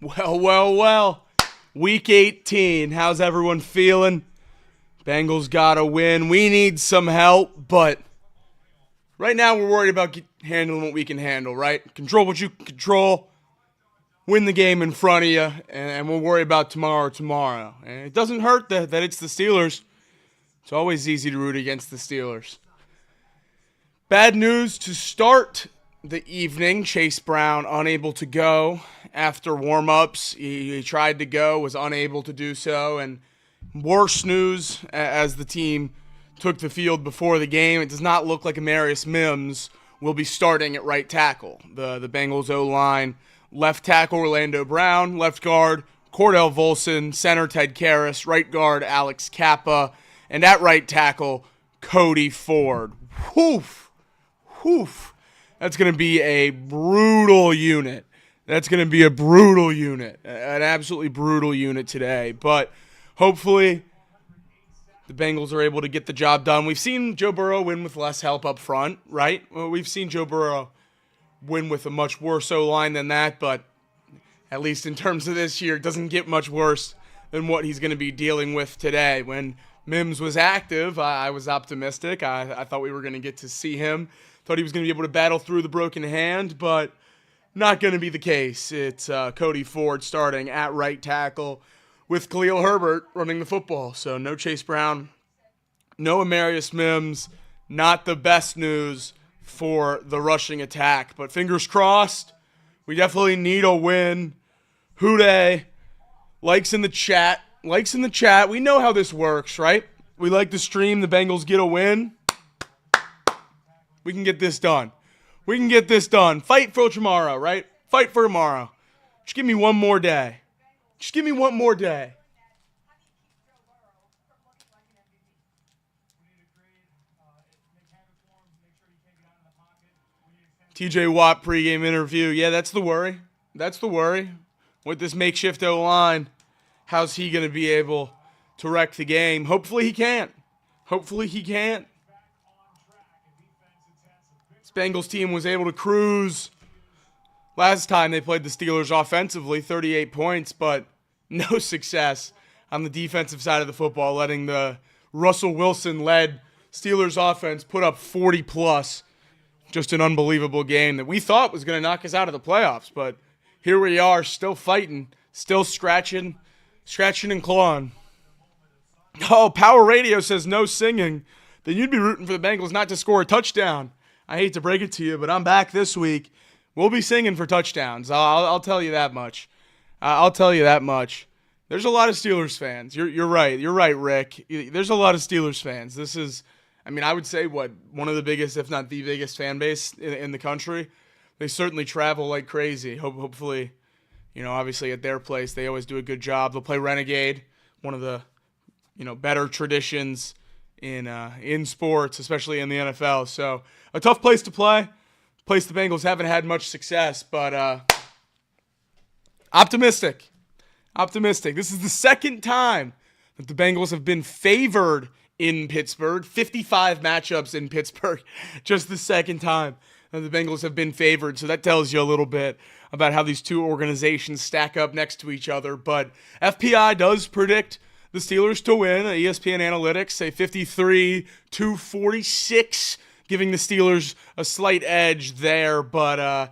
Well. Week 18. How's everyone feeling? Bengals got to win. We need some help, but right now we're worried about handling what we can handle, right? Control what you can control. Win the game in front of you, and we'll worry about tomorrow. And it doesn't hurt that it's the Steelers. It's always easy to root against the Steelers. Bad news to start the evening. Chase Brown unable to go after warm-ups. He tried to go, was unable to do so. And worse news as the team took the field before the game. It does not look like Amarius Mims will be starting at right tackle. The Bengals O-line, left tackle Orlando Brown, left guard Cordell Volson, center Ted Karras, right guard Alex Kappa, and at right tackle Cody Ford. Woof. That's going to be a brutal unit. An absolutely brutal unit today. But hopefully the Bengals are able to get the job done. We've seen Joe Burrow win with less help up front, right? Well, we've seen Joe Burrow win with a much worse O-line than that, but at least in terms of this year, it doesn't get much worse than what he's going to be dealing with today. When Mims was active, I was optimistic. I thought we were going to get to see him. Thought he was going to be able to battle through the broken hand, but not going to be the case. It's Cody Ford starting at right tackle with Khalil Herbert running the football. So no Chase Brown, no Amarius Mims. Not the best news for the rushing attack, but fingers crossed. We definitely need a win. Hooday. Likes in the chat. We know how this works, right? We like to stream. The Bengals get a win. We can get this done. Fight for tomorrow, right? Fight for tomorrow. Just give me one more day. TJ Watt pregame interview. Yeah, that's the worry. With this makeshift O-line, how's he going to be able to wreck the game? Hopefully he can't. This Bengals team was able to cruise last time they played the Steelers offensively, 38 points, but no success on the defensive side of the football, letting the Russell Wilson-led Steelers offense put up 40+. Just an unbelievable game that we thought was going to knock us out of the playoffs, but here we are, still fighting, still scratching and clawing. Oh, Power Radio says no singing. Then you'd be rooting for the Bengals not to score a touchdown. I hate to break it to you, but I'm back this week. We'll be singing for touchdowns. I'll tell you that much. There's a lot of Steelers fans. You're right. You're right, Rick. There's a lot of Steelers fans. This is, I would say, one of the biggest, if not the biggest fan base in the country. They certainly travel like crazy. Hopefully, obviously at their place, they always do a good job. They'll play Renegade, one of the, better traditions in sports, especially in the NFL. So a tough place to play. Place the Bengals haven't had much success, but optimistic. This is the second time that the Bengals have been favored in Pittsburgh. 55 matchups in Pittsburgh. Just the second time that the Bengals have been favored. So that tells you a little bit about how these two organizations stack up next to each other. But FPI does predict the Steelers to win. ESPN Analytics say 53-46, giving the Steelers a slight edge there. But,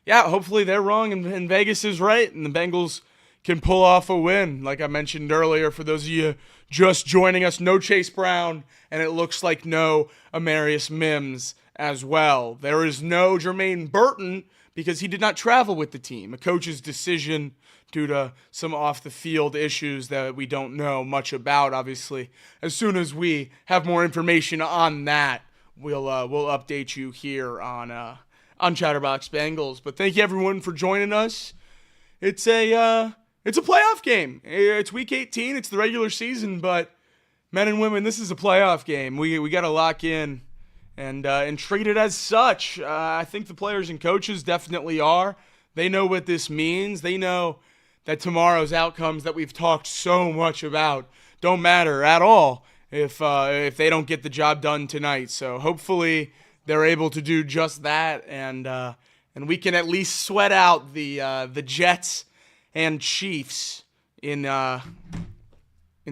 hopefully they're wrong and Vegas is right, and the Bengals can pull off a win. Like I mentioned earlier, for those of you just joining us, no Chase Brown, and it looks like no Amarius Mims as well. There is no Jermaine Burton because he did not travel with the team. A coach's decision due to some off-the-field issues that we don't know much about, obviously. As soon as we have more information on that, we'll update you here on Chatterbox Bengals. But thank you everyone for joining us. It's a playoff game. It's week 18. It's the regular season, but men and women, this is a playoff game. We got to lock in and treat it as such. I think the players and coaches definitely are. They know what this means. They know that tomorrow's outcomes that we've talked so much about don't matter at all if they don't get the job done tonight. So hopefully they're able to do just that, and we can at least sweat out the Jets and Chiefs in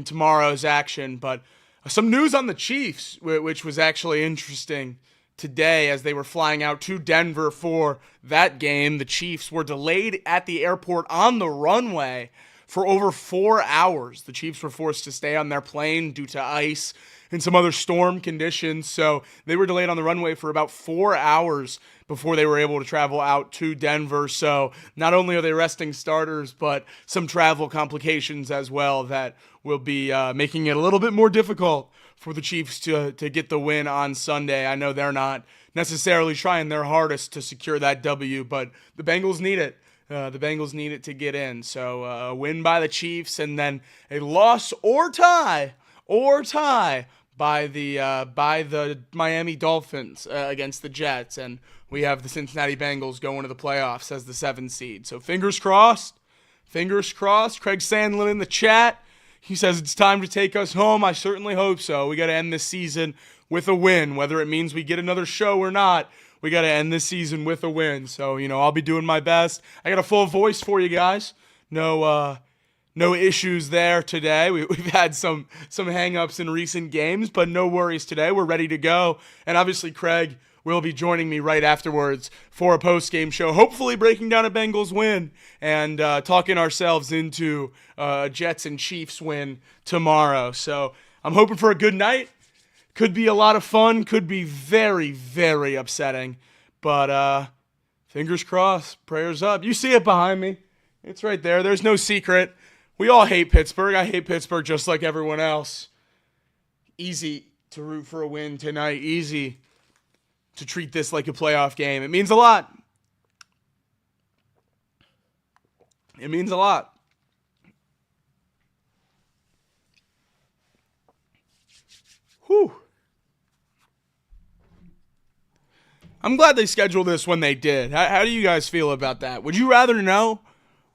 tomorrow's action. But some news on the Chiefs, which was actually interesting today as they were flying out to Denver for that game. The Chiefs were delayed at the airport on the runway for over 4 hours. The Chiefs were forced to stay on their plane due to ice and some other storm conditions. So they were delayed on the runway for about 4 hours before they were able to travel out to Denver. So not only are they resting starters, but some travel complications as well that will be making it a little bit more difficult for the Chiefs to get the win on Sunday. I know they're not necessarily trying their hardest to secure that W, but the Bengals need it. The Bengals need it to get in. So a win by the Chiefs, and then a loss or tie by the Miami Dolphins against the Jets, and we have the Cincinnati Bengals going to the playoffs as the 7th seed. So fingers crossed. Fingers crossed. Craig Sandlin in the chat. He says it's time to take us home. I certainly hope so. We got to end this season with a win, whether it means we get another show or not. We got to end this season with a win. So, I'll be doing my best. I got a full voice for you guys. No issues there today. We've had some hang-ups in recent games, but no worries today. We're ready to go. And obviously, Craig will be joining me right afterwards for a post-game show, hopefully breaking down a Bengals win and talking ourselves into a Jets and Chiefs win tomorrow. So I'm hoping for a good night. Could be a lot of fun. Could be very, very upsetting. But fingers crossed. Prayers up. You see it behind me. It's right there. There's no secret. We all hate Pittsburgh. I hate Pittsburgh just like everyone else. Easy to root for a win tonight. Easy to treat this like a playoff game. It means a lot. It means a lot. Whew. I'm glad they scheduled this when they did. How do you guys feel about that? Would you rather know?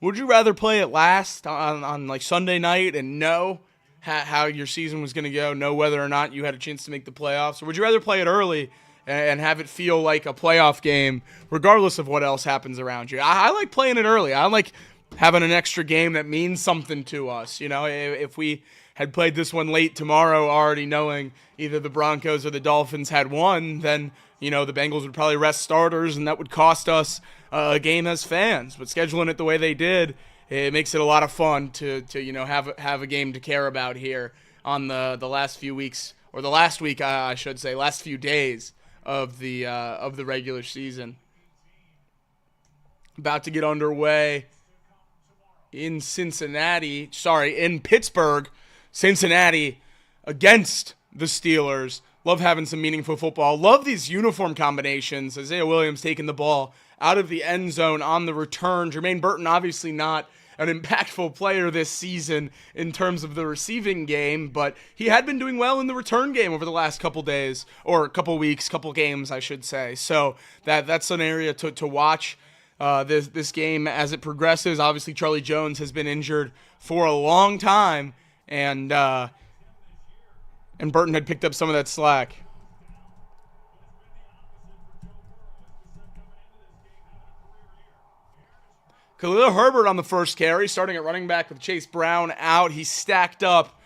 Would you rather play it last on like Sunday night and know how your season was going to go, know whether or not you had a chance to make the playoffs? Or would you rather play it early and have it feel like a playoff game regardless of what else happens around you? I like playing it early. I like having an extra game that means something to us. If we had played this one late tomorrow already knowing either the Broncos or the Dolphins had won, then the Bengals would probably rest starters, and that would cost us a game as fans. But scheduling it the way they did, it makes it a lot of fun to have a game to care about here on the last few weeks, or the last week, I should say, last few days of the regular season. About to get underway in Pittsburgh, Cincinnati against the Steelers. Love having some meaningful football. Love these uniform combinations. Isaiah Williams taking the ball out of the end zone on the return. Jermaine Burton obviously not an impactful player this season in terms of the receiving game, but he had been doing well in the return game over the last couple days, or couple weeks, couple games, I should say. So that's an area to watch this game as it progresses. Obviously, Charlie Jones has been injured for a long time, and Burton had picked up some of that slack. Khalil Herbert on the first carry, starting at running back with Chase Brown out. He's stacked up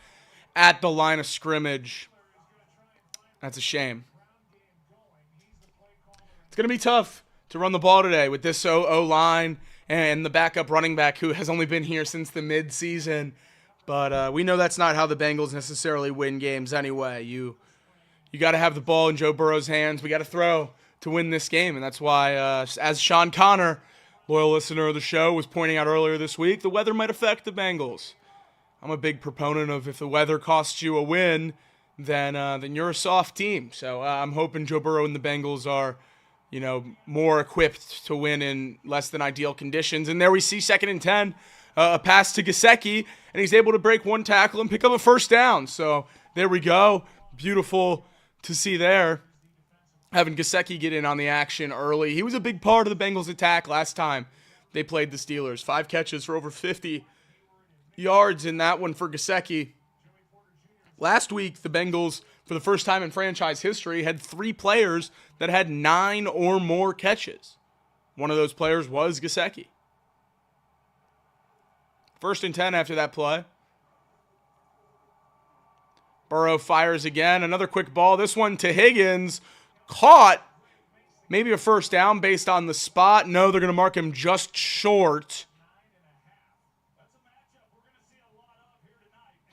at the line of scrimmage. That's a shame. It's going to be tough to run the ball today with this O-line and the backup running back who has only been here since the midseason. But we know that's not how the Bengals necessarily win games anyway. You got to have the ball in Joe Burrow's hands. We got to throw to win this game, and that's why, as Sean Connor, loyal listener of the show, was pointing out earlier this week, the weather might affect the Bengals. I'm a big proponent of if the weather costs you a win, then you're a soft team. So I'm hoping Joe Burrow and the Bengals are, more equipped to win in less than ideal conditions. And there we see 2nd and 10. A pass to Gesicki, and he's able to break one tackle and pick up a first down. So there we go. Beautiful to see there. Having Gesicki get in on the action early. He was a big part of the Bengals' attack last time they played the Steelers. 5 catches for over 50 yards in that one for Gesicki. Last week, the Bengals, for the first time in franchise history, had 3 players that had 9 or more catches. One of those players was Gesicki. First and 10 after that play. Burrow fires again. Another quick ball. This one to Higgins. Caught. Maybe a first down based on the spot. No, they're going to mark him just short.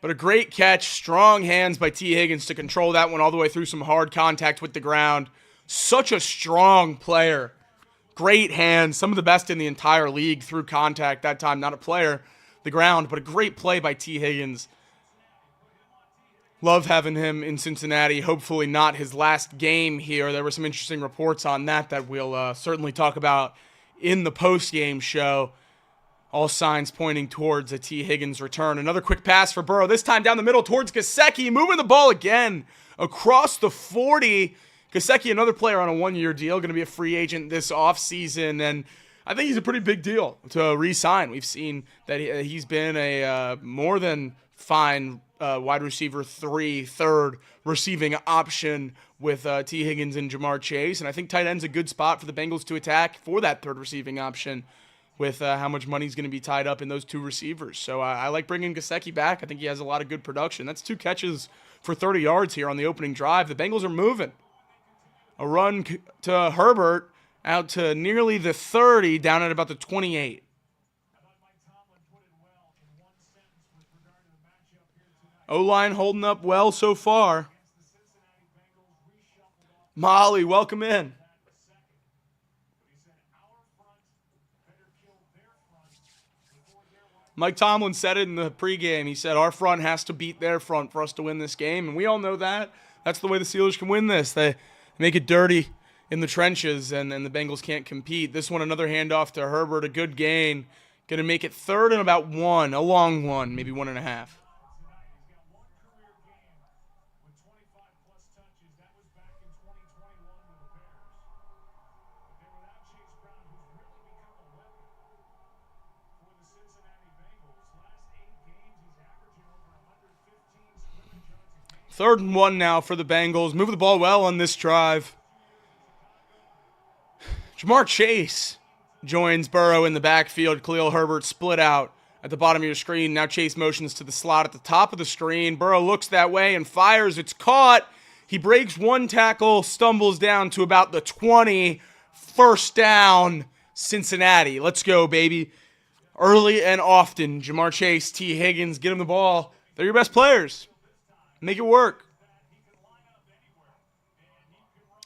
But a great catch. Strong hands by T. Higgins to control that one all the way through some hard contact with the ground. Such a strong player. Great hands. Some of the best in the entire league through contact that time. Not a player, the ground, but a great play by T. Higgins. Love having him in Cincinnati. Hopefully not his last game here. There were some interesting reports on that we'll certainly talk about in the postgame show. All signs pointing towards a T. Higgins return. Another quick pass for Burrow, this time down the middle towards Gesicki, moving the ball again across the 40. Gesicki, another player on a one-year deal, going to be a free agent this offseason, and I think he's a pretty big deal to re-sign. We've seen that he's been a more than fine wide receiver 3, third receiving option with T. Higgins and Jamar Chase, and I think tight end's a good spot for the Bengals to attack for that third receiving option with how much money's going to be tied up in those two receivers. So I like bringing Gesicki back. I think he has a lot of good production. That's 2 catches for 30 yards here on the opening drive. The Bengals are moving. A run to Herbert out to nearly the 30, down at about the 28. O-line holding up well so far. Molly, welcome in. Mike Tomlin said it in the pregame. He said, our front has to beat their front for us to win this game, and we all know that. That's the way the Steelers can win this. They make it dirty in the trenches, and the Bengals can't compete. This one, another handoff to Herbert, a good gain. Going to make it 3rd and about 1, a long one, maybe 1.5. Third and 1 now for the Bengals. Move the ball well on this drive. Jamar Chase joins Burrow in the backfield. Khalil Herbert split out at the bottom of your screen. Now Chase motions to the slot at the top of the screen. Burrow looks that way and fires. It's caught. He breaks one tackle, stumbles down to about the 20. First down, Cincinnati. Let's go, baby. Early and often, Jamar Chase, T. Higgins, get him the ball. They're your best players. Make it work.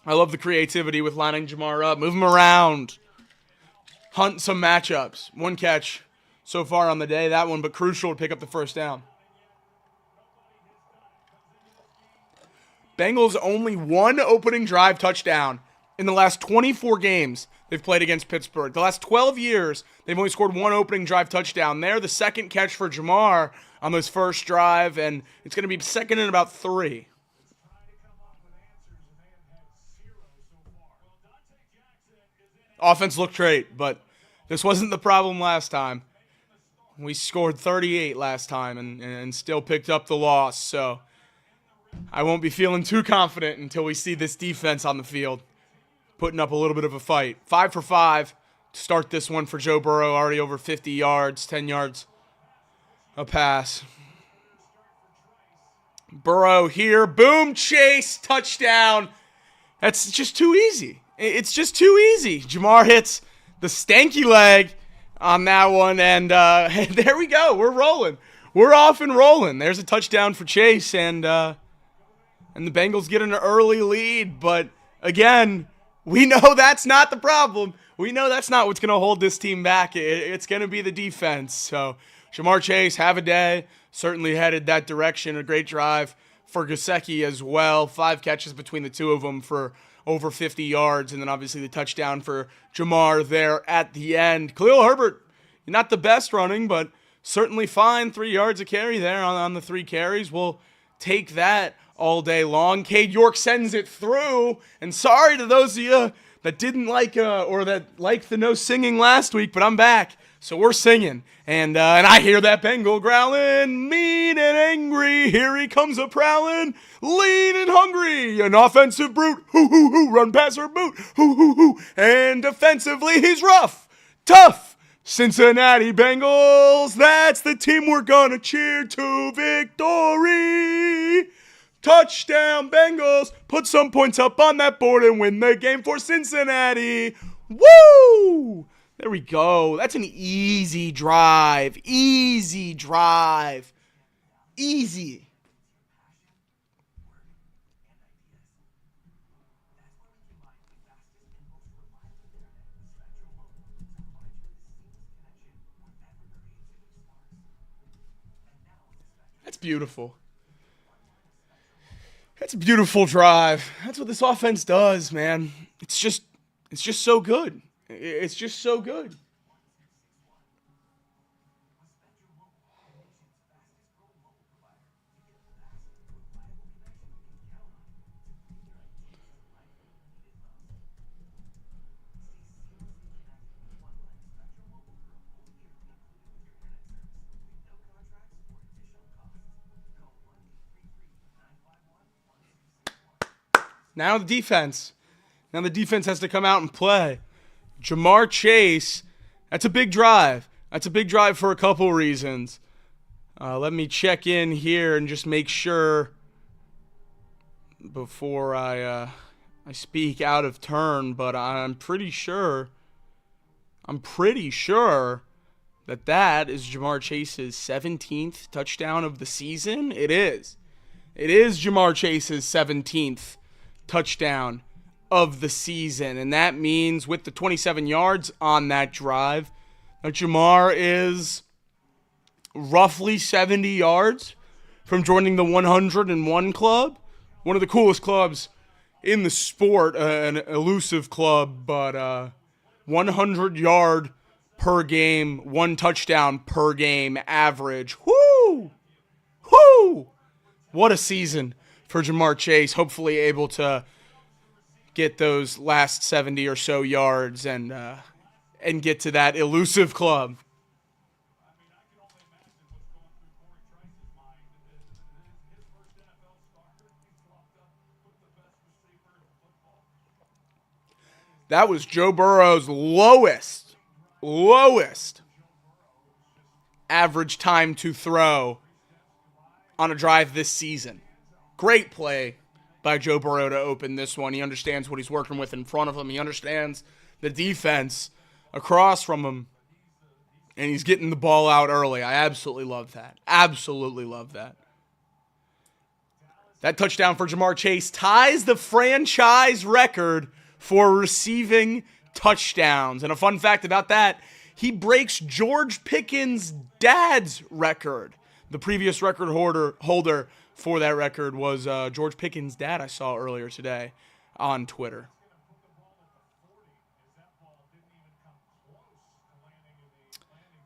I love the creativity with lining Jamar up. Move him around. Hunt some matchups. 1 catch so far on the day. That one, but crucial to pick up the first down. Bengals only 1 opening drive touchdown in the last 24 games they've played against Pittsburgh. The last 12 years, they've only scored 1 opening drive touchdown. There, the second catch for Jamar on this first drive, and it's going to be second and about 3. Offense looked great, but this wasn't the problem last time. We scored 38 last time and still picked up the loss, so I won't be feeling too confident until we see this defense on the field putting up a little bit of a fight. 5 for 5 to start this one for Joe Burrow, already over 50 yards, 10 yards a pass. Burrow here, boom, Chase, touchdown. That's just too easy. It's just too easy. Jamar hits the stanky leg on that one, and there we go. We're rolling. We're off and rolling. There's a touchdown for Chase, and the Bengals get an early lead. But again, we know that's not the problem. We know that's not what's going to hold this team back. It's going to be the defense. So Jamar Chase, have a day. Certainly headed that direction. A great drive for Gesicki as well. 5 catches between the two of them for over 50 yards. And then obviously the touchdown for Jamar there at the end. Khalil Herbert, not the best running, but certainly fine. 3 yards a carry there on the 3 carries. We'll take that all day long. Cade York sends it through. And sorry to those of you that didn't like or that liked the no singing last week, but I'm back. So we're singing, and I hear that Bengal growling, mean and angry. Here he comes a prowling, lean and hungry. An offensive brute, hoo hoo hoo, run passer boot, hoo hoo hoo. And defensively he's rough, tough, Cincinnati Bengals, that's the team we're gonna cheer to victory. Touchdown Bengals, put some points up on that board and win the game for Cincinnati. Woo! There we go. That's an easy drive. Easy drive. Easy. That's beautiful. That's a beautiful drive. That's what this offense does, man. It's just so good. It's just so good. Now the defense. Now the defense has to come out and play. Jamar Chase, that's a big drive. That's a big drive for a couple reasons. Let me check in here and just make sure before I speak out of turn, but I'm pretty sure that is Jamar Chase's 17th touchdown of the season. It is. It is Jamar Chase's 17th touchdown of the season, and that means with the 27 yards on that drive, that Jamar is roughly 70 yards from joining the 101 club, one of the coolest clubs in the sport, an elusive club, but 100 yard per game, 1 touchdown per game average. Whoo! Whoo! What a season for Jamar Chase, hopefully able to get those last 70 or so yards and get to that elusive club. That was Joe Burrow's lowest average time to throw on a drive this season. Great play by Joe Burrow to open this one. He understands what he's working with in front of him. He understands the defense across from him. And he's getting the ball out early. I absolutely love that. Absolutely love that. That touchdown for Jamar Chase ties the franchise record for receiving touchdowns. And a fun fact about that, he breaks George Pickens' dad's record. The previous record holder for that record was George Pickens' dad, I saw earlier today on Twitter.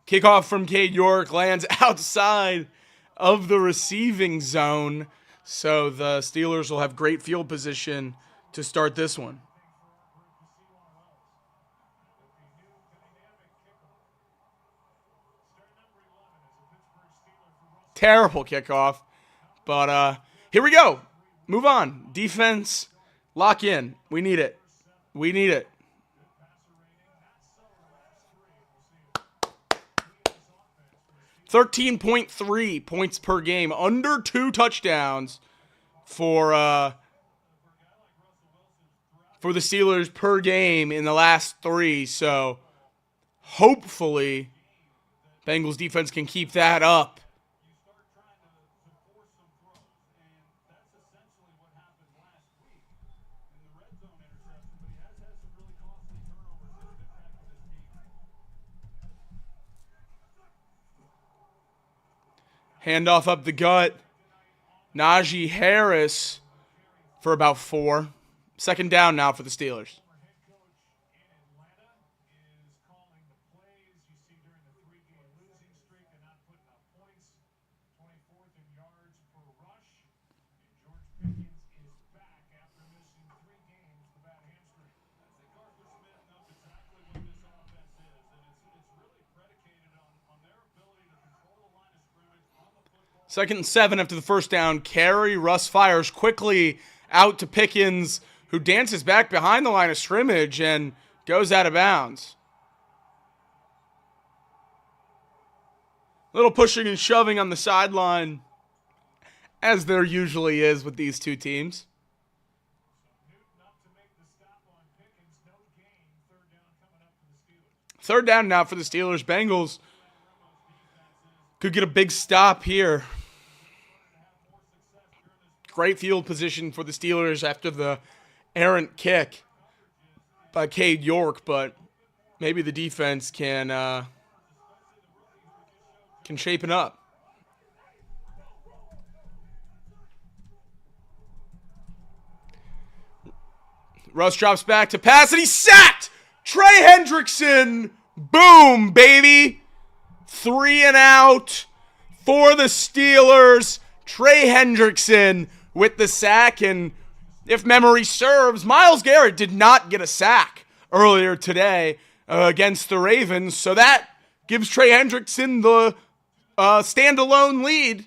Kickoff from Cade York lands outside of the receiving zone, so the Steelers will have great field position to start this one. Terrible kickoff. But here we go. Move on. Defense, lock in. We need it. We need it. $13.3 points per game. Under 2 touchdowns for the Steelers per game in the last 3. So hopefully Bengals defense can keep that up. Handoff up the gut. Najee Harris for about 4. Second down now for the Steelers. Second and 7 after the first down. Carry. Russ fires quickly out to Pickens, who dances back behind the line of scrimmage and goes out of bounds. Little pushing and shoving on the sideline, as there usually is with these two teams. Third down now for the Steelers. Bengals could get a big stop here. Great field position for the Steelers after the errant kick by Cade York, but maybe the defense can shape it up. Russ drops back to pass, and he's sacked! Trey Hendrickson! Boom, baby! 3 and out for the Steelers. Trey Hendrickson with the sack, and if memory serves, Myles Garrett did not get a sack earlier today against the Ravens, so that gives Trey Hendrickson the standalone lead,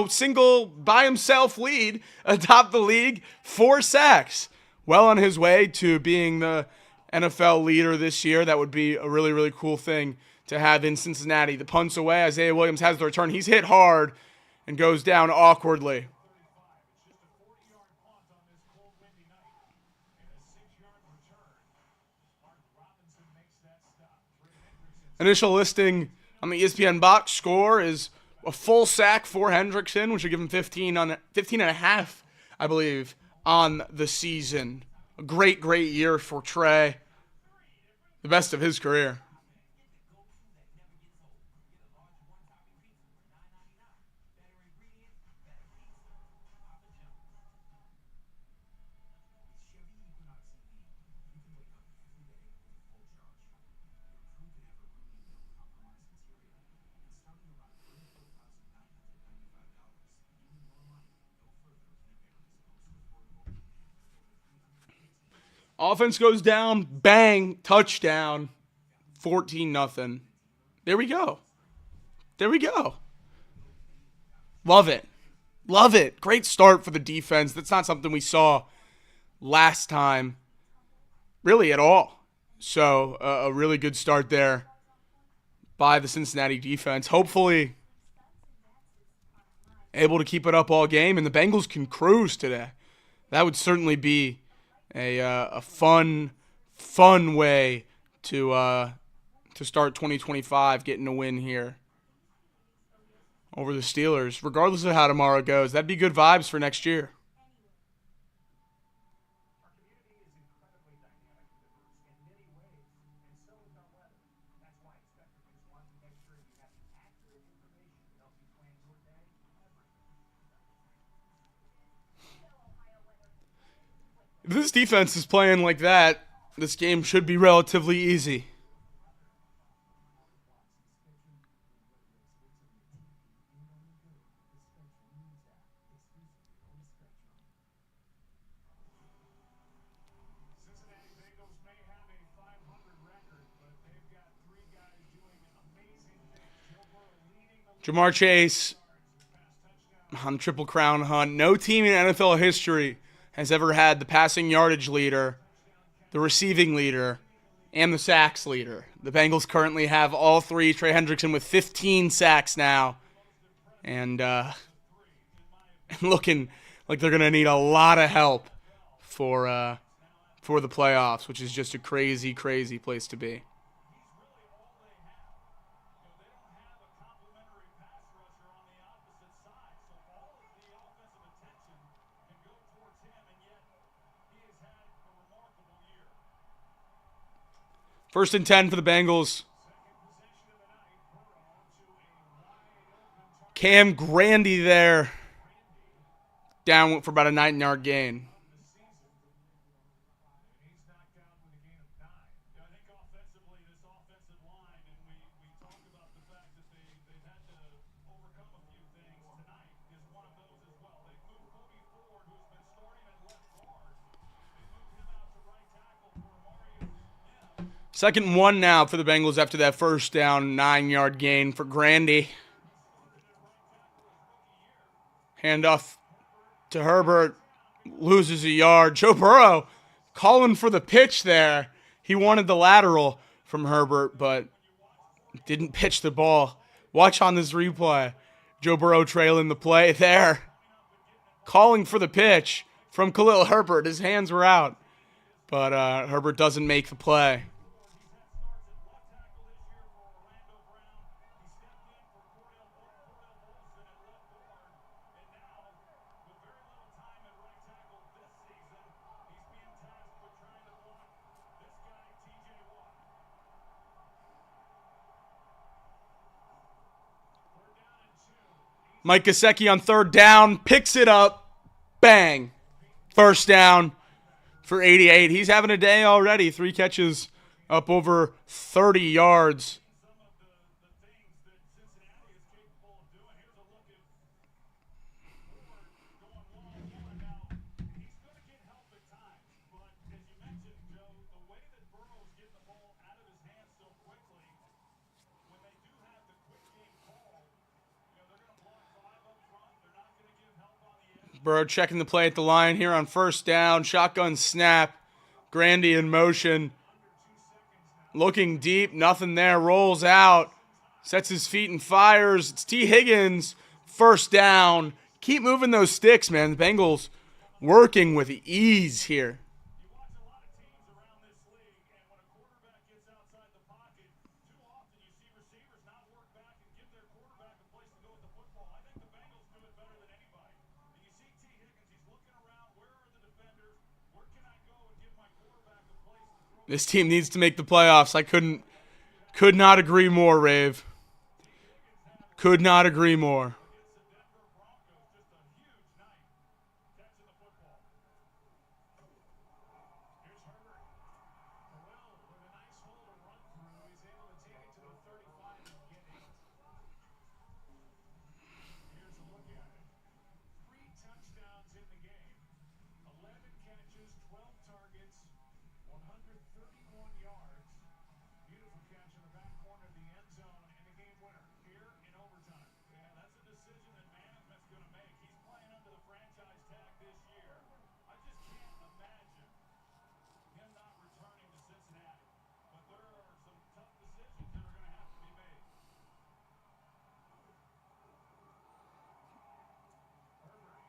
single by himself lead atop the league, 4 sacks. Well on his way to being the NFL leader this year. That would be a really, really cool thing to have in Cincinnati. The punt's away. Isaiah Williams has the return. He's hit hard and goes down awkwardly. Initial listing on the ESPN box score is a full sack for Hendrickson, which would give him 15 and a half, I believe, on the season. A great, great year for Trey. The best of his career. Offense goes down, bang, touchdown, 14-0. There we go. Love it. Great start for the defense. That's not something we saw last time, really at all. So a really good start there by the Cincinnati defense. Hopefully able to keep it up all game, and the Bengals can cruise today. That would certainly be a fun way to start 2025, getting a win here over the Steelers. Regardless of how tomorrow goes, that'd be good vibes for next year. If this defense is playing like that, this game should be relatively easy. Cincinnati Bengals may have a 500 record, but they've got 3 guys doing amazing things. Jamar Chase on Triple Crown hunt. No team in NFL history has ever had the passing yardage leader, the receiving leader, and the sacks leader. The Bengals currently have all 3. Trey Hendrickson with 15 sacks now. And looking like they're going to need a lot of help for the playoffs, which is just a crazy, crazy place to be. First and 10 for the Bengals. Cam Grandy there. Down for about a 9-yard gain. Second and 1 now for the Bengals after that first down, 9-yard gain for Grandy. Handoff to Herbert, loses a yard. Joe Burrow calling for the pitch there. He wanted the lateral from Herbert, but didn't pitch the ball Watch on this replay. Joe Burrow trailing the play there. Calling for the pitch from Khalil Herbert. His hands were out. But Herbert doesn't make the play. Mike Gesicki on third down, picks it up, bang. First down for 88. He's having a day already. 3 catches, up over 30 yards. Burrow checking the play at the line here on first down. Shotgun snap. Grandy in motion. Looking deep. Nothing there. Rolls out. Sets his feet and fires. It's T. Higgins. First down. Keep moving those sticks, man. The Bengals working with ease here. This team needs to make the playoffs. Could not agree more, Rave. Could not agree more.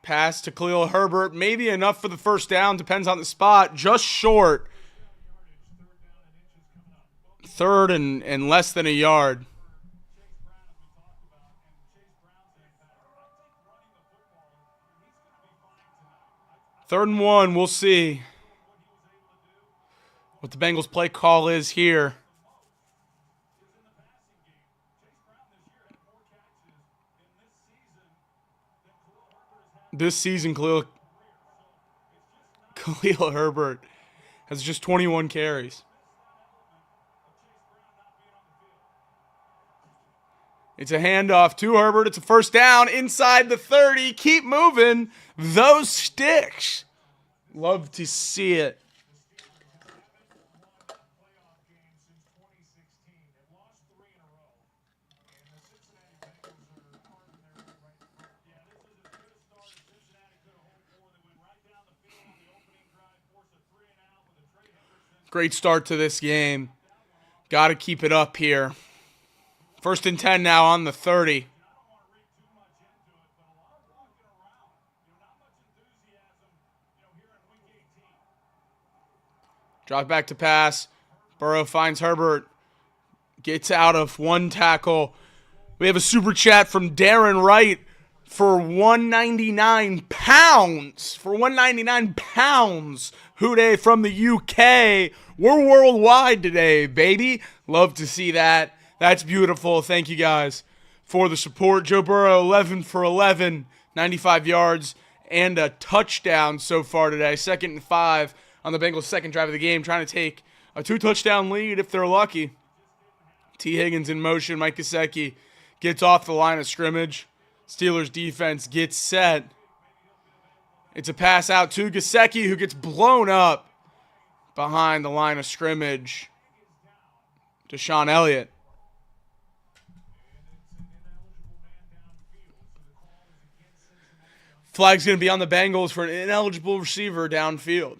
Pass to Khalil Herbert. Maybe enough for the first down. Depends on the spot. Just short. Third and less than a yard. Third and 1. We'll see what the Bengals play call is here. This season, Khalil Herbert has just 21 carries. It's a handoff to Herbert. It's a first down inside the 30. Keep moving those sticks. Love to see it. Great start to this game. Got to keep it up here. First and 10 now on the 30. Drop back to pass. Burrow finds Herbert. Gets out of one tackle. We have a super chat from Darren Wright for 199 pounds. For 199 pounds. Hooday from the UK. We're worldwide today, baby. Love to see that. That's beautiful. Thank you guys for the support. Joe Burrow, 11 for 11, 95 yards, and a touchdown so far today. 2nd and 5 on the Bengals' second drive of the game, trying to take a 2-touchdown lead if they're lucky. T. Higgins in motion. Mike Gesicki gets off the line of scrimmage. Steelers defense gets set. It's a pass out to Gesicki, who gets blown up behind the line of scrimmage. Deshaun Elliott. Flag's going to be on the Bengals for an ineligible receiver downfield.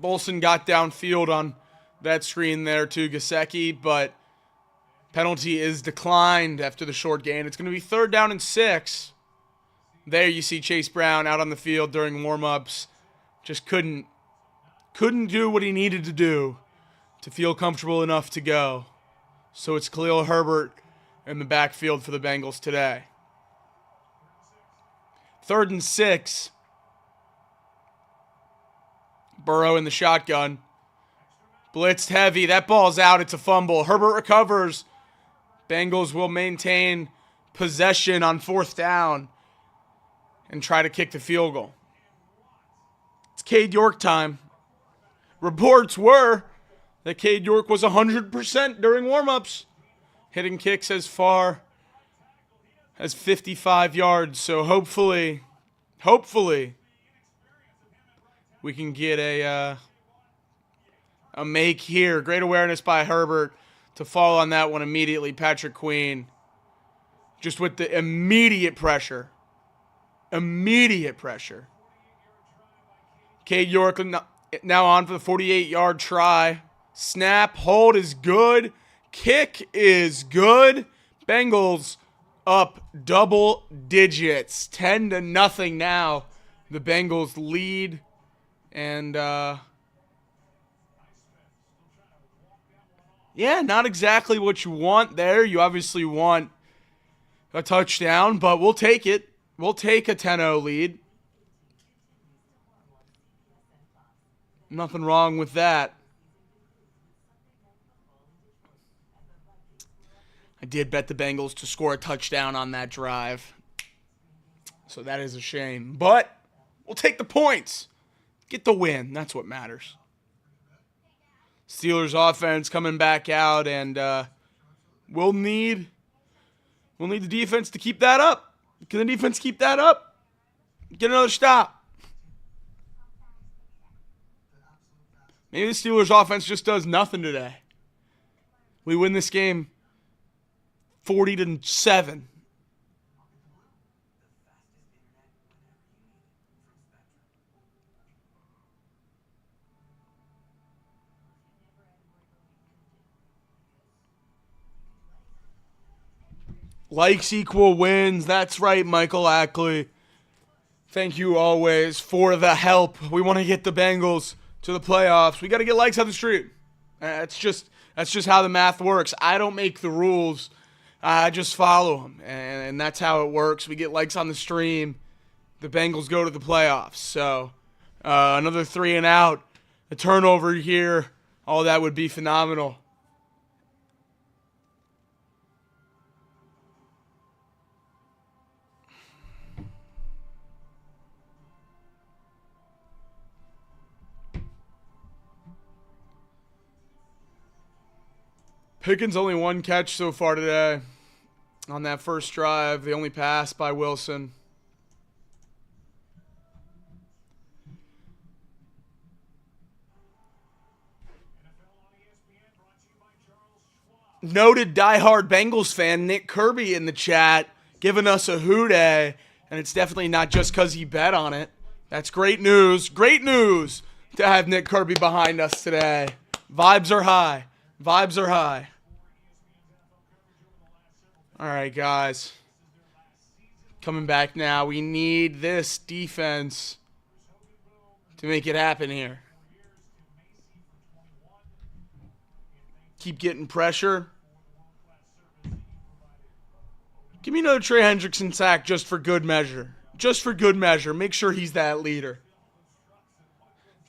Bolson got downfield on that screen there to Gesicki, but penalty is declined after the short gain. It's going to be 3rd down and 6. There you see Chase Brown out on the field during warm-ups. Just couldn't do what he needed to do to feel comfortable enough to go. So it's Khalil Herbert in the backfield for the Bengals today. 3rd and 6. Burrow in the shotgun. Blitzed heavy. That ball's out. It's a fumble. Herbert recovers. Bengals will maintain possession on 4th down and try to kick the field goal. It's Cade York time. Reports were that Cade York was 100% during warm-ups, hitting kicks as far as 55 yards. So hopefully, we can get a make here. Great awareness by Herbert to fall on that one immediately. Patrick Queen just with the immediate pressure. Cade York now on for the 48-yard try. Snap, hold is good. Kick is good. Bengals up double digits. 10-0 now. The Bengals lead. And, yeah, not exactly what you want there. You obviously want a touchdown, but we'll take it. We'll take a 10-0 lead. Nothing wrong with that. I did bet the Bengals to score a touchdown on that drive. So that is a shame. But we'll take the points. Get the win. That's what matters. Steelers offense coming back out, and we'll need the defense to keep that up. Can the defense keep that up? Get another stop. Maybe the Steelers offense just does nothing today. We win this game 40-7. Likes equal wins. That's right, Michael Ackley. Thank you always for the help. We want to get the Bengals to the playoffs. We got to get likes on the street. That's just how the math works. I don't make the rules. I just follow them, and that's how it works. We get likes on the stream. The Bengals go to the playoffs. So another 3 and out, a turnover here. All that would be phenomenal. Pickens only 1 catch so far today on that first drive. The only pass by Wilson. Noted diehard Bengals fan Nick Kirby in the chat giving us a hooday, and it's definitely not just because he bet on it. That's great news. Great news to have Nick Kirby behind us today. Vibes are high. All right, guys. Coming back now. We need this defense to make it happen here. Keep getting pressure. Give me another Trey Hendrickson sack just for good measure. Make sure he's that leader.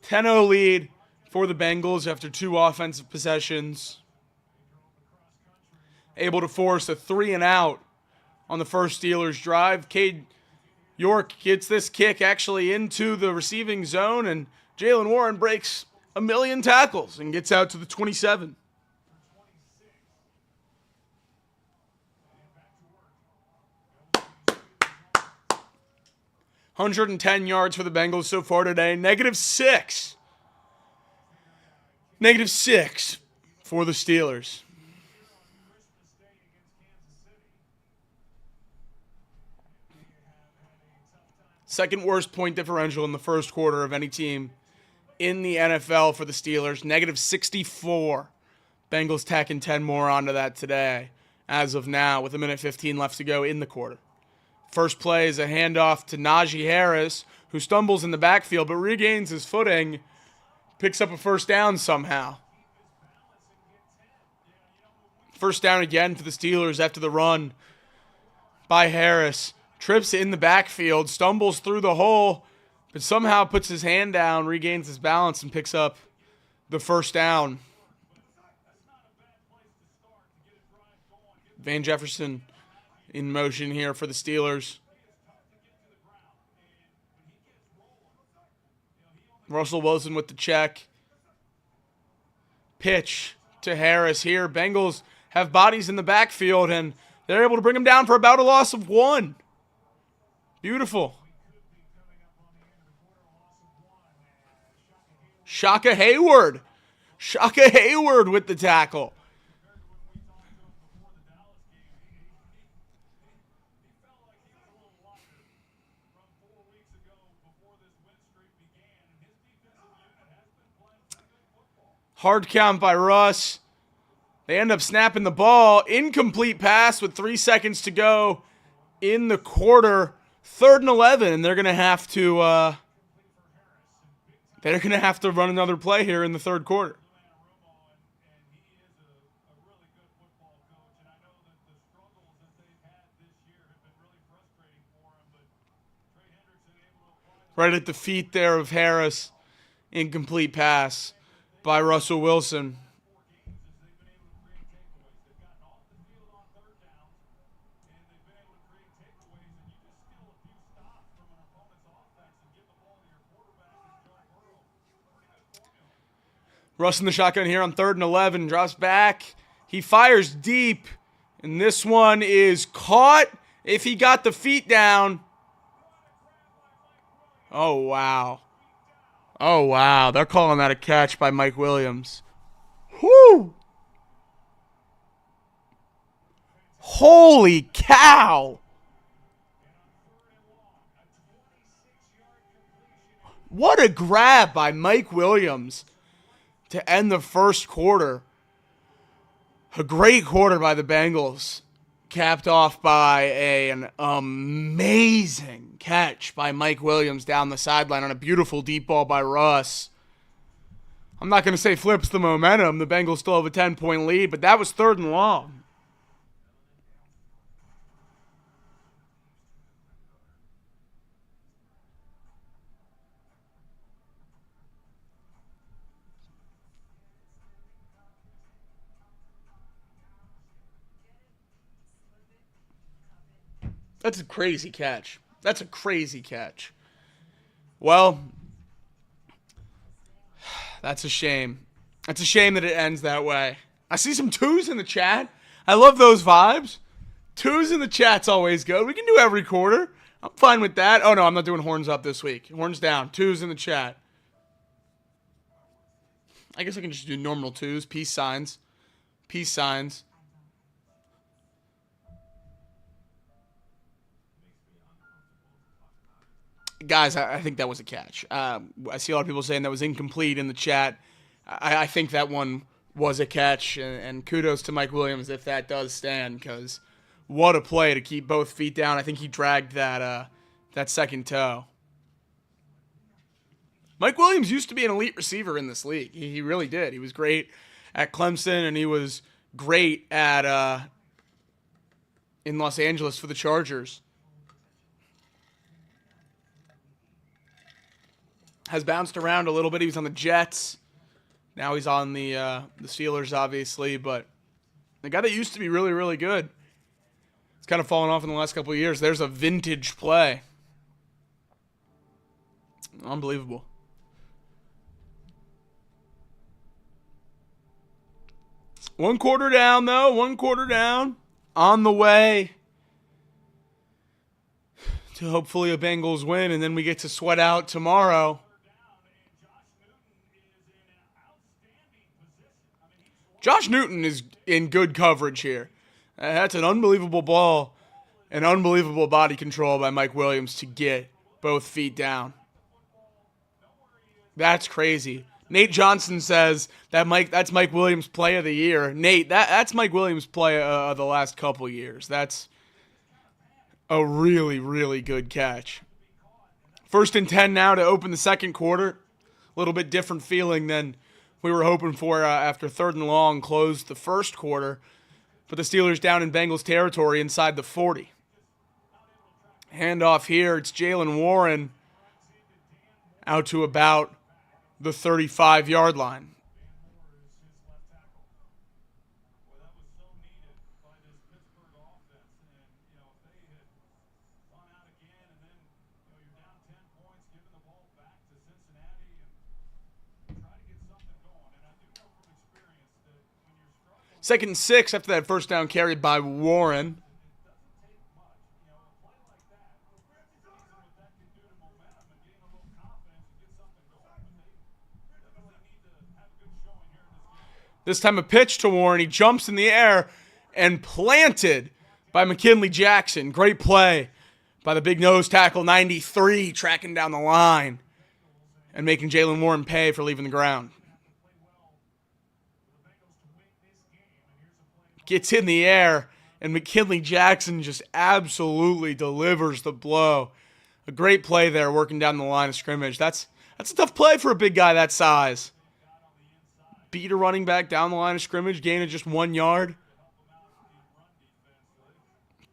10-0 lead for the Bengals after 2 offensive possessions. Able to force a 3 and out on the first Steelers drive. Cade York gets this kick actually into the receiving zone, and Jalen Warren breaks 1,000,000 tackles and gets out to the 27. -110 yards for the Bengals so far today. -6. -6 for the Steelers. Second worst point differential in the first quarter of any team in the NFL for the Steelers, negative 64. Bengals tacking 10 more onto that today, as of now, with 1:15 left to go in the quarter. First play is a handoff to Najee Harris, who stumbles in the backfield but regains his footing, picks up a first down somehow. First down again for the Steelers after the run by Harris. Trips in the backfield, stumbles through the hole, but somehow puts his hand down, regains his balance, and picks up the first down. Van Jefferson in motion here for the Steelers. Russell Wilson with the check. Pitch to Harris here. Bengals have bodies in the backfield, and they're able to bring him down for about a loss of 1. Beautiful. Shaka Hayward. Shaka Hayward with the tackle. Hard count by Russ. They end up snapping the ball. Incomplete pass with 3 seconds to go in the quarter. 3rd and 11, and they're gonna have to run another play here in the third quarter. Right at the feet there of Harris. Incomplete pass by Russell Wilson. Russ in the shotgun here on 3rd and 11. Drops back. He fires deep. And this one is caught if he got the feet down. Oh, wow. Oh, wow. They're calling that a catch by Mike Williams. Whoo! Holy cow! What a grab by Mike Williams to end the first quarter. A great quarter by the Bengals, capped off by an amazing catch by Mike Williams down the sideline on a beautiful deep ball by Russ. I'm not going to say flips the momentum. The Bengals still have a 10-point lead, but that was 3rd and long. That's a crazy catch. That's a crazy catch. Well, that's a shame. It's a shame that it ends that way. I see some 2s in the chat. I love those vibes. 2s in the chat's always good. We can do every quarter. I'm fine with that. Oh, no, I'm not doing horns up this week. Horns down. 2s in the chat. I guess I can just do normal 2s. Peace signs. Peace signs. Guys, I think that was a catch. I see a lot of people saying that was incomplete in the chat. I think that one was a catch, and kudos to Mike Williams if that does stand, because what a play to keep both feet down. I think he dragged that second toe. Mike Williams used to be an elite receiver in this league. He really did. He was great at Clemson, and he was great at in Los Angeles for the Chargers. Has bounced around a little bit. He was on the Jets. Now he's on the Steelers, obviously. But the guy that used to be really, really good, it's kind of fallen off in the last couple of years. There's a vintage play. Unbelievable. One quarter down, though. 1 quarter down. On the way to hopefully a Bengals win, and then we get to sweat out tomorrow. Josh Newton is in good coverage here. That's an unbelievable ball and unbelievable body control by Mike Williams to get both feet down. That's crazy. Nate Johnson says that's Mike Williams' play of the year. Nate, that's Mike Williams' play of the last couple years. That's a really, really good catch. 1st and 10 now to open the second quarter. A little bit different feeling than we were hoping for after 3rd and long closed the first quarter. But the Steelers down in Bengals territory inside the 40. Handoff here. It's Jalen Warren out to about the 35-yard line. Well, that was so needed by this Pittsburgh offense. And, if they had gone out again and then, you're down 10 points, giving the ball back to Cincinnati and try to get something going. And I do know from experience that when you're struggling, 2nd and 6 after that first down carried by Warren. it doesn't take much. A play like that, season what that can do to momentum and gain a little confidence and get something going. But they definitely need to have a good showing here in this game. This time a pitch to Warren. He jumps in the air and planted by McKinley Jackson. Great play by the big nose tackle, 93, tracking down the line and making Jalen Warren pay for leaving the ground. Gets in the air, and McKinley Jackson just absolutely delivers the blow. A great play there, working down the line of scrimmage. That's a tough play for a big guy that size. Beat a running back down the line of scrimmage, gain of just 1 yard.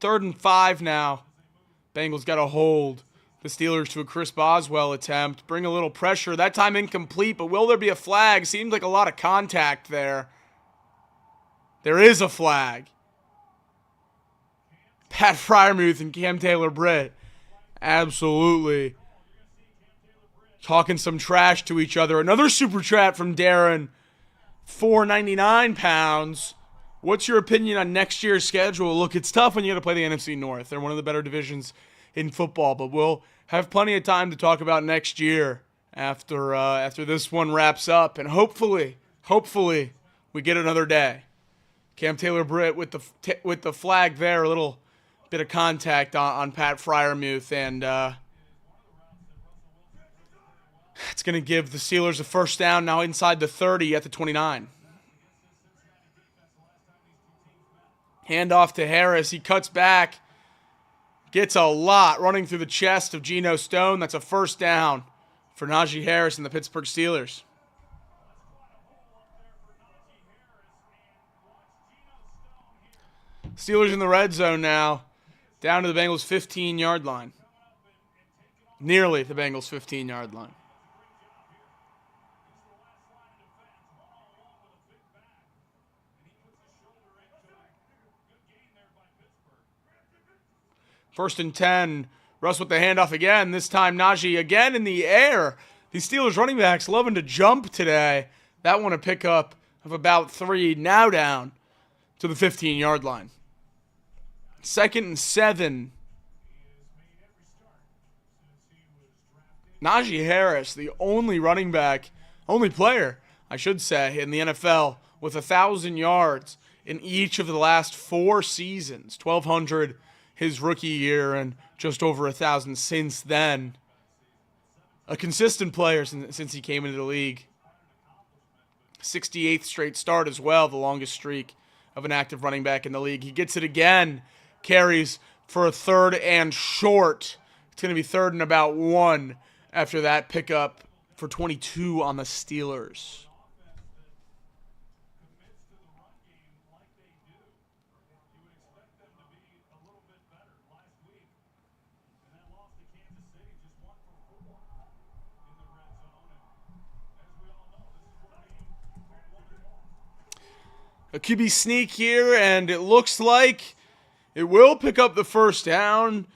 3rd and 5 now. Bengals got a hold. The Steelers to a Chris Boswell attempt. Bring a little pressure. That time incomplete, but will there be a flag? Seemed like a lot of contact there. There is a flag. Pat Fryermuth and Cam Taylor-Britt absolutely talking some trash to each other. Another super chat from Darren, 499 pounds. What's your opinion on next year's schedule? Look, it's tough when you got to play the NFC North. They're one of the better divisions in football, but we'll have plenty of time to talk about next year after this one wraps up, and hopefully we get another day. Cam Taylor-Britt with the flag there, a little bit of contact on Pat Fryermuth, and it's going to give the Steelers a first down now inside the 30 at the 29. Handoff to Harris. He cuts back, gets a lot running through the chest of Geno Stone. That's a first down for Najee Harris and the Pittsburgh Steelers. Steelers in the red zone now, down to the Bengals' 15-yard line. Nearly the Bengals' 15-yard line. First and 10. Russ with the handoff again. This time Najee again in the air. These Steelers running backs loving to jump today. That one a pickup of about 3. Now down to the 15-yard line. 2nd and 7. Najee Harris, the only player, I should say, in the NFL with 1,000 yards in each of the last 4 seasons. 1,200 his rookie year and just over 1,000 since then. A consistent player since he came into the league. 68th straight start as well, the longest streak of an active running back in the league. He gets it again. Carries for a 3rd and short. It's going to be 3rd and about 1 after that pickup for 22 on the Steelers. A QB sneak here, and it looks like it will pick up the first down.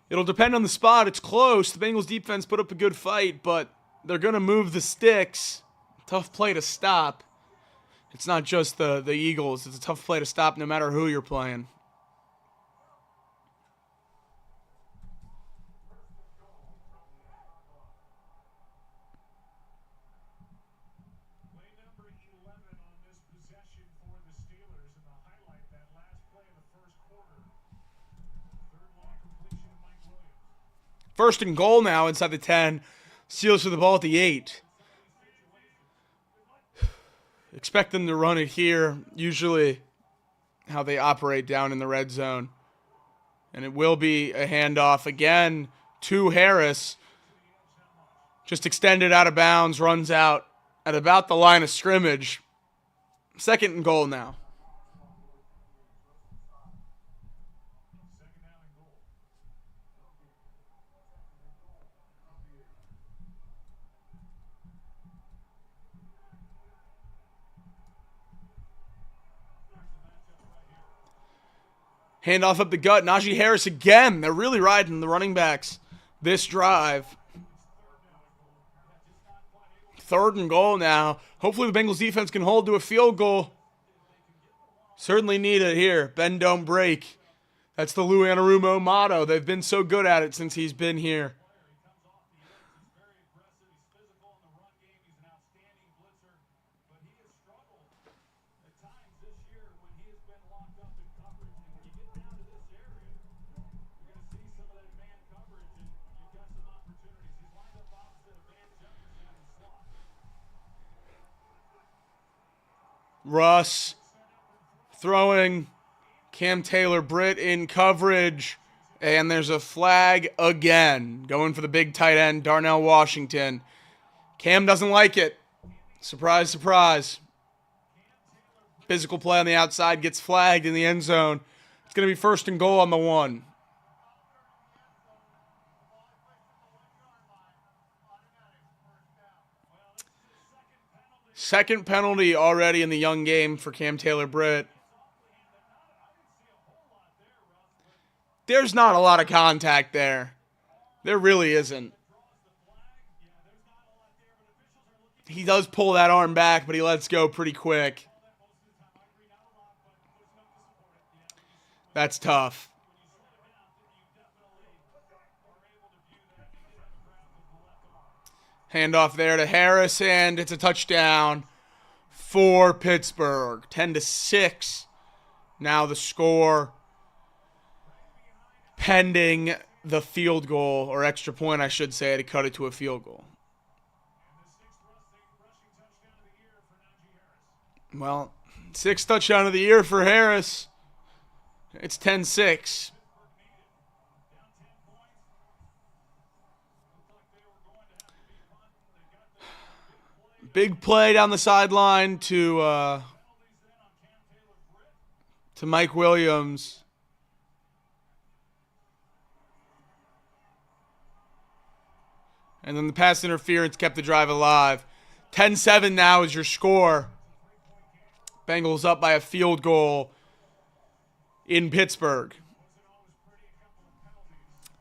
It'll depend on the spot. It's close. The Bengals defense put up a good fight, but they're going to move the sticks. Tough play to stop. It's not just the Eagles. It's a tough play to stop no matter who you're playing. First and goal now inside the 10. Steelers with the ball at the 8. Expect them to run it here, usually how they operate down in the red zone. And it will be a handoff again to Harris. Just extended out of bounds, runs out at about the line of scrimmage. 2nd and goal now. Handoff up the gut. Najee Harris again. They're really riding the running backs this drive. 3rd and goal now. Hopefully the Bengals defense can hold to a field goal. Certainly need it here. Bend, don't break. That's the Lou Anarumo motto. They've been so good at it since he's been here. Russ throwing. Cam Taylor-Britt in coverage. And there's a flag again. Going for the big tight end, Darnell Washington. Cam doesn't like it. Surprise, surprise. Physical play on the outside gets flagged in the end zone. It's going to be 1st and goal on the 1. Second penalty already in the young game for Cam Taylor-Britt. There's not a lot of contact there. There really isn't. He does pull that arm back, but he lets go pretty quick. That's tough. Handoff there to Harris, and it's a touchdown for Pittsburgh. 10-6. Now the score, pending the field goal, or extra point, I should say, to cut it to a field goal. Well, 6th touchdown of the year for Harris. It's 10-6. Big play down the sideline to Mike Williams. And then the pass interference kept the drive alive. 10-7 now is your score. Bengals up by a field goal in Pittsburgh.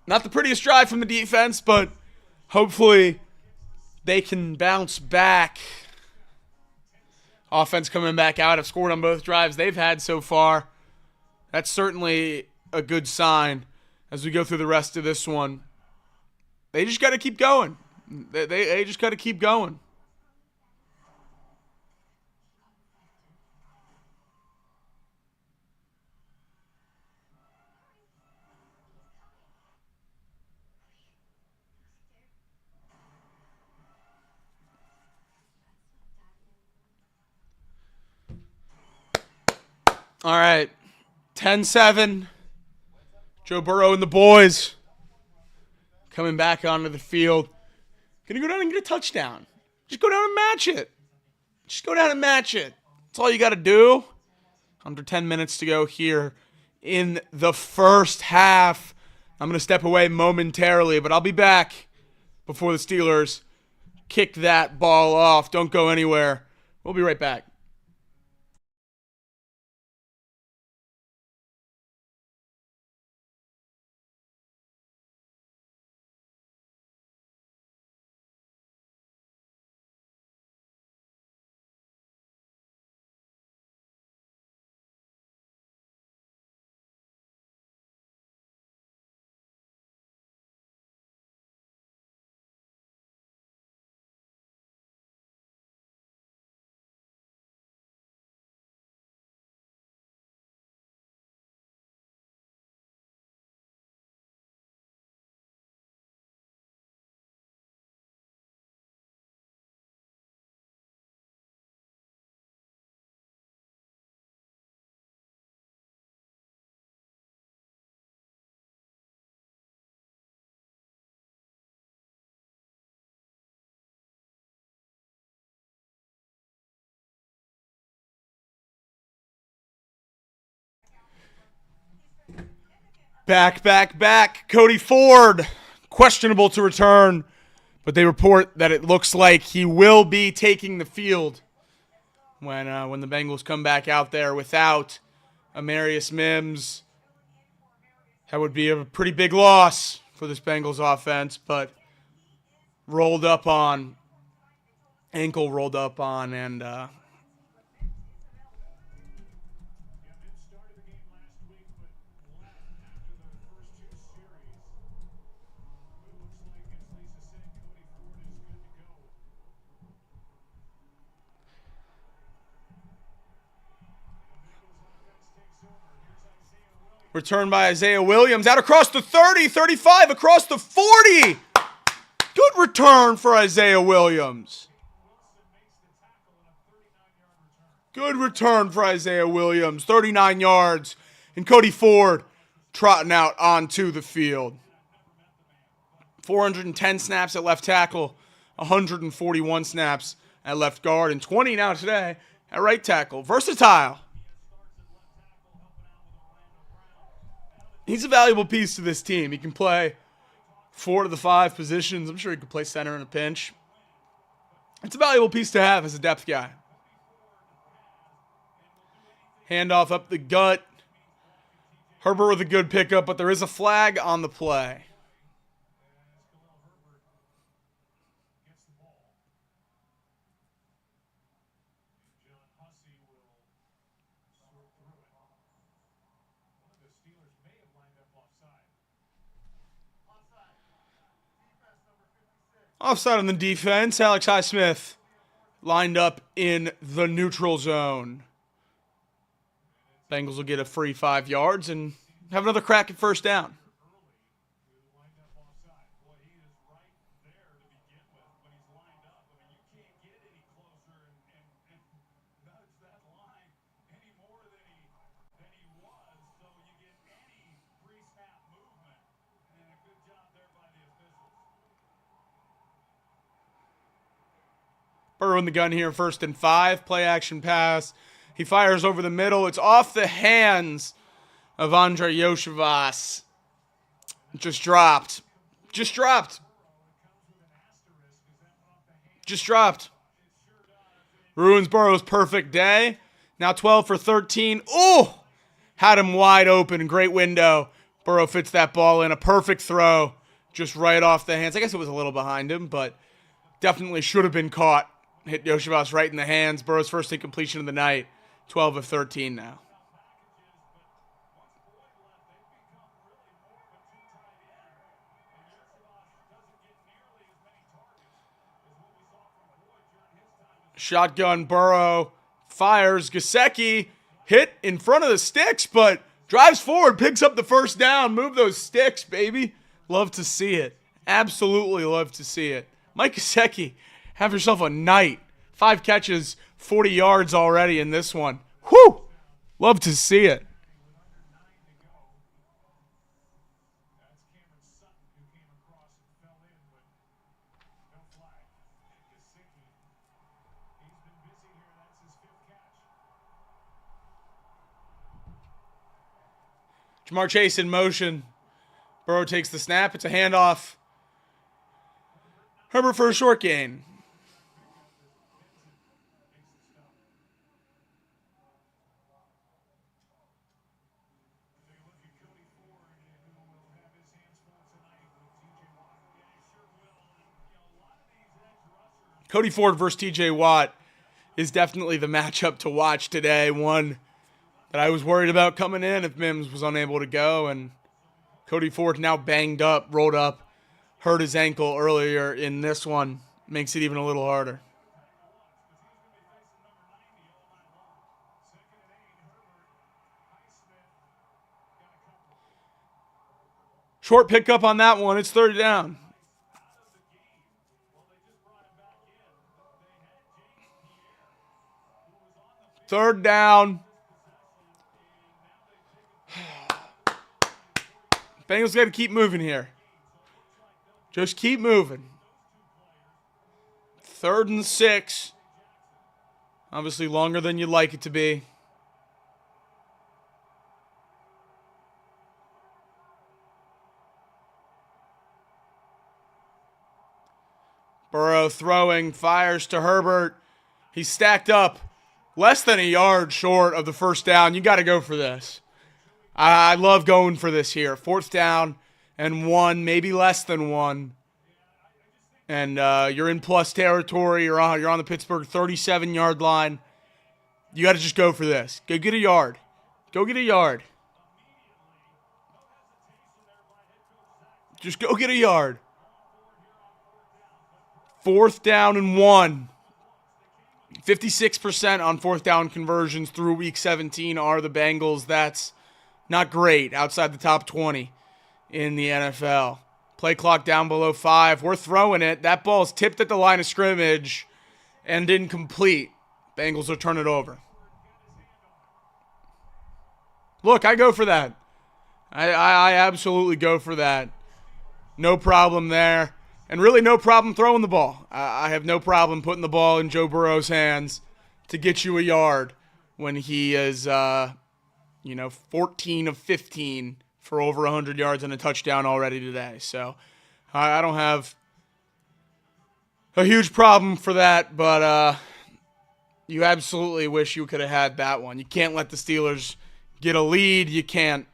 Not the prettiest drive from the defense, but hopefully they can bounce back. Offense coming back out. Have scored on both drives they've had so far. That's certainly a good sign as we go through the rest of this one. They just got to keep going. They just got to keep going. All right, 10-7. Joe Burrow and the boys coming back onto the field. Gonna go down and get a touchdown. Just go down and match it. Just go down and match it. That's all you got to do. Under 10 minutes to go here in the first half. I'm going to step away momentarily, but I'll be back before the Steelers kick that ball off. Don't go anywhere. We'll be right back. Back. Cody Ford, questionable to return, but they report that it looks like he will be taking the field when the Bengals come back out there without Amarius Mims. That would be a pretty big loss for this Bengals offense, but ankle rolled up on, and returned by Isaiah Williams, out across the 30, 35, across the 40. Good return for Isaiah Williams. Good return for Isaiah Williams, 39 yards. And Cody Ford trotting out onto the field. 410 snaps at left tackle, 141 snaps at left guard, and 20 now today at right tackle. Versatile. He's a valuable piece to this team. He can play 4 of the 5 positions. I'm sure he could play center in a pinch. It's a valuable piece to have as a depth guy. Handoff up the gut. Herbert with a good pickup, but there is a flag on the play. Offside on the defense. Alex Highsmith lined up in the neutral zone. Bengals will get a free 5 yards and have another crack at first down. Burrow in the gun here, 1st and 5. Play action pass. He fires over the middle. It's off the hands of Andre Yoshivas. Just dropped. Ruins Burrow's perfect day. Now 12 for 13. Ooh! Had him wide open. Great window. Burrow fits that ball in. A perfect throw. Just right off the hands. I guess it was a little behind him, but definitely should have been caught. Hit Yoshivas right in the hands. Burrow's first incompletion of the night. 12 of 13 now. Shotgun Burrow fires. Gesicki hit in front of the sticks, but drives forward, picks up the first down. Move those sticks, baby. Love to see it. Absolutely love to see it. Mike Gesicki, have yourself a night. 5 catches, 40 yards already in this one. Whew! Love to see it. Jamar Chase in motion. Burrow takes the snap. It's a handoff. Herbert for a short gain. Cody Ford versus TJ Watt is definitely the matchup to watch today. One that I was worried about coming in if Mims was unable to go. And Cody Ford now banged up, rolled up, hurt his ankle earlier in this one. Makes it even a little harder. Short pickup on that one. It's 3rd down. Third down. Bengals got to keep moving here. Just keep moving. 3rd and 6. Obviously longer than you'd like it to be. Burrow throwing, fires to Herbert. He's stacked up less than a yard short of the first down. You got to go for this. I love going for this here. 4th down and 1, maybe less than 1. And you're in plus territory. You're on the Pittsburgh 37-yard line. You got to just go for this. Go get a yard. Go get a yard. Just go get a yard. 4th down and 1. 56% on 4th down conversions through week 17 are the Bengals. That's not great, outside the top 20 in the NFL. Play clock down below 5. We're throwing it. That ball's tipped at the line of scrimmage and incomplete. Bengals will turn it over. Look, I go for that. I absolutely go for that. No problem there. And really no problem throwing the ball. I have no problem putting the ball in Joe Burrow's hands to get you a yard when he is, 14 of 15 for over 100 yards and a touchdown already today. So I don't have a huge problem for that, but you absolutely wish you could have had that one. You can't let the Steelers get a lead. You can't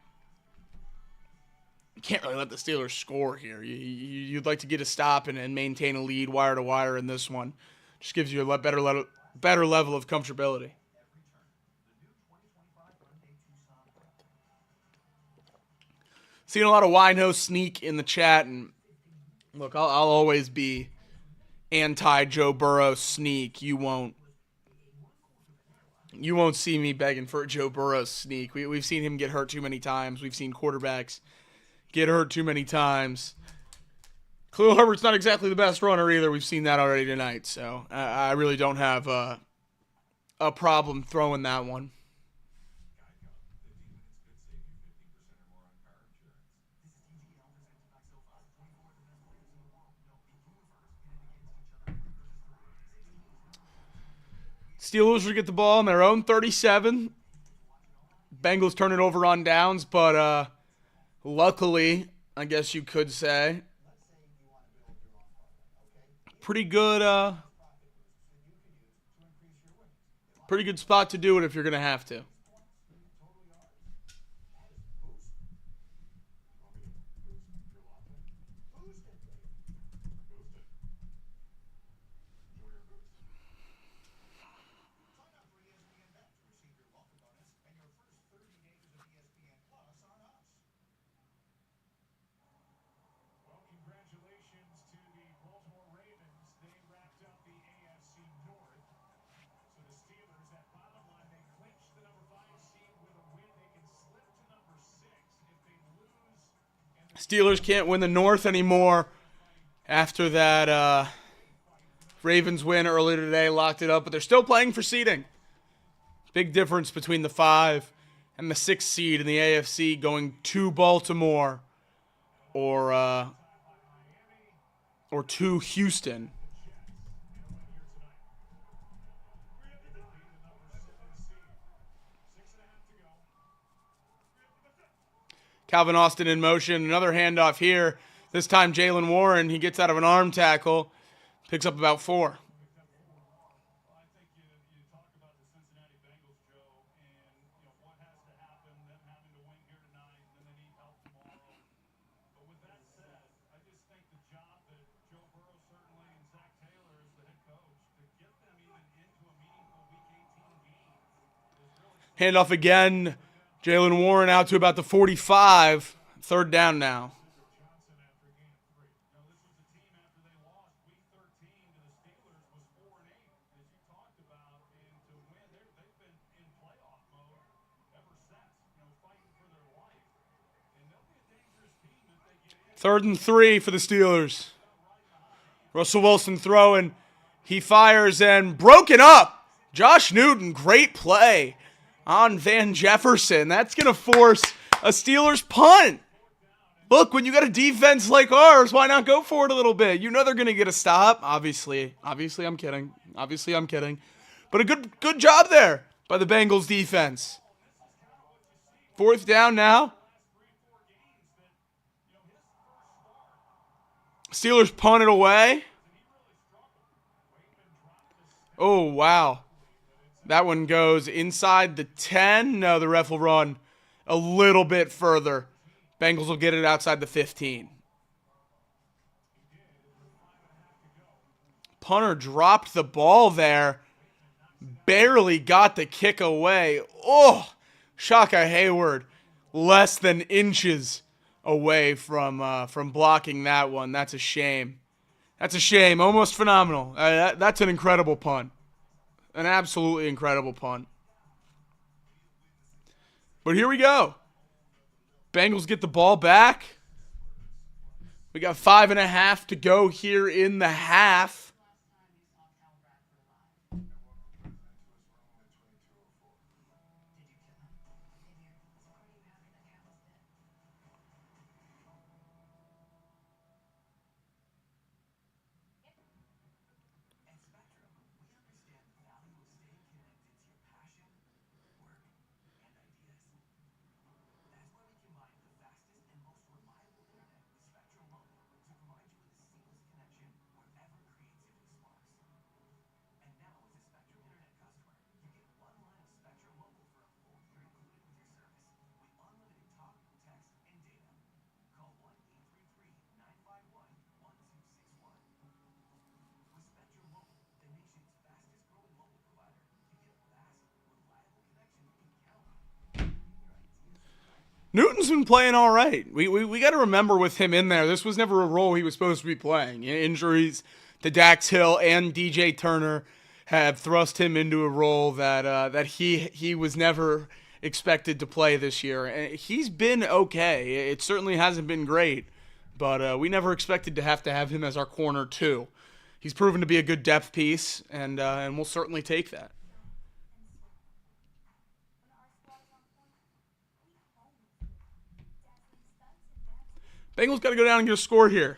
really let the Steelers score here. You'd like to get a stop and maintain a lead wire to wire in this one. Just gives you a better level of comfortability. Seeing a lot of Wino sneak in the chat, and look, I'll always be anti-Joe Burrow sneak. You won't see me begging for a Joe Burrow sneak. We've seen him get hurt too many times. We've seen quarterbacks get hurt too many times. Khalil Herbert's not exactly the best runner either. We've seen that already tonight. So I really don't have a problem throwing that one. Steelers will get the ball on their own 37. Bengals turn it over on downs, but luckily, I guess you could say, pretty good spot to do it if you're going to have to. Steelers can't win the North anymore after that Ravens win earlier today, locked it up, but they're still playing for seeding. Big difference between the 5 and the 6 seed in the AFC going to Baltimore or to Houston. Calvin Austin in motion. Another handoff here. This time Jalen Warren, he gets out of an arm tackle. Picks up about 4. I think you talk about the Cincinnati Bengals, Joe, and what has to happen, them having to win here tonight, and then they need help tomorrow. But with that said, I just think the job that Joe Burrow certainly and Zach Taylor as the head coach to get them even into a meaningful Week 18 game is really. Handoff again. Jalen Warren out to about the 45. 3rd down now. Johnson after game 3. Now, this was a team after they lost Week 13 to the Steelers was 4-8, as you talked about, and to win, they've been in playoff mode ever since, fighting for their life. And they'll be a dangerous team if they get in. 3rd and 3 for the Steelers. Russell Wilson throwing. He fires and broken up. Josh Newton, great play on Van Jefferson. That's going to force a Steelers punt. Look, when you got a defense like ours, why not go for it a little bit? You know they're going to get a stop. Obviously I'm kidding. But a good job there by the Bengals defense. 4th down now. Steelers punt it away. Oh, wow. That one goes inside the 10. No, the ref will run a little bit further. Bengals will get it outside the 15. Punter dropped the ball there. Barely got the kick away. Oh, Shaka Hayward, less than inches away from blocking that one. That's a shame. That's a shame. Almost phenomenal. That's an incredible punt. An absolutely incredible punt. But here we go. Bengals get the ball back. We got 5.5 to go here in the half. Newton's been playing all right. We got to remember with him in there, this was never a role he was supposed to be playing. Injuries to Dax Hill and DJ Turner have thrust him into a role that he was never expected to play this year. And he's been okay. It certainly hasn't been great, but we never expected to have him as our corner too. He's proven to be a good depth piece, and we'll certainly take that. Bengals got to go down and get a score here.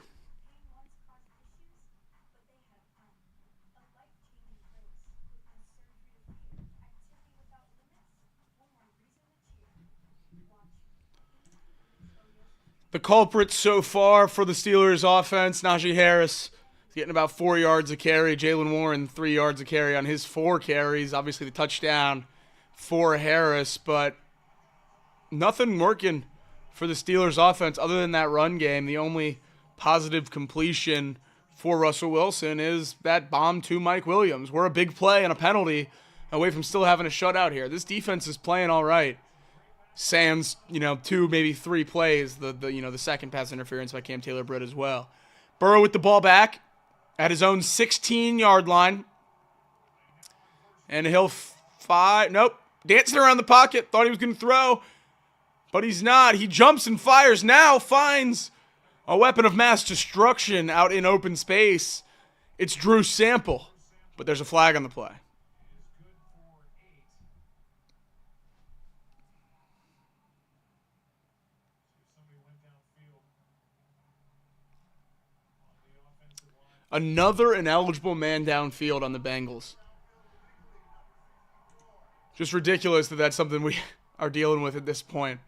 The culprit so far for the Steelers offense, Najee Harris, is getting about 4 yards a carry. Jalen Warren, 3 yards a carry on his 4 carries. Obviously the touchdown for Harris, but nothing working for the Steelers offense other than that run game. The only positive completion for Russell Wilson is that bomb to Mike Williams. We're a big play and a penalty away from still having a shutout here. This defense is playing all right. Sans, 2, maybe 3 plays, the second pass interference by Cam Taylor-Britt as well. Burrow with the ball back at his own 16-yard line. And he'll dancing around the pocket, thought he was going to throw, but he's not. He jumps and fires now, finds a weapon of mass destruction out in open space. It's Drew Sample, but there's a flag on the play. Another ineligible man downfield on the Bengals. Just ridiculous that that's something we are dealing with at this point.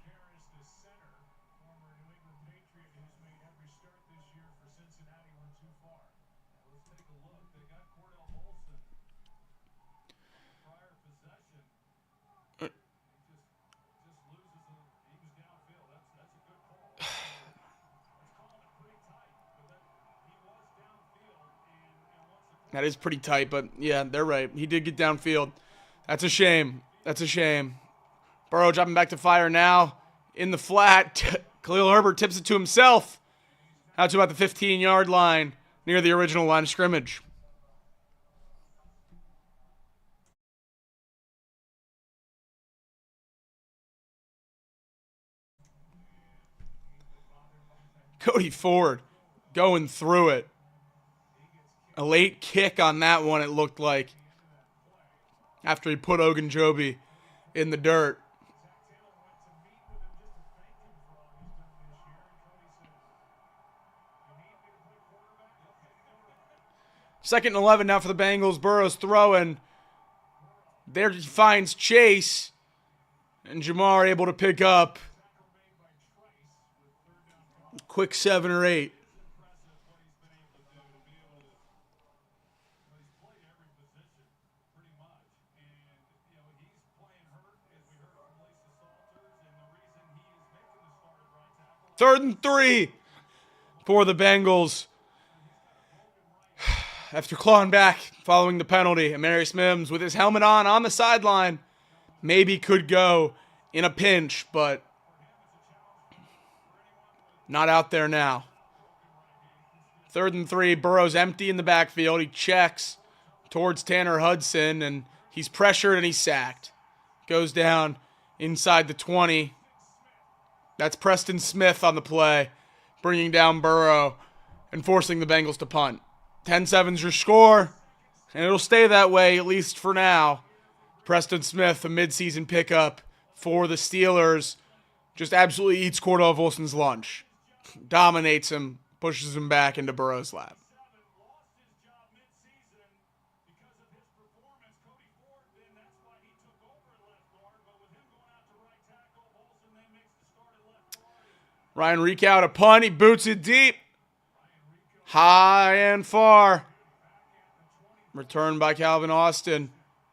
That is pretty tight, but yeah, they're right. He did get downfield. That's a shame. That's a shame. Burrow dropping back to fire now in the flat. Khalil Herbert tips it to himself. Out to about the 15-yard line near the original line of scrimmage. Cody Ford going through it. A late kick on that one, it looked like, after he put Ogunjobi in the dirt. Second and 11 now for the Bengals. Burrow's throwing. There he finds Chase. And Jamar able to pick up quick 7 or 8. 3rd and 3 for the Bengals. After clawing back following the penalty, Amarius Mims with his helmet on the sideline maybe could go in a pinch, but not out there now. 3rd and 3, Burrow's empty in the backfield. He checks towards Tanner Hudson, and he's pressured and he's sacked. Goes down inside the 20. That's Preston Smith on the play, bringing down Burrow and forcing the Bengals to punt. 10-7's your score, and it'll stay that way, at least for now. Preston Smith, a midseason pickup for the Steelers, just absolutely eats Cordell Volson's lunch. Dominates him, pushes him back into Burrow's lap. Ryan Reek out a punt. He boots it deep. High and far. Returned by Calvin Austin.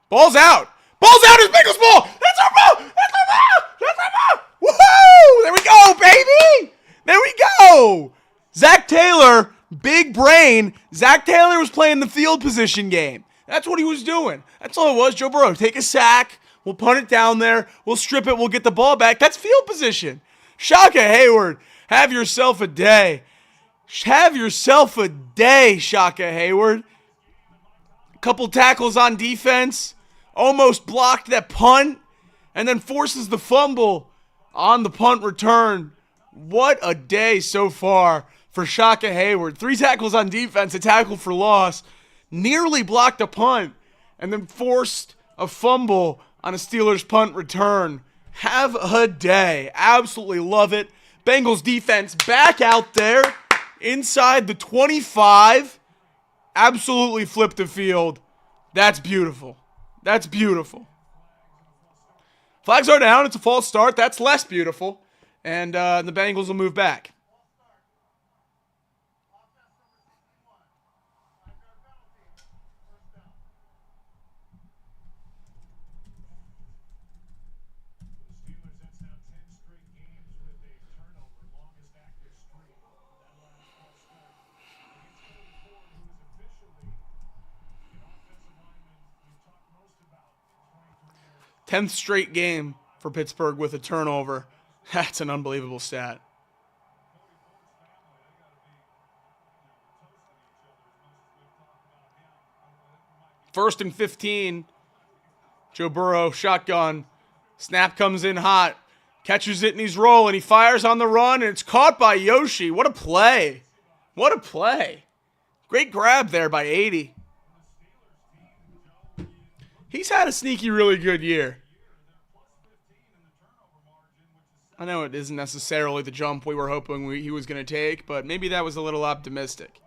Ball's out. Ball's out. It's Bengals ball. It's our ball. It's our ball. It's our ball. Woohoo! There we go, baby. There we go. Zach Taylor, big brain. Zach Taylor was playing the field position game. That's what he was doing. That's all it was. Joe Burrow, take a sack. We'll punt it down there. We'll strip it. We'll get the ball back. That's field position. Shaka Hayward, have yourself a day. Have yourself a day, Shaka Hayward. Couple tackles on defense. Almost blocked that punt. And then forces the fumble on the punt return. What a day so far for Shaka Hayward. 3 tackles on defense, a tackle for loss. Nearly blocked a punt. And then forced a fumble on a Steelers punt return. Have a day. Absolutely love it. Bengals defense back out there inside the 25. Absolutely flipped the field. That's beautiful. That's beautiful. Flags are down. It's a false start. That's less beautiful. And the Bengals will move back. Tenth straight game for Pittsburgh with a turnover. That's an unbelievable stat. First and 15. Joe Burrow, shotgun. Snap comes in hot. Catches it and he's rolling. He fires on the run and it's caught by Yoshi. What a play. What a play. Great grab there by 80. He's had a sneaky, really good year. I know it isn't necessarily the jump we were hoping he was going to take, but maybe that was a little optimistic.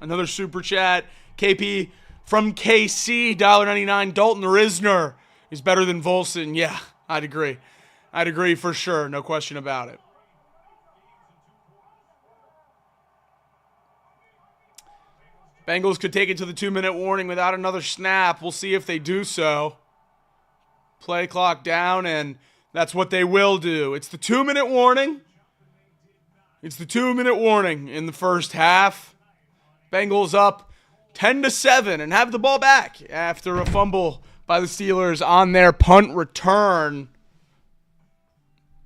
Another super chat. KP from KC, $1.99. Dalton Risner is better than Volson. Yeah, I'd agree. I'd agree for sure. No question about it. Bengals could take it to the 2-minute warning without another snap. We'll see if they do so. Play clock down, and that's what they will do. It's the 2-minute warning. It's the 2-minute warning in the first half. Bengals up 10-7 and have the ball back after a fumble by the Steelers on their punt return.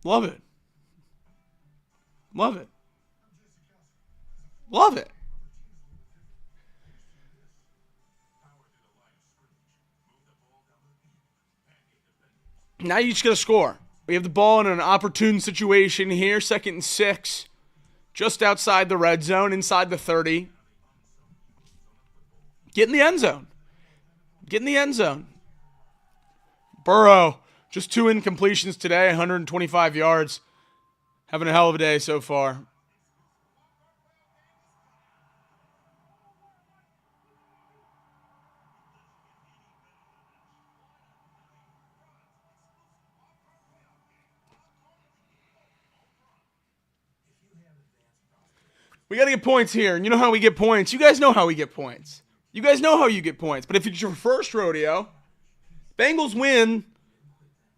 Love it. Love it. Love it. Now you just got to score. We have the ball in an opportune situation here. 2nd and 6. Just outside the red zone, inside the 30. Get in the end zone. Get in the end zone. Burrow, just 2 incompletions today, 125 yards. Having a hell of a day so far. We got to get points here, and you know how we get points. You guys know how we get points. You guys know how you get points. But if it's your first rodeo, Bengals win,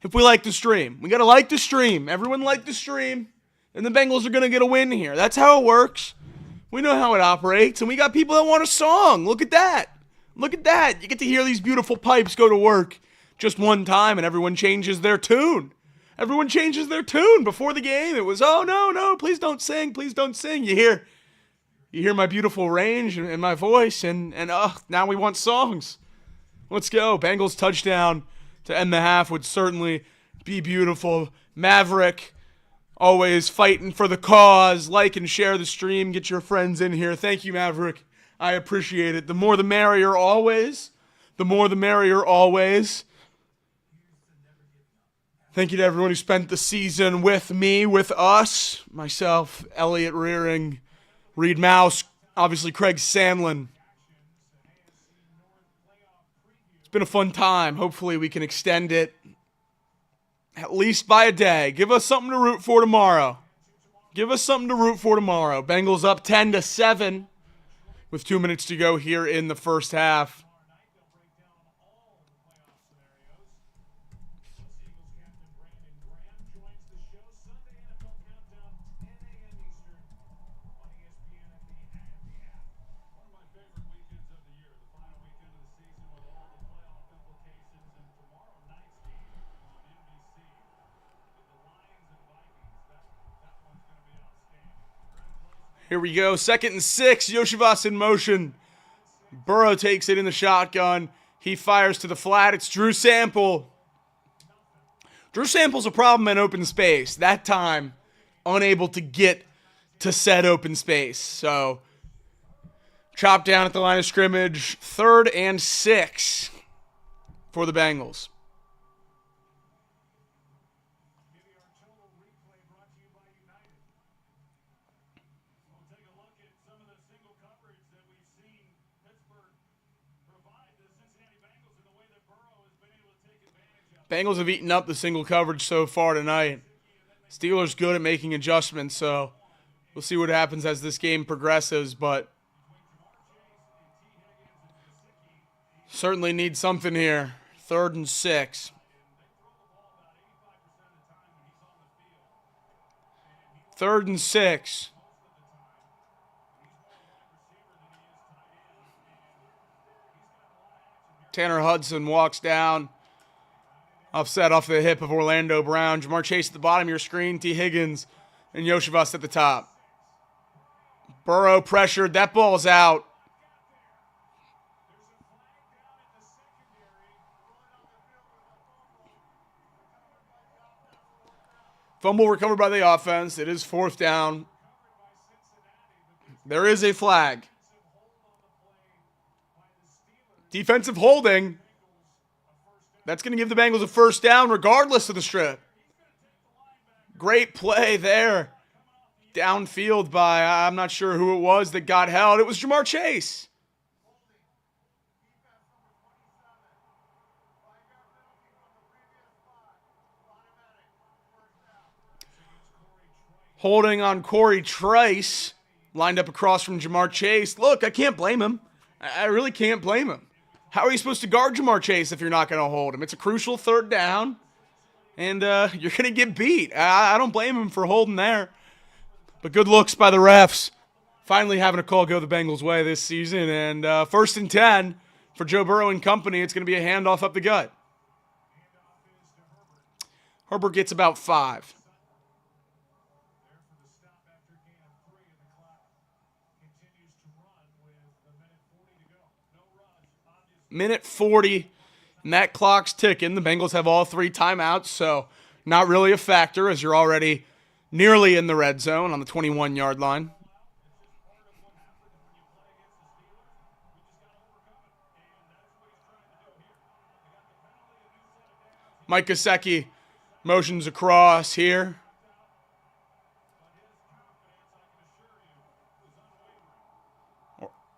if we like the stream. We got to like the stream. Everyone like the stream, and the Bengals are going to get a win here. That's how it works. We know how it operates, and we got people that want a song. Look at that. Look at that. You get to hear these beautiful pipes go to work just one time, and everyone changes their tune. Everyone changes their tune. Before the game, it was, oh, no, please don't sing, please don't sing. You hear my beautiful range and my voice, and now we want songs. Let's go. Bengals touchdown to end the half would certainly be beautiful. Maverick, always fighting for the cause. Like and share the stream. Get your friends in here. Thank you, Maverick. I appreciate it. The more the merrier always. The more the merrier always. Thank you to everyone who spent the season with me, with us. Myself, Elliot Rearing, Reed Mouse, obviously Craig Sandlin. It's been a fun time. Hopefully we can extend it at least by a day. Give us something to root for tomorrow. Give us something to root for tomorrow. Bengals up 10-7 with 2 minutes to go here in the first half. Here we go. 2nd and 6. Yoshivas in motion. Burrow takes it in the shotgun. He fires to the flat. It's Drew Sample. Drew Sample's a problem in open space. That time, unable to get to said open space. So, chop down at the line of scrimmage. 3rd and 6 for the Bengals. Bengals have eaten up the single coverage so far tonight. Steelers good at making adjustments, so we'll see what happens as this game progresses, but certainly need something here. 3rd and 6. Third and 6. Tanner Hudson walks down. Offset off the hip of Orlando Brown. Jamar Chase at the bottom of your screen. T. Higgins and Yoshivas at the top. Burrow pressured. That ball's out. Fumble recovered by the offense. It is 4th down. There is a flag. Defensive holding. That's going to give the Bengals a 1st down regardless of the strip. Great play there. Downfield by, I'm not sure who it was that got held. It was Jamar Chase. Holding on Corey Trice. Lined up across from Jamar Chase. Look, I can't blame him. I really can't blame him. How are you supposed to guard Jamar Chase if you're not going to hold him? It's a crucial 3rd down, and you're going to get beat. I don't blame him for holding there. But good looks by the refs. Finally having a call go the Bengals' way this season. And 1st and 10 for Joe Burrow and company. It's going to be a handoff up the gut. Herbert gets about 5. Minute 40, and that clock's ticking. The Bengals have all 3 timeouts, so not really a factor as you're already nearly in the red zone on the 21-yard line. Mike Gesicki motions across here.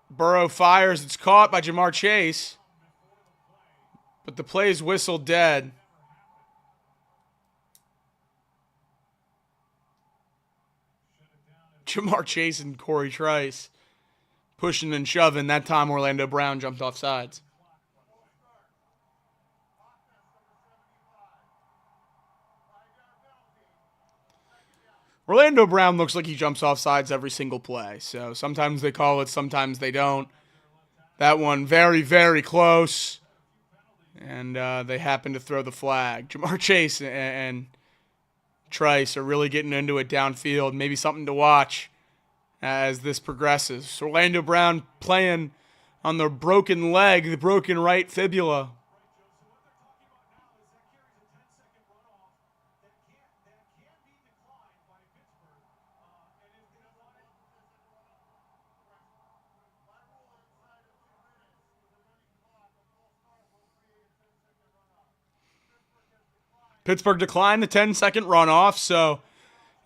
Burrow fires. It's caught by Jamar Chase. But the play is whistled dead. Jamar Chase and Corey Trice pushing and shoving. That time Orlando Brown jumped off sides. Orlando Brown looks like he jumps off sides every single play. So sometimes they call it, sometimes they don't. That one very, very close. And they happen to throw the flag. Jamar Chase and Trice are really getting into it downfield. Maybe something to watch as this progresses. Orlando Brown playing on the broken leg, the broken right fibula. Pittsburgh declined the 10-second runoff, so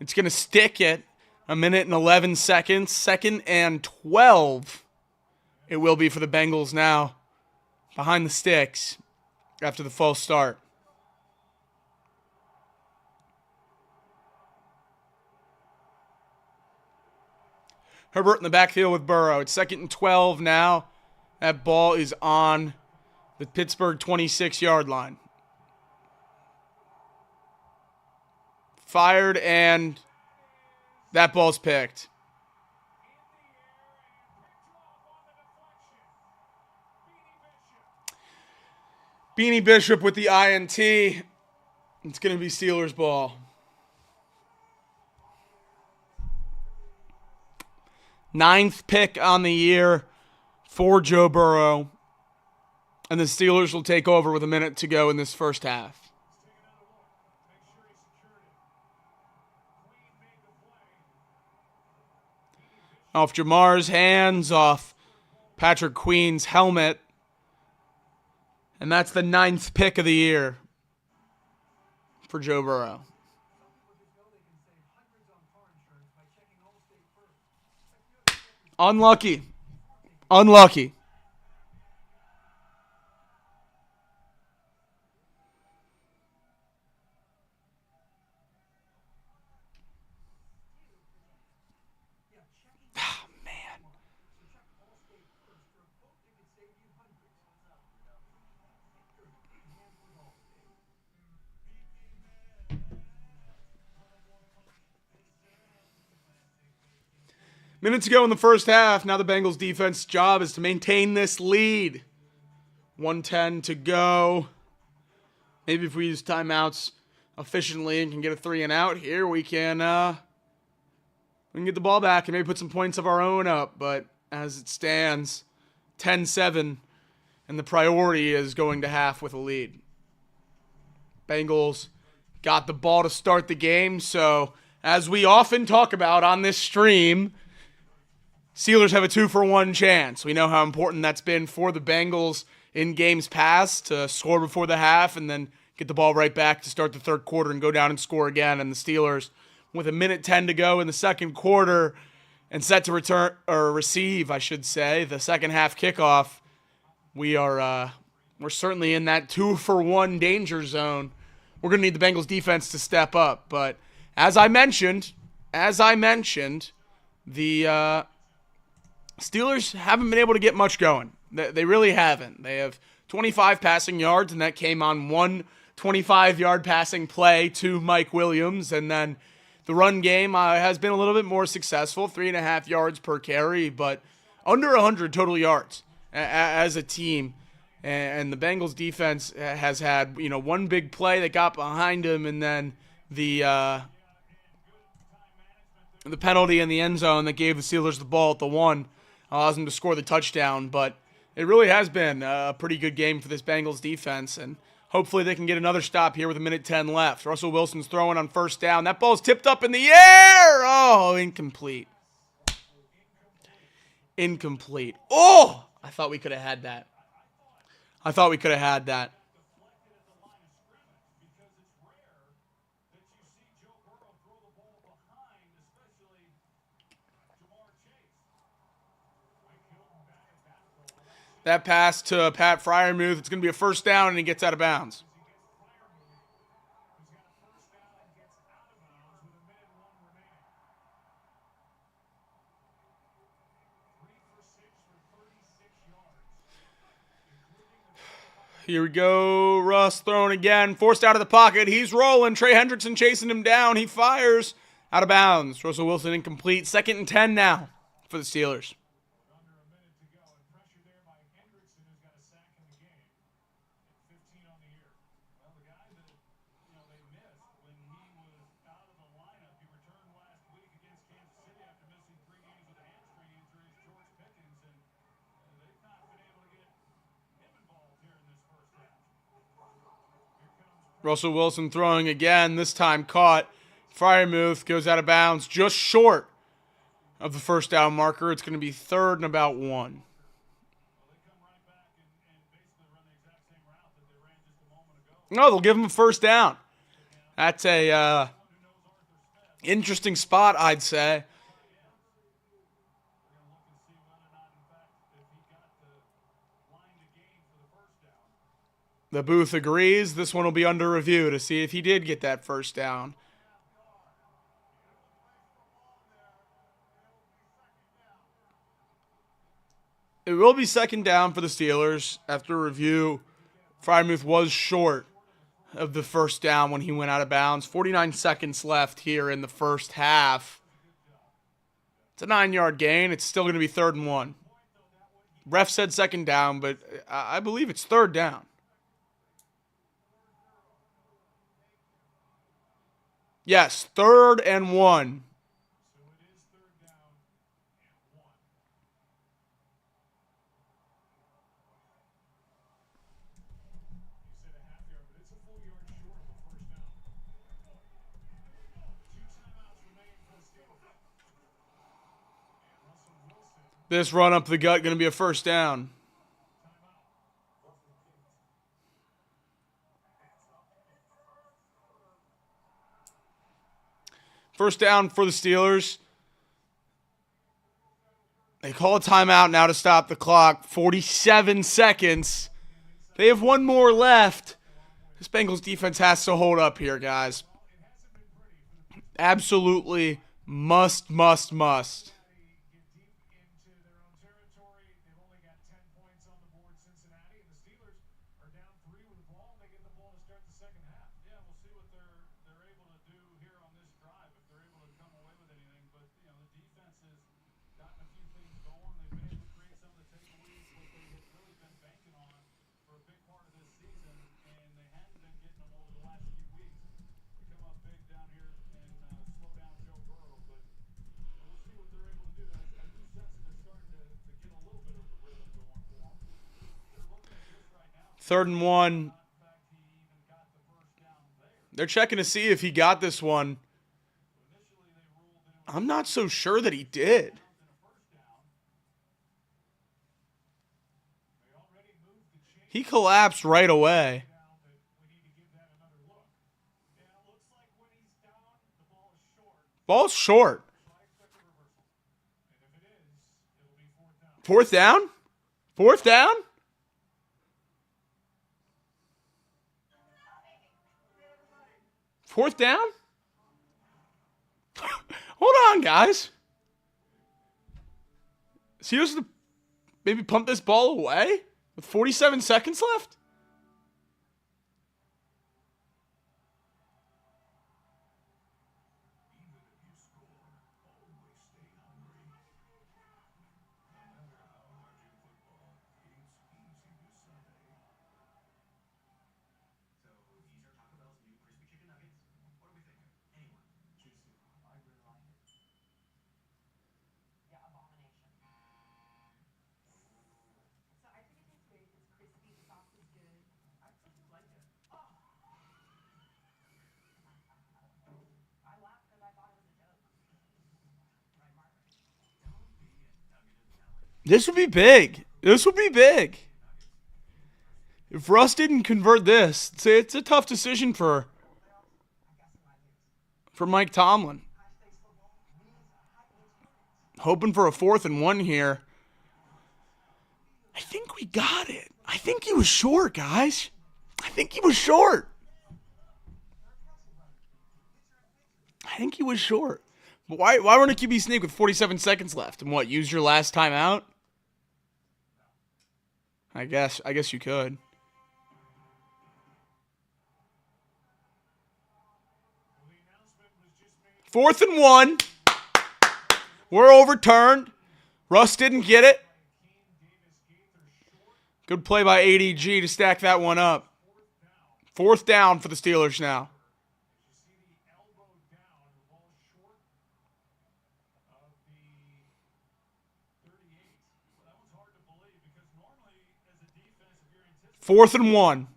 it's going to stick at 1 minute and 11 seconds. 2nd and 12 it will be for the Bengals now, behind the sticks after the false start. Herbert in the backfield with Burrow. It's 2nd and 12 now. That ball is on the Pittsburgh 26-yard line. Fired, and that ball's picked. Beanie Bishop with the INT. It's going to be Steelers ball. 9th pick on the year for Joe Burrow. And the Steelers will take over with 1 minute to go in this first half. Off Jamar's hands, off Patrick Queen's helmet. And that's the 9th pick of the year for Joe Burrow. Unlucky. Unlucky. Minutes ago in the first half, now the Bengals defense job is to maintain this lead. 1:10 to go. Maybe if we use timeouts efficiently and can get a 3 and out here, we can get the ball back and maybe put some points of our own up. But as it stands, 10-7, and the priority is going to half with a lead. Bengals got the ball to start the game, so as we often talk about on this stream, Steelers have a 2-for-1 chance. We know how important that's been for the Bengals in games past to score before the half and then get the ball right back to start the third quarter and go down and score again. And the Steelers, with 1:10 to go in the second quarter and set to receive, I should say, the second half kickoff, we're certainly in that 2-for-1 danger zone. We're going to need the Bengals defense to step up. But as I mentioned, the Steelers haven't been able to get much going. They really haven't. They have 25 passing yards, and that came on one 25-yard passing play to Mike Williams. And then the run game has been a little bit more successful, 3.5 yards per carry, but under 100 total yards as a team. And the Bengals defense has had, one big play that got behind him, and then the penalty in the end zone that gave the Steelers the ball at the 1 allows them to score the touchdown. But it really has been a pretty good game for this Bengals defense, and hopefully they can get another stop here with 1:10 left. Russell Wilson's throwing on first down. That ball's tipped up in the air. Oh, incomplete. Incomplete. Oh, I thought we could have had that. That pass to Pat Freiermuth, it's going to be a first down, and he gets out of bounds. Here we go. Russ throwing again. Forced out of the pocket. He's rolling. Trey Hendrickson chasing him down. He fires. Out of bounds. Russell Wilson incomplete. 2nd and 10 now for the Steelers. Under a minute to go, and pressure there by Hendrickson, who's got a sack in the game. 15 on the year. Well, the guy that they missed when he was out of the lineup, he returned last week against Kansas City after missing 3 games with a hamstring injury, is George Pickens, and they've not been able to get him involved here in this first half. Russell Wilson throwing again, this time caught. Freiermuth goes out of bounds, just short of the first down marker. It's going to be 3rd and about 1. Well, they come right back and basically run the exact same route that they ran just a moment ago. No, they'll give him a first down. That's a interesting spot, I'd say. We're going to look and see whether or not, in fact, if he got the line to gain for the first down. The booth agrees. This one will be under review to see if he did get that first down. It will be 2nd down for the Steelers. After review, Freiermuth was short of the first down when he went out of bounds. 49 seconds left here in the first half. It's a 9-yard gain. It's still going to be 3rd and 1. Ref said 2nd down, but I believe it's 3rd down. Yes, 3rd and 1. So it is 3rd down and 1. You said a half yard, but it's a full yard short of a first down. 2 timeouts remaining for the Steelers. And Russell Wilson, This run up the gut going to be a first down. timeout. First down for the Steelers. They call a timeout now to stop the clock. 47 seconds. They have one more left. This Bengals defense has to hold up here, guys. Absolutely must. Get deep into their own territory. They've only got 10 points on the board, Cincinnati, and the Steelers are down 3 with the ball, and they get the ball to start the second half. Yeah, we'll see what they're able to do here on this drive, if they're able to come away with anything. But the defense has gotten a few things going. They've been able to create some of the takeaways, what they had really been banking on for a big part of this season, and they hadn't been getting them over the last few weeks. They come up big down here and slow down Joe Burrow, but we'll see what they're able to do. I do sense that they're starting to get a little bit of a rhythm going for them. They're looking at this right now. 3rd and 1. In fact, he even got the first down there. They're checking to see if he got this one. Initially, they ruled that it I'm not so sure that he did. was in a first down. They already moved the chain He collapsed right away. down, but we need to give that another look. Yeah, it looks like when he's down, the ball is short. Ball's short. So I expect a reversal. And if it is, it'll be 4th down. 4th down? 4th down? Fourth down? Hold on, guys. Is he supposed to maybe pump this ball away with 47 seconds left? This would be big. This would be big. If Russ didn't convert this, it's a tough decision for Mike Tomlin. Hoping for a 4th and 1 here. I think we got it. I think he was short, guys. I think he was short. But why run a QB sneak with 47 seconds left? And what, use your last time out? I guess you could. 4th and 1. We're overturned. Russ didn't get it. Good play by ADG to stack that one up. 4th down for the Steelers now. Fourth and 1.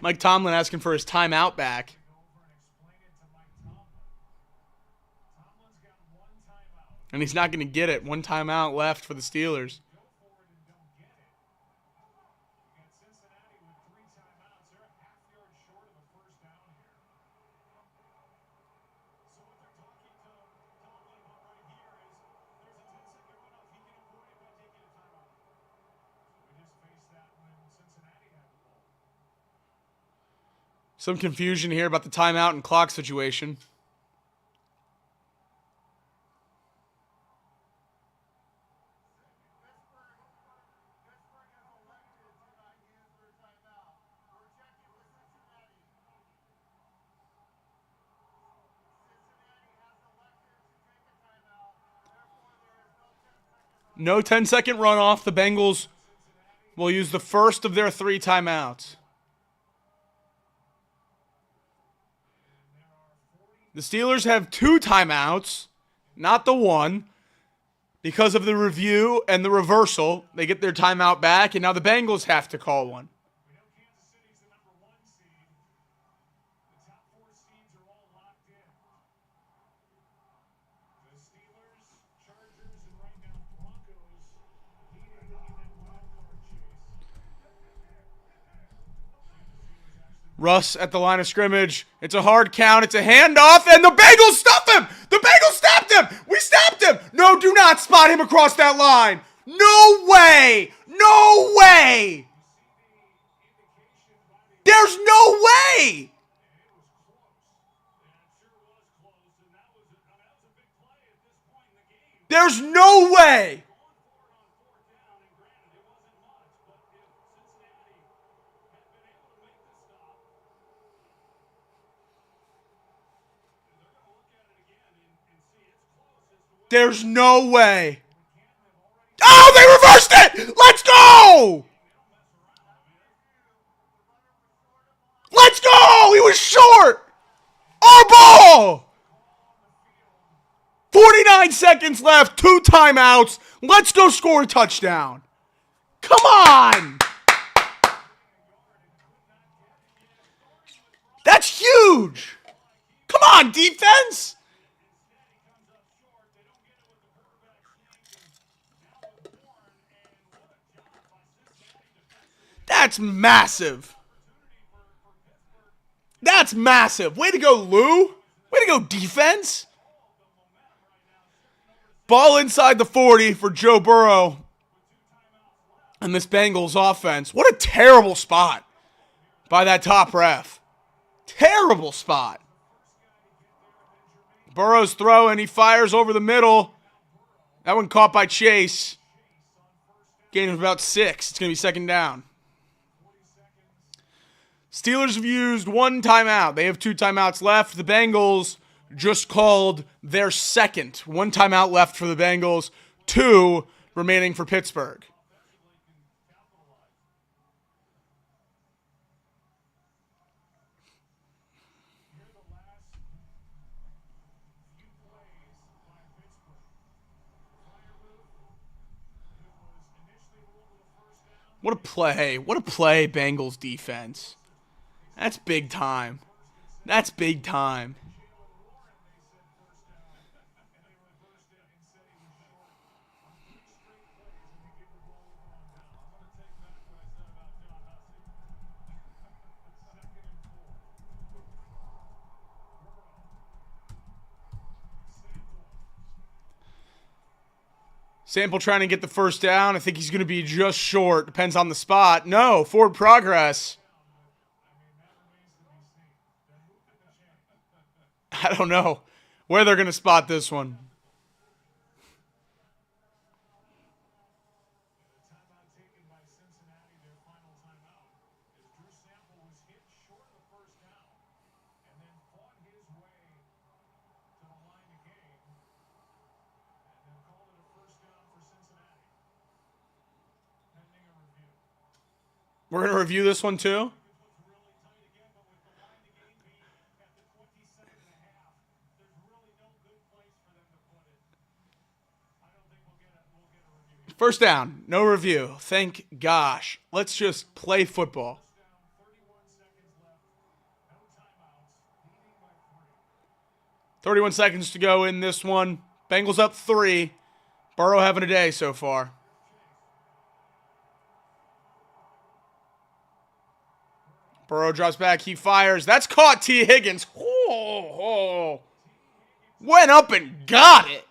Mike Tomlin asking for his timeout back. And he's not going to get it. 1 timeout left for the Steelers. Some confusion here about the timeout and clock situation. No 10-second runoff. The Bengals will use the first of their 3 timeouts. The Steelers have 2 timeouts, not the 1. Because of the review and the reversal, they get their timeout back, and now the Bengals have to call one. Russ at the line of scrimmage. It's a hard count. It's a handoff, and the Bengals stop him. The Bengals stopped him. We stopped him. No, do not spot him across that line. No way. No way. There's no way. There's no way. There's no way. Oh, they reversed it! Let's go! Let's go! He was short! Our ball! 49 seconds left, 2 timeouts. Let's go score a touchdown. Come on! That's huge! Come on, defense! That's massive. That's massive. Way to go, Lou. Way to go, defense. Ball inside the 40 for Joe Burrow and this Bengals offense. What a terrible spot by that top ref. Terrible spot. Burrow's throw, and he fires over the middle. That one caught by Chase. Gain of about 6. It's going to be 2nd down. Steelers have used 1 timeout. They have 2 timeouts left. The Bengals just called their 2nd. 1 timeout left for the Bengals. 2 remaining for Pittsburgh. What a play. What a play, Bengals defense. That's big time. That's big time. Sample trying to get the first down. I think he's going to be just short. Depends on the spot. No, forward progress. I don't know where they're going to spot this one. The timeout taken by Cincinnati, their final timeout, as Drew Sample was hit short of the first down and then fought his way to the line of game and then called it a first down for Cincinnati. Pending a review. We're going to review this one too. It was really tight again, but with the line of game being at the 27 and a half, there's really no good place for them to put it. I don't think we'll get a review here. First down, no review. Thank gosh. Let's just play football. Down, 31 seconds left, no timeouts, leading by 3. 31 seconds to go in this one. Bengals up 3. Burrow having a day so far. Burrow drops back. He fires. That's caught. T. Higgins. Oh. Went up and got it.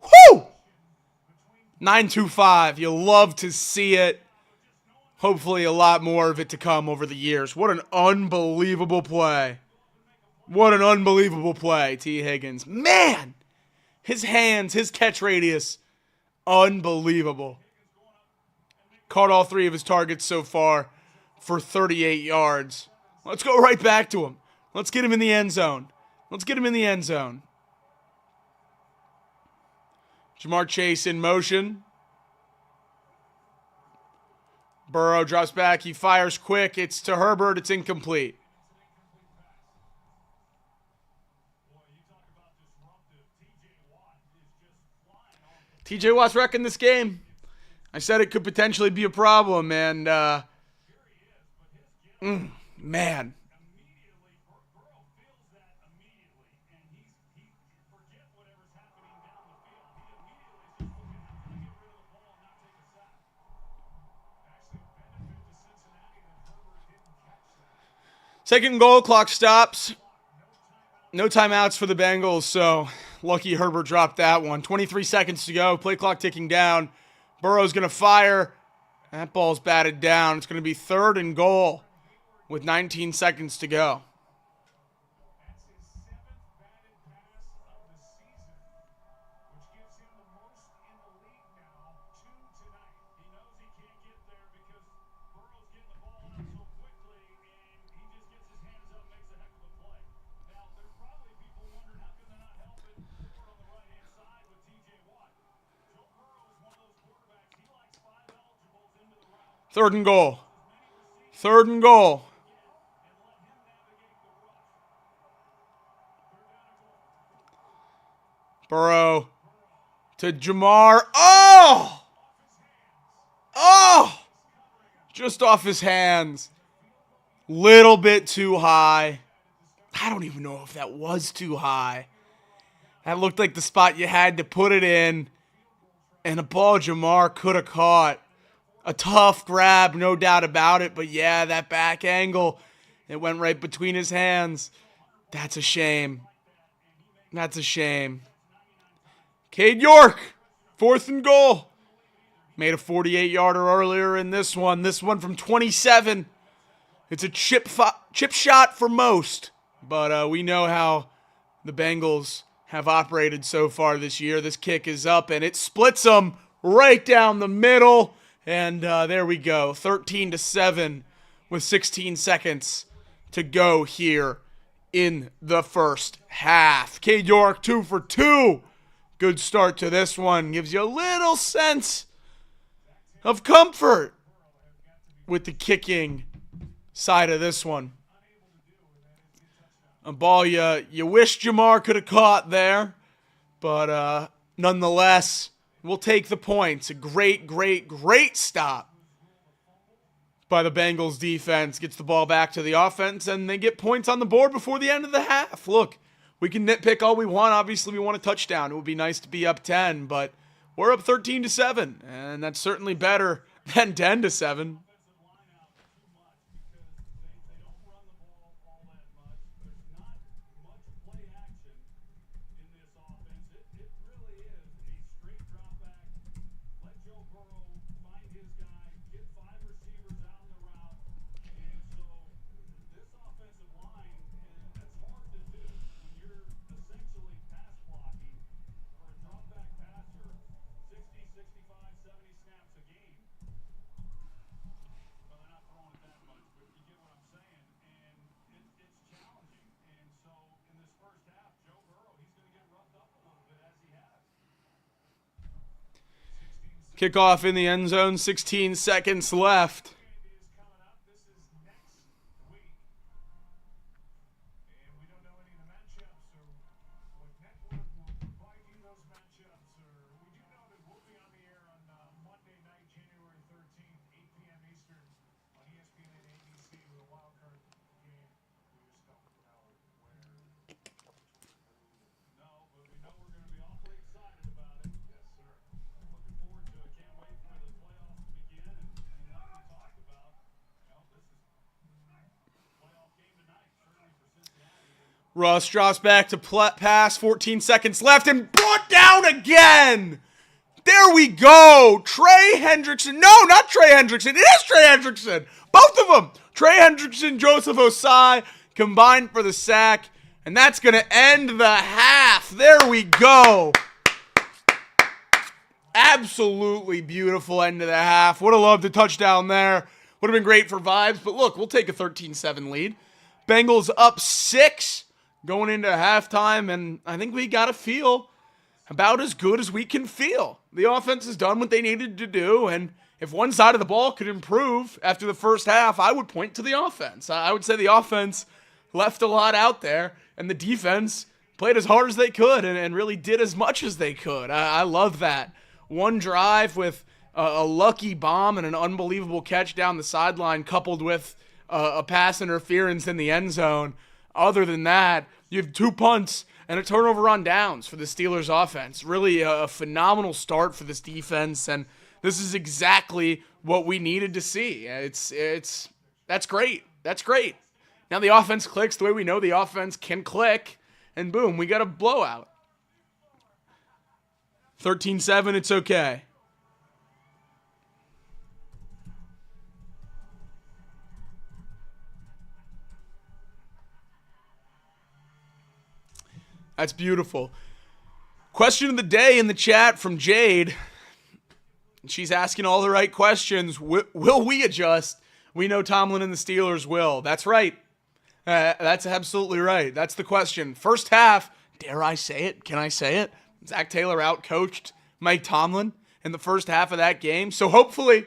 Whoo! 9-2-5. You'll love to see it. Hopefully a lot more of it to come over the years. What an unbelievable play. What an unbelievable play, T. Higgins. Man! His hands, his catch radius, unbelievable. Caught all 3 of his targets so far for 38 yards. Let's go right back to him. Let's get him in the end zone. Let's get him in the end zone. Jamar Chase in motion. Burrow drops back. He fires quick. It's to Herbert. It's incomplete. TJ Watt's wrecking this game. I said it could potentially be a problem, and man. Immediately, Burrow feels that immediately, and he forget whatever's happening down the field. He immediately is just looking, how can I get rid of the ball and not take a sack? Actually, benefit to Cincinnati that Herbert didn't catch that. Second goal, clock stops. No timeouts for the Bengals, so lucky Herbert dropped that one. 23 seconds to go, play clock ticking down. Burrow's going to fire. That ball's batted down. It's going to be 3rd and goal with 19 seconds to go. That's his 7th batted pass of the season, which gives him the most in the league now, 2 tonight. He knows he can't get there because Burrow's getting the ball out so quickly, and he just gets his hands up, makes a heck of a play. Now, there's probably people wondering how come they're not helping over on the right-hand side with T.J. Watt. Joe Burrow is one of those quarterbacks. He likes 5 eligibles into the route. 3rd and goal. 3rd and goal. Burrow to Jamar. Oh! Oh! Just off his hands. Little bit too high. I don't even know if that was too high. That looked like the spot you had to put it in. And a ball Jamar could have caught. A tough grab, no doubt about it. But yeah, that back angle, it went right between his hands. That's a shame. That's a shame. Cade York, 4th and goal. Made a 48-yarder earlier in this one. This one from 27. It's a chip shot for most. But we know how the Bengals have operated so far this year. This kick is up, and it splits them right down the middle. And there we go, 13-7 with 16 seconds to go here in the first half. Cade York, 2 for 2. Good start to this one. Gives you a little sense of comfort with the kicking side of this one. A ball you wish Jamar could have caught there, but nonetheless, we'll take the points. A great, great, great stop by the Bengals defense. Gets the ball back to the offense, and they get points on the board before the end of the half. Look, we can nitpick all we want. Obviously, we want a touchdown. It would be nice to be up 10, but we're up 13-7, and that's certainly better than 10-7. Kickoff in the end zone, 16 seconds left. is coming up. This is next week. And we don't know any of the matchups or what network will provide you those matchups. Or we do know that we'll be on the air on Monday night, January 13th, 8 p.m. Eastern on ESPN and ABC with a wild card game. We just don't know where. No, but we know we're going to be awfully excited about it. Yes, sir. Looking forward to it. Can't wait for the playoffs to begin. And like we talked about, this is playoff game tonight, certainly for Cincinnati. Russ drops back to pass, 14 seconds left, and brought down again. There we go. Trey Hendrickson. No, not Trey Hendrickson. It is Trey Hendrickson. Both of them. Trey Hendrickson, Joseph Osai combined for the sack. And that's going to end the half. There we go. Absolutely beautiful end of the half. Would have loved a touchdown there. Would have been great for vibes. But look, we'll take a 13-7 lead. Bengals up 6 going into halftime. And I think we got to feel about as good as we can feel. The offense has done what they needed to do. And if one side of the ball could improve after the first half, I would point to the offense. I would say the offense left a lot out there. And the defense played as hard as they could and really did as much as they could. I love that. One drive with a lucky bomb and an unbelievable catch down the sideline coupled with a pass interference in the end zone. Other than that, you have 2 punts and a turnover on downs for the Steelers offense. Really a phenomenal start for this defense, and this is exactly what we needed to see. That's great. That's great. Now the offense clicks the way we know the offense can click, and boom, we got a blowout. 13-7, it's okay. That's beautiful. Question of the day in the chat from Jade. She's asking all the right questions. Will we adjust? We know Tomlin and the Steelers will. That's right. That's absolutely right. That's the question. First half, dare I say it? Can I say it? Zach Taylor outcoached Mike Tomlin in the first half of that game. So hopefully,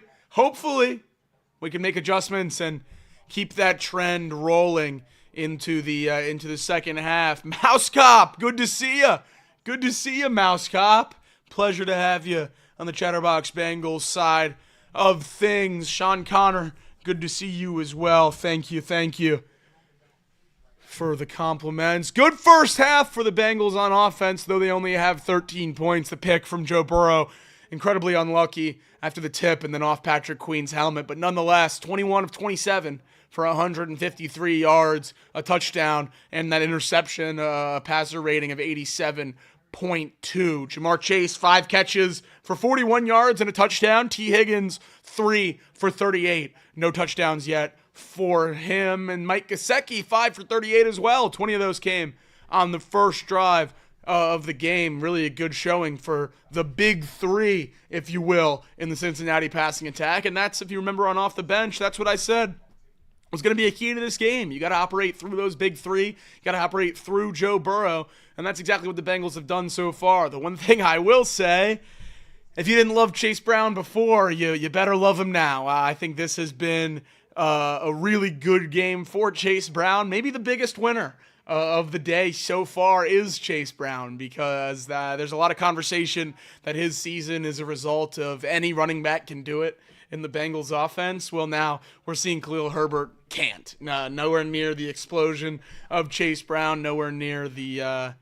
we can make adjustments and keep that trend rolling into the second half. Mouse Cop, good to see you. Good to see you, Mouse Cop. Pleasure to have you on the Chatterbox Bengals side of things. Sean Connor, good to see you as well. Thank you for the compliments. Good first half for the Bengals on offense, though they only have 13 points. The pick from Joe Burrow, incredibly unlucky after the tip and then off Patrick Queen's helmet. But nonetheless, 21 of 27 for 153 yards, a touchdown, and that interception, a passer rating of 87.2. Jamar Chase, 5 catches for 41 yards and a touchdown. T. Higgins, 3 for 38. No touchdowns yet for him. And Mike Gesicki, 5 for 38 as well. 20 of those came on the first drive of the game. Really a good showing for the big 3, if you will, in the Cincinnati passing attack. And that's, if you remember on Off the Bench, that's what I said was going to be a key to this game. You got to operate through those big 3. You got to operate through Joe Burrow. And that's exactly what the Bengals have done so far. The one thing I will say, if you didn't love Chase Brown before, you better love him now. I think this has been a really good game for Chase Brown. Maybe the biggest winner of the day so far is Chase Brown, because there's a lot of conversation that his season is a result of any running back can do it in the Bengals offense. Well, now we're seeing Khalil Herbert can't. Nowhere near the explosion of Chase Brown, nowhere near the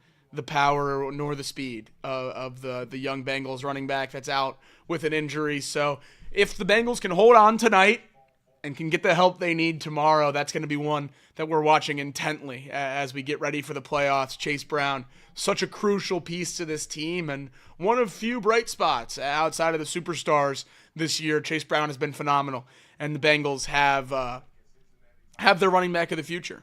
power nor the speed of the young Bengals running back that's out with an injury. So if the Bengals can hold on tonight and can get the help they need tomorrow, that's going to be one that we're watching intently as we get ready for the playoffs. Chase Brown, such a crucial piece to this team and one of few bright spots outside of the superstars this year. Chase Brown has been phenomenal, and the Bengals have their running back of the future.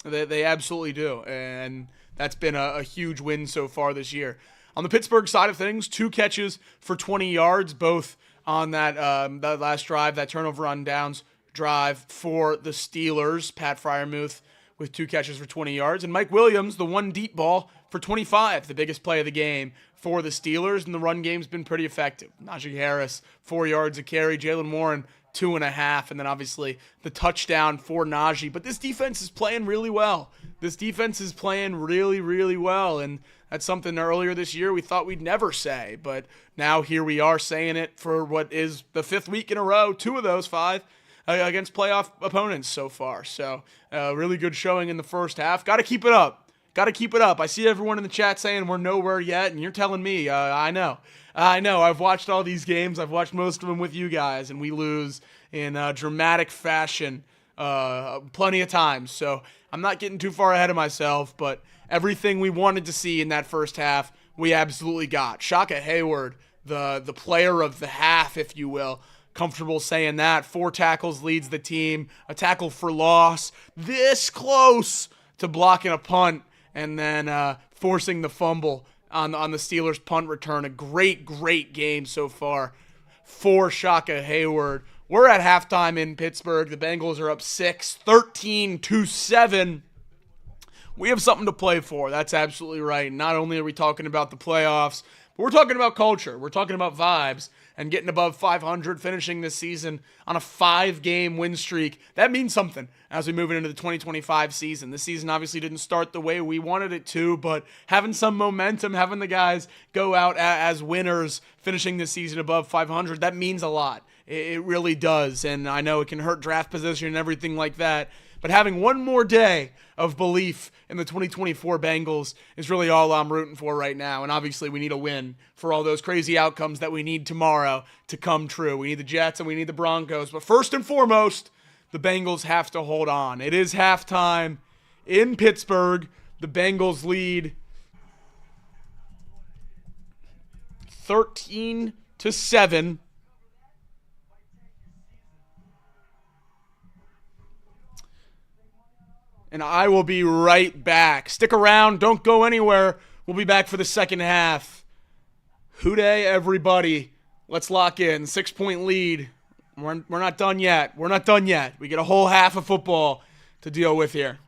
They absolutely do, and that's been a huge win so far this year. On the Pittsburgh side of things, 2 catches for 20 yards, both on that last drive, that turnover on downs drive for the Steelers. Pat Freiermuth with 2 catches for 20 yards. And Mike Williams, the 1 deep ball for 25, the biggest play of the game for the Steelers, and the run game's been pretty effective. Najee Harris, 4 yards a carry. Jalen Warren, 2.5, and then obviously the touchdown for Najee. But this defense is playing really well. This defense is playing really, really well, and that's something earlier this year we thought we'd never say, but now here we are saying it for what is the 5th week in a row, 2 of those 5 against playoff opponents so far. So really good showing in the first half. Got to keep it up. Got to keep it up. I see everyone in the chat saying we're nowhere yet, and you're telling me. I know. I've watched all these games. I've watched most of them with you guys, and we lose in dramatic fashion plenty of times. So I'm not getting too far ahead of myself, but everything we wanted to see in that first half, we absolutely got. Shaka Hayward, the player of the half, if you will. Comfortable saying that. 4 tackles leads the team. A tackle for loss. This close to blocking a punt and then forcing the fumble on the Steelers' punt return. A great, great game so far for Shaka Hayward. We're at halftime in Pittsburgh. The Bengals are up 6, 13-7. We have something to play for. That's absolutely right. Not only are we talking about the playoffs, but we're talking about culture. We're talking about vibes and getting above 500, finishing this season on a 5-game win streak. That means something as we move into the 2025 season. This season obviously didn't start the way we wanted it to, but having some momentum, having the guys go out as winners, finishing this season above 500, that means a lot. It really does, and I know it can hurt draft position and everything like that, but having one more day of belief in the 2024 Bengals is really all I'm rooting for right now. And obviously we need a win for all those crazy outcomes that we need tomorrow to come true. We need the Jets and we need the Broncos. But first and foremost, the Bengals have to hold on. It is halftime in Pittsburgh. The Bengals lead 13-7. And I will be right back. Stick around. Don't go anywhere. We'll be back for the second half. Hooday, everybody. Let's lock in. 6-point lead. We're not done yet. We're not done yet. We get a whole half of football to deal with here.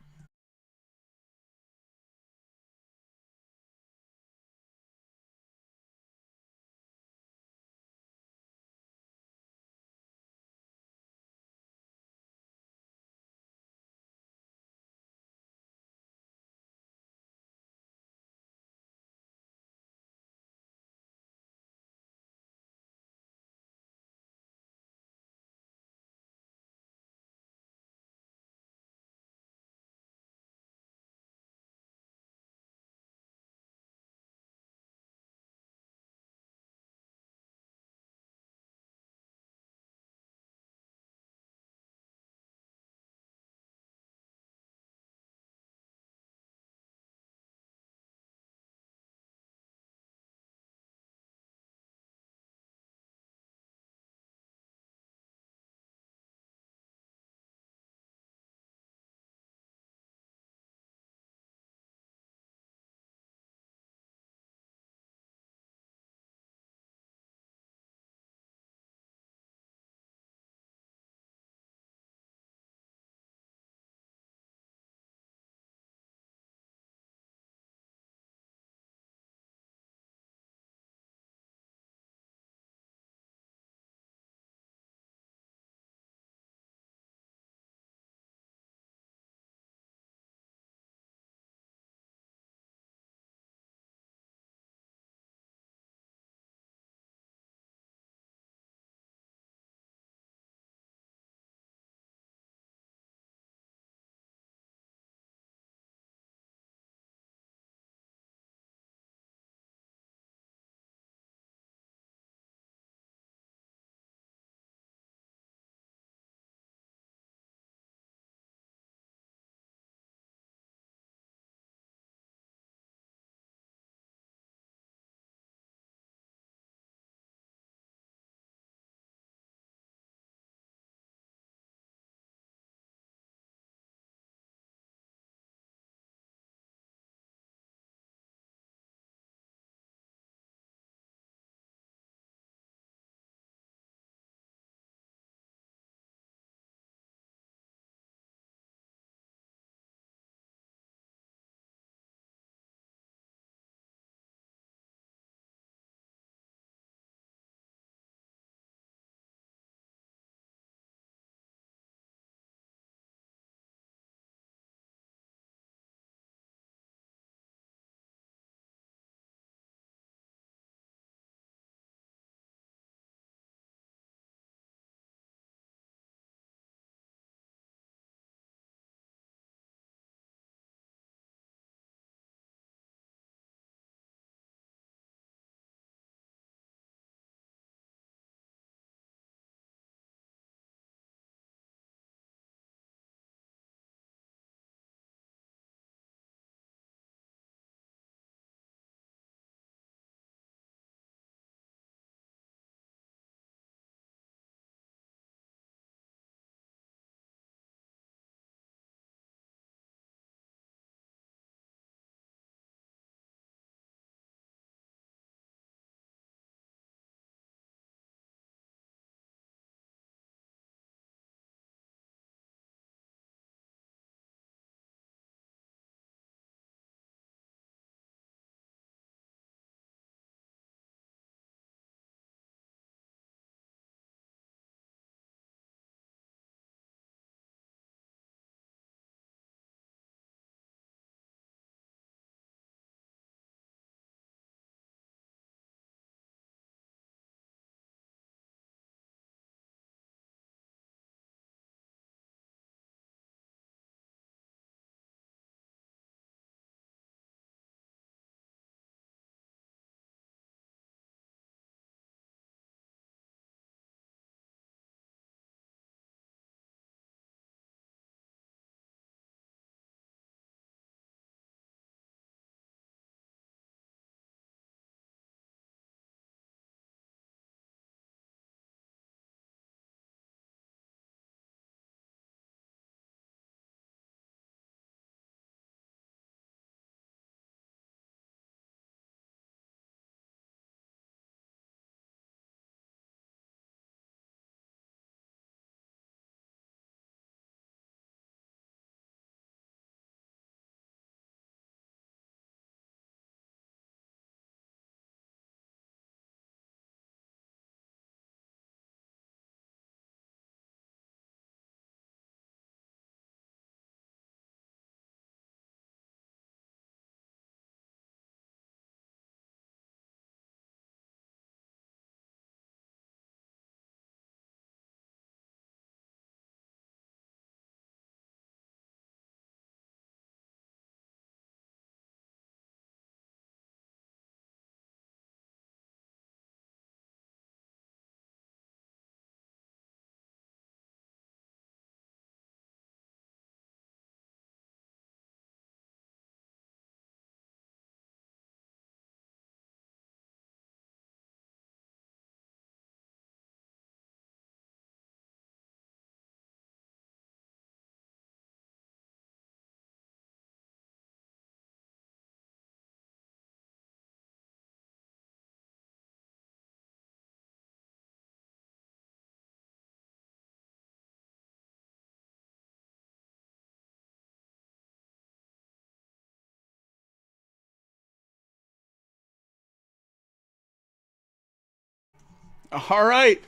All right.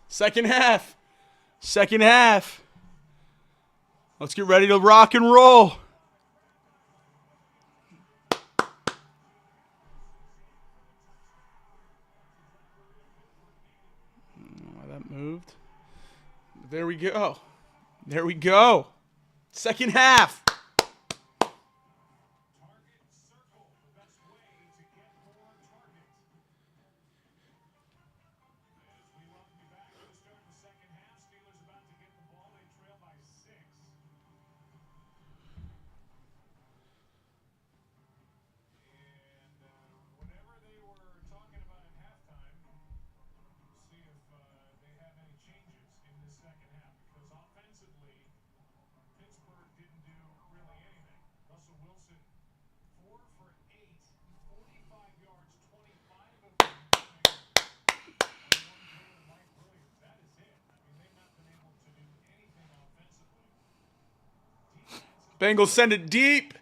Second half. Second half. Let's get ready to rock and roll. That moved. There we go. There we go. Second half. Pittsburgh didn't do really anything. Russell Wilson, 4 for 8, 45 yards, 25 of them. That is it. I mean, they've not been able to do anything offensively. Bengals send it deep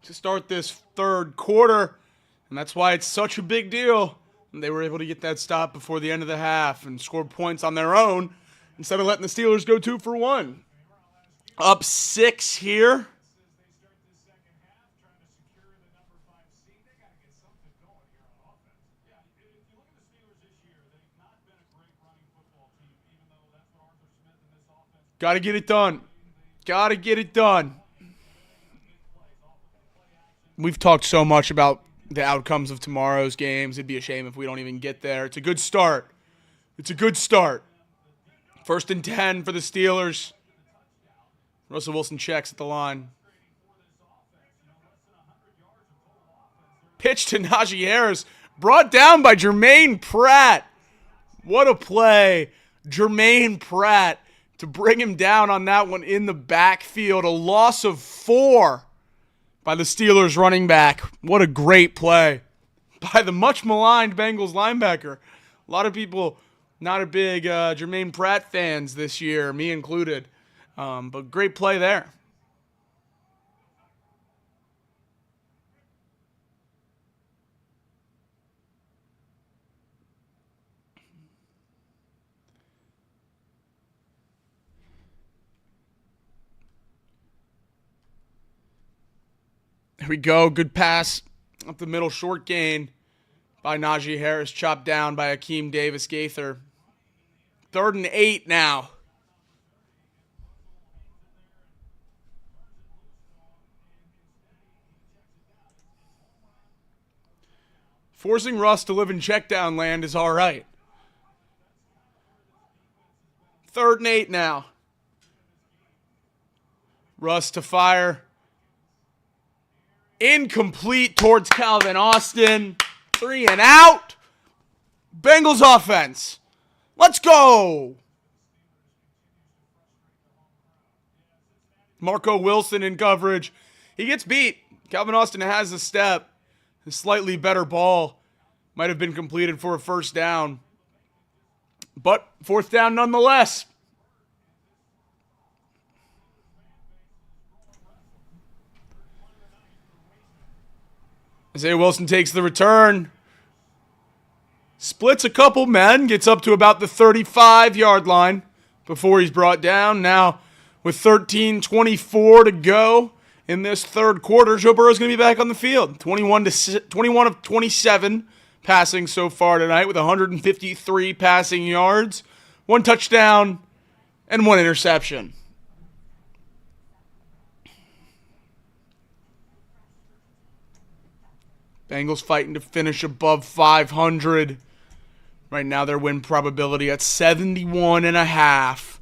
to start this third quarter, and that's why it's such a big deal. And they were able to get that stop before the end of the half and score points on their own instead of letting the Steelers go 2 for 1. Up 6 here. Got to get it done. Got to get it done. We've talked so much about the outcomes of tomorrow's games. It'd be a shame if we don't even get there. It's a good start. It's a good start. 1st and 10 for the Steelers. Russell Wilson checks at the line. Pitch to Najee Harris. Brought down by Jermaine Pratt. What a play. Jermaine Pratt to bring him down on that one in the backfield. A loss of 4 by the Steelers running back. What a great play by the much maligned Bengals linebacker. A lot of people not a big Jermaine Pratt fans this year, me included. But great play there. There we go. Good pass up the middle. Short gain by Najee Harris. Chopped down by Akeem Davis-Gaither. 3rd and 8 now. Forcing Russ to live in checkdown land is all right. 3rd and 8 now. Russ to fire. Incomplete towards Calvin Austin. 3 and out. Bengals offense. Let's go. Marco Wilson in coverage. He gets beat. Calvin Austin has a step. A slightly better ball might have been completed for a 1st down. But 4th down nonetheless. Isaiah Wilson takes the return. Splits a couple men. Gets up to about the 35-yard line before he's brought down. Now with 13:24 to go in this third quarter, Joe Burrow's going to be back on the field. 21 of 27 passing so far tonight with 153 passing yards, 1 touchdown, and 1 interception. Bengals fighting to finish above 500. Right now their win probability at 71.5.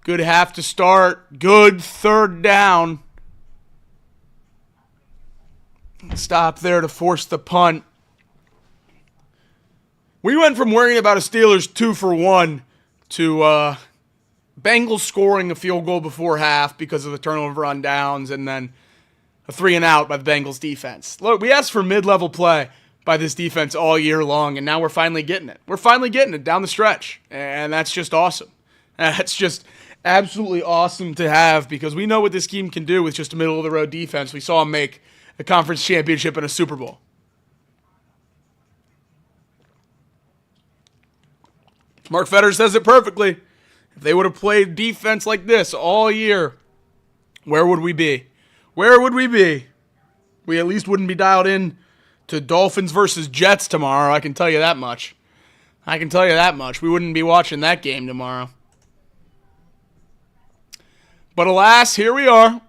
Good half to start. Good 3rd down. Stop there to force the punt. We went from worrying about a Steelers 2 for 1 to Bengals scoring a field goal before half because of the turnover on downs and then a 3 and out by the Bengals defense. Look, we asked for mid-level play by this defense all year long, and now we're finally getting it. We're finally getting it down the stretch, and that's just awesome. That's just absolutely awesome to have because we know what this team can do with just a middle-of-the-road defense. We saw them make a conference championship and a Super Bowl. Mark Fetter says it perfectly. If they would have played defense like this all year, where would we be? Where would we be? We at least wouldn't be dialed in to Dolphins versus Jets tomorrow. I can tell you that much. We wouldn't be watching that game tomorrow. But alas, here we are.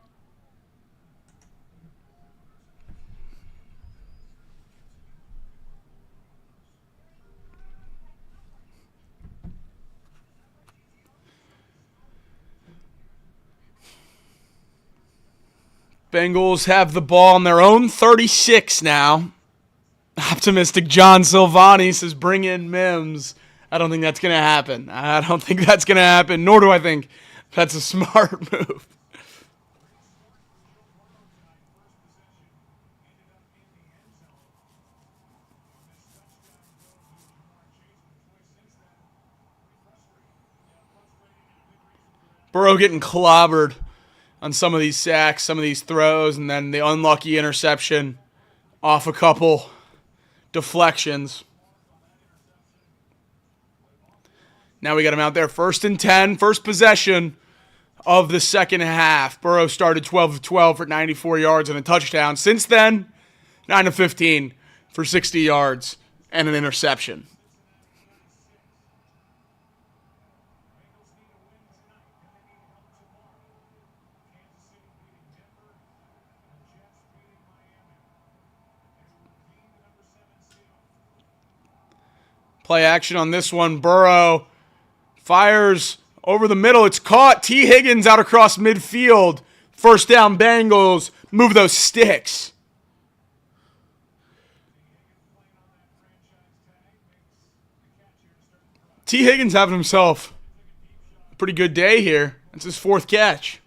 Bengals have the ball on their own 36 now. Optimistic John Silvani says bring in Mims. I don't think that's going to happen. Nor do I think that's a smart move. Burrow getting clobbered on some of these sacks, some of these throws, and then the unlucky interception off a couple deflections. Now we got him out there 1st and 10, first possession of the second half. Burrow started 12 of 12 for 94 yards and a touchdown. Since then, 9 of 15 for 60 yards and an interception. Play action on this one. Burrow fires over the middle. It's caught. T. Higgins out across midfield. First down, Bengals. Move those sticks. T. Higgins having himself a pretty good day here. That's his 4th catch.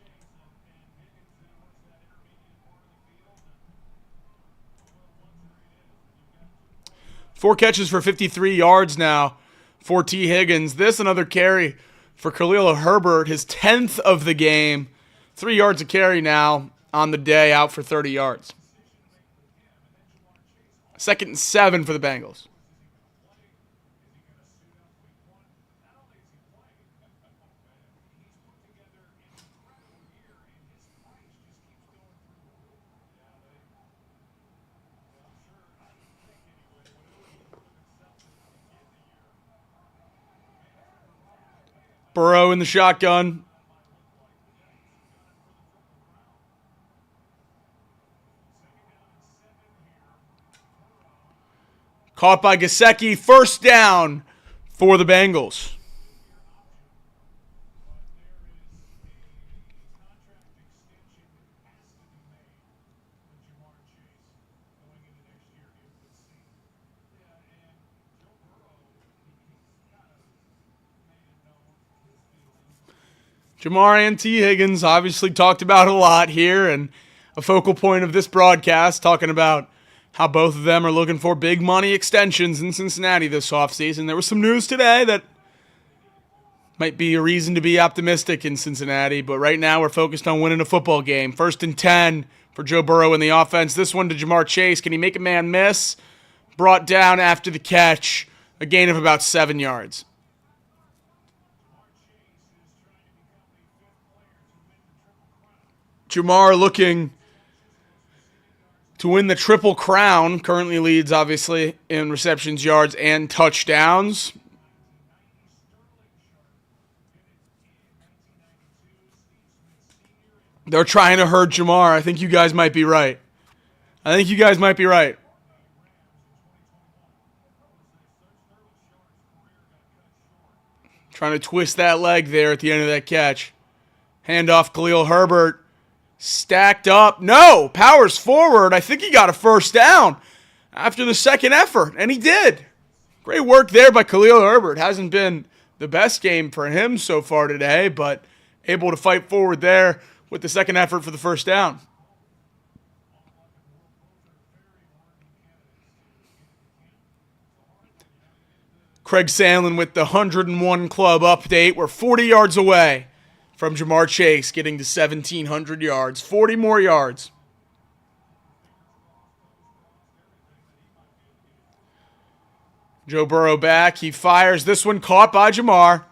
Four catches for 53 yards now for T. Higgins. This another carry for Khalil Herbert, his 10th of the game. 3 yards a carry now on the day, out for 30 yards. 2nd and 7 for the Bengals. Burrow in the shotgun. Caught by Gesicki. First down for the Bengals. Jamar and T. Higgins obviously talked about a lot here, and a focal point of this broadcast, talking about how both of them are looking for big money extensions in Cincinnati this offseason. There was some news today that might be a reason to be optimistic in Cincinnati, but right now we're focused on winning a football game. 1st and 10 for Joe Burrow in the offense. This one to Jamar Chase. Can he make a man miss? Brought down after the catch, a gain of about 7 yards. Jamar looking to win the Triple Crown. Currently leads, obviously, in receptions, yards, and touchdowns. They're trying to hurt Jamar. I think you guys might be right. Trying to twist that leg there at the end of that catch. Handoff, Khalil Herbert. Stacked up. No! Powers forward. I think he got a first down after the second effort, and he did. Great work there by Khalil Herbert. Hasn't been the best game for him so far today, but able to fight forward there with the second effort for the first down. Craig Sandlin with the 101 Club update. We're 40 yards away from Jamar Chase getting to 1,700 yards. 40 more yards. Joe Burrow back. He fires. This one caught by Jamar.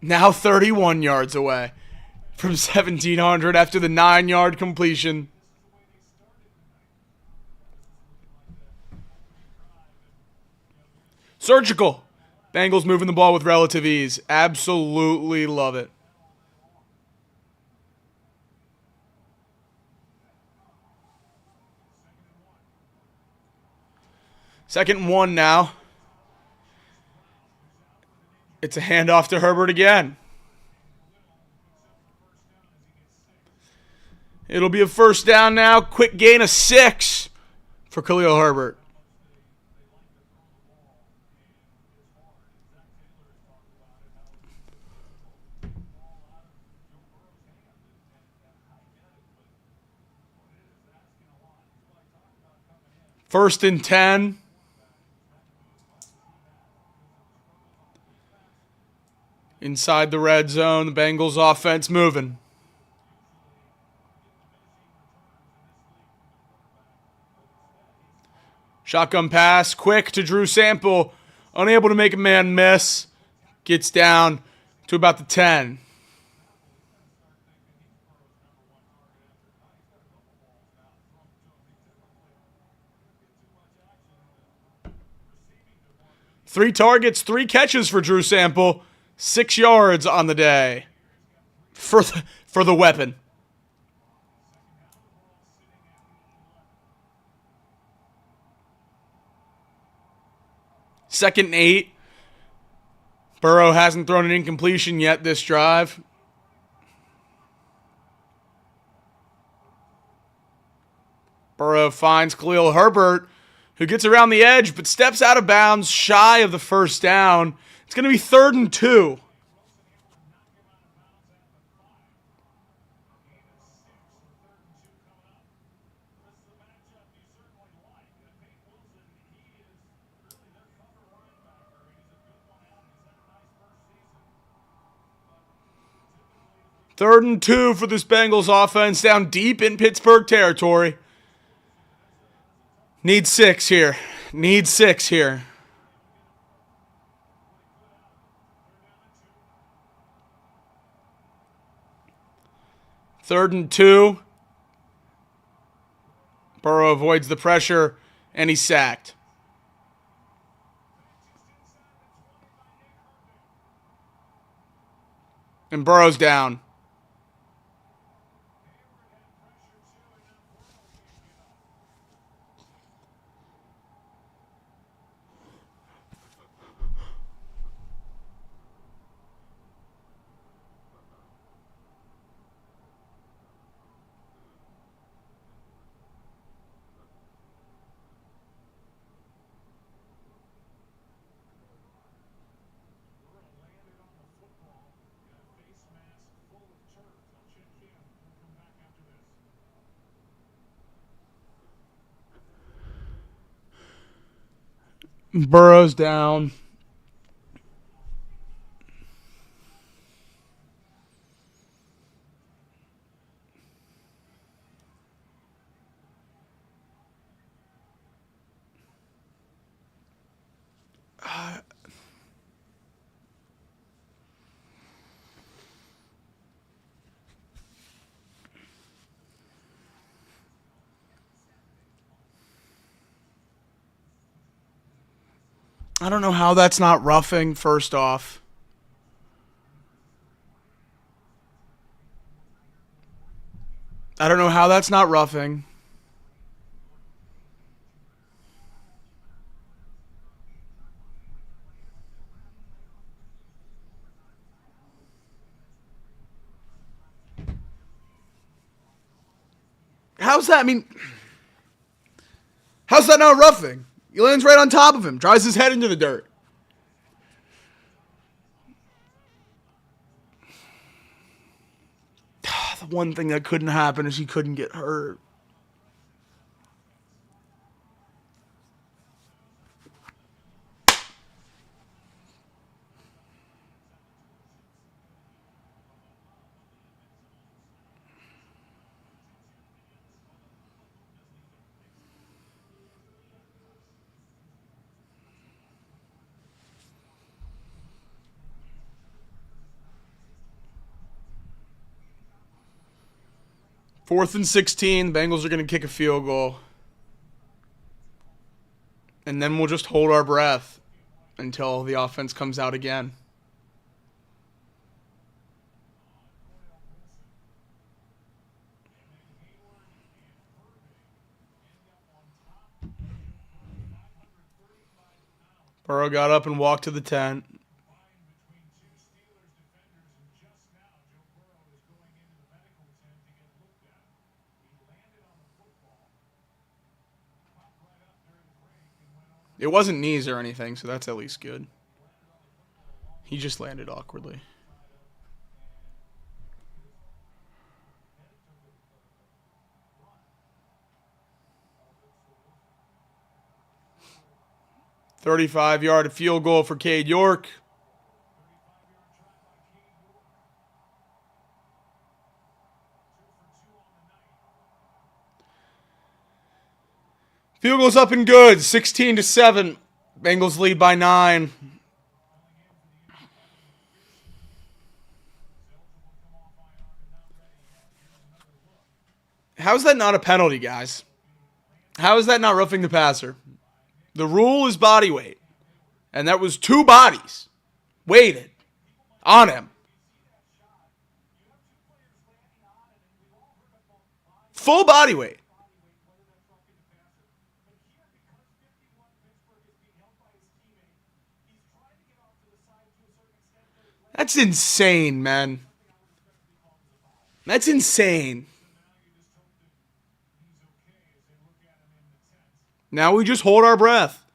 Now 31 yards away from 1,700 after the 9-yard completion. Surgical. Bengals moving the ball with relative ease. Absolutely love it. Second and 1 now. It's a handoff to Herbert again. It'll be a first down now. Quick gain of 6 for Khalil Herbert. First and 10. Inside the red zone, the Bengals offense moving. Shotgun pass, quick to Drew Sample. Unable to make a man miss. Gets down to about the 10. Three targets, 3 catches for Drew Sample. 6 yards on the day for the weapon. Second and 8. Burrow hasn't thrown an incompletion yet this drive. Burrow finds Khalil Herbert, who gets around the edge but steps out of bounds shy of the first down. It's going to be 3rd and 2. Third and 2 for this Bengals offense down deep in Pittsburgh territory. Need 6 here. Need 6 here. Third and 2. Burrow avoids the pressure, and he's sacked. And Burrow's down. Burrow's down. I don't know how that's not roughing, first off. I don't know how that's not roughing. How's that? I mean, how's that not roughing? He lands right on top of him, drives his head into the dirt. The one thing that couldn't happen is he couldn't get hurt. 4th and 16. The Bengals are going to kick a field goal. And then we'll just hold our breath until the offense comes out again. Burrow got up and walked to the tent. Between two Steelers defenders, and just now Joe Burrow is going into the medical tent to get looked at. He landed on the football, popped right up during the break, and went over. It wasn't knees or anything, so that's at least good. He just landed awkwardly. – 35-yard field goal for Cade York. Field goal's up and good. 16-7. Bengals lead by 9. How is that not a penalty, guys? How is that not roughing the passer? The rule is body weight. And that was 2 bodies weighted on him. Full body weight. That's insane, man. That's insane. Now we just hold our breath.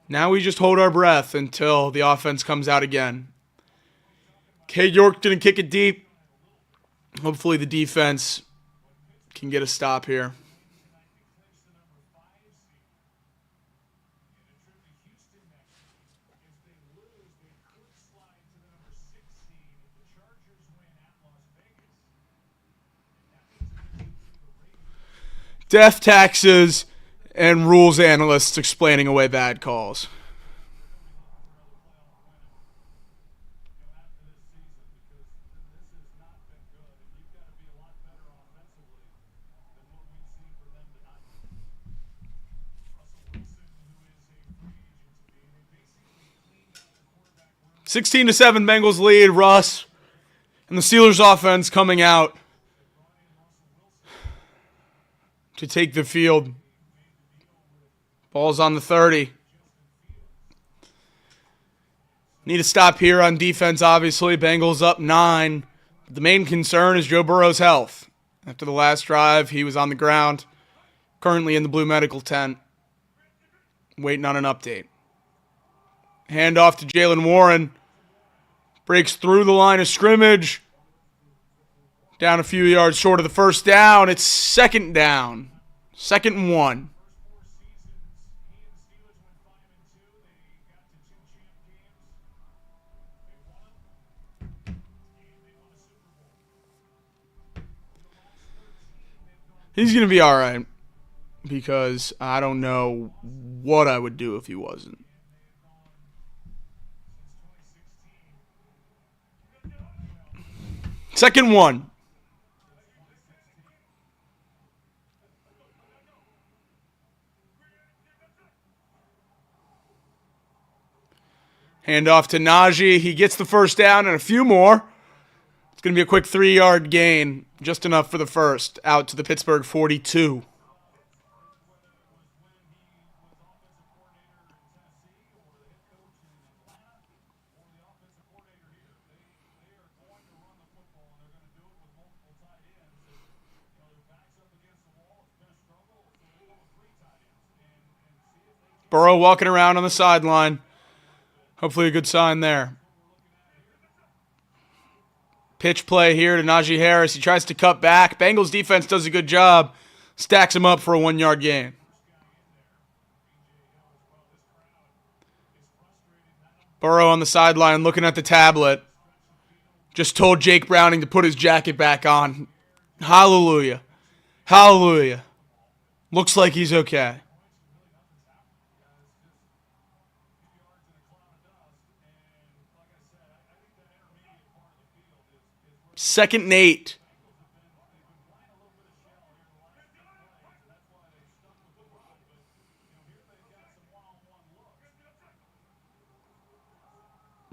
Now we just hold our breath until the offense comes out again. Cade York didn't kick it deep. Hopefully the defense can get a stop here. Death taxes and rules analysts explaining away bad calls. – 16-7 Bengals lead. Russ and the Steelers offense coming out to take the field. Ball's on the 30. Need a stop here on defense, obviously. Bengals up 9. The main concern is Joe Burrow's health. After the last drive, he was on the ground, currently in the blue medical tent, waiting on an update. Handoff to Jalen Warren. Breaks through the line of scrimmage. Down a few yards short of the first down. It's second down. 2nd and 1. He's going to be all right because I don't know what I would do if he wasn't. Second 1. Handoff to Najee. He gets the first down and a few more. It's going to be a quick 3-yard gain. Just enough for the first. Out to the Pittsburgh 42. Burrow walking around on the sideline. Hopefully a good sign there. Pitch play here to Najee Harris. He tries to cut back. Bengals defense does a good job. Stacks him up for a 1-yard gain. Burrow on the sideline looking at the tablet. Just told Jake Browning to put his jacket back on. Hallelujah. Hallelujah. Looks like he's okay. Second and 8.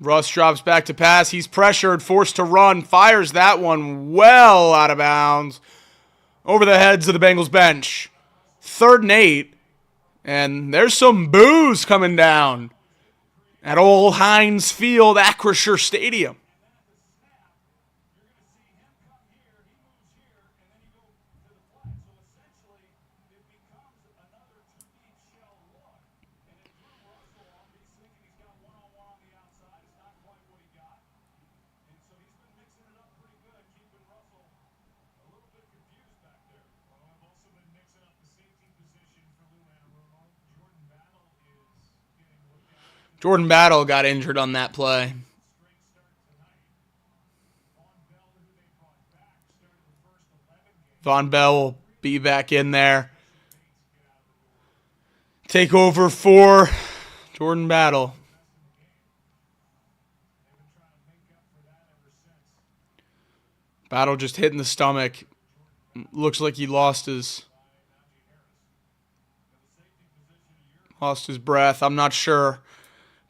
Russ drops back to pass. He's pressured, forced to run, fires that one well out of bounds over the heads of the Bengals bench. 3rd and 8, and there's some boos coming down at old Heinz Field, Acrisure Stadium. Jordan Battle got injured on that play. Von Bell will be back in there. Take over for Jordan Battle. Battle just hit in the stomach. Looks like he lost his breath. I'm not sure.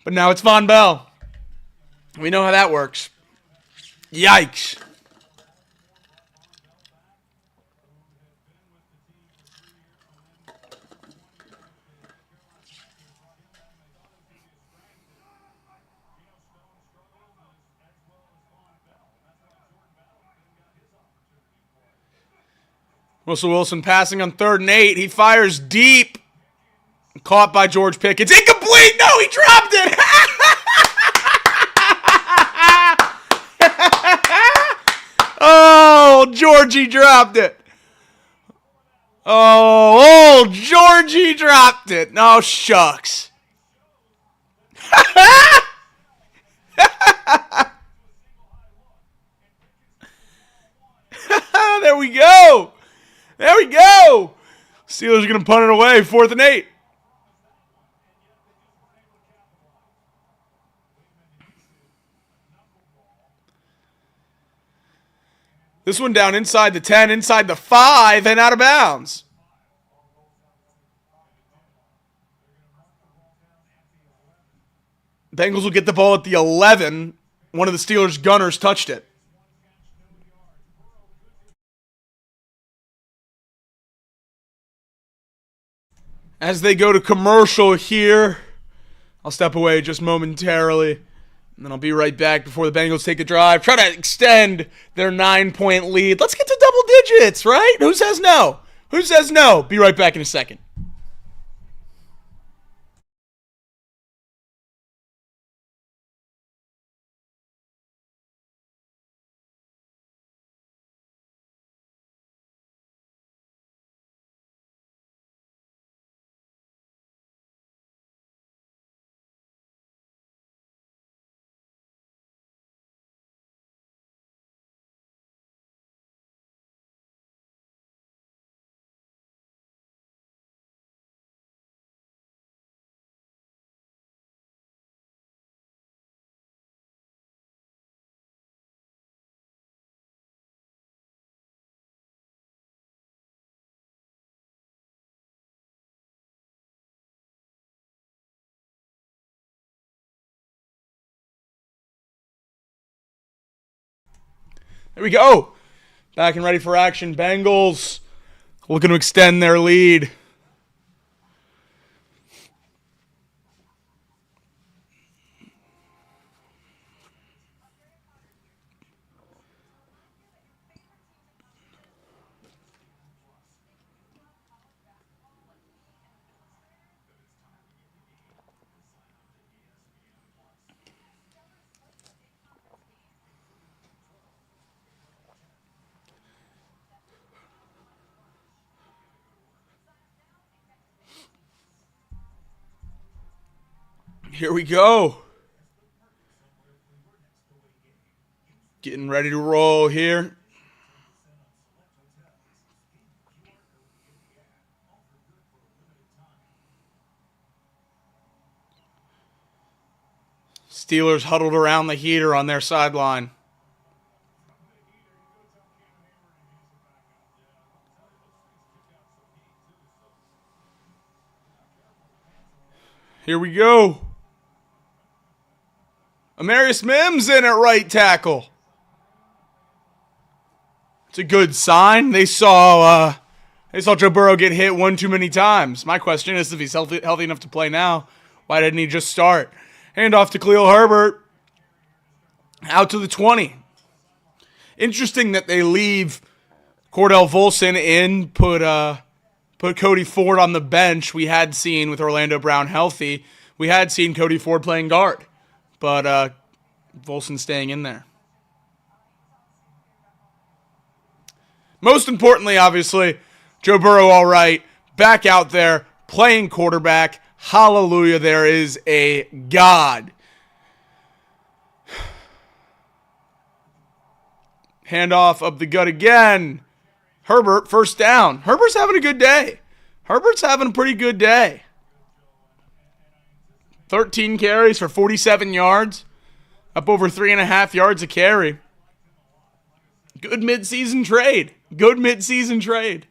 But now it's Von Bell. We know how that works. Yikes. Russell Wilson passing on 3rd and 8. He fires deep. Caught by George Pickens. Incomplete! No, he dropped it! Oh, Georgie dropped it. Oh, Georgie dropped it. No, shucks. There we go. There we go. Steelers are going to punt it away. 4th and 8. This one down inside the 10, inside the 5, and out of bounds. Bengals will get the ball at the 11. One of the Steelers' gunners touched it. As they go to commercial here, I'll step away just momentarily, and then I'll be right back before the Bengals take a drive. Try to extend their 9-point lead. Let's get to double digits, right? Who says no? Who says no? Be right back in a second. There we go. Back and ready for action. Bengals looking to extend their lead. Here we go. Getting ready to roll here. Steelers huddled around the heater on their sideline. Here we go. Amarius Mims in at right tackle. It's a good sign. They saw Joe Burrow get hit one too many times. My question is, if he's healthy enough to play now, why didn't he just start? Hand off to Khalil Herbert. Out to the 20. Interesting that they leave Cordell Volson in, put Cody Ford on the bench. We had seen with Orlando Brown healthy, we had seen Cody Ford playing guard, but Volson staying in there. Most importantly, obviously, Joe Burrow all right, back out there, playing quarterback. Hallelujah, there is a God. Handoff up the gut again. Herbert, first down. Herbert's having a good day. Herbert's having a pretty good day. 13 carries for 47 yards. Up over 3.5 yards a carry. Good midseason trade. Good midseason trade.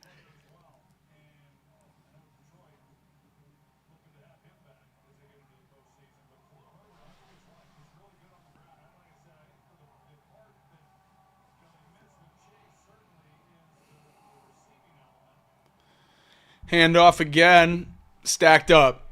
Handoff again. Stacked up.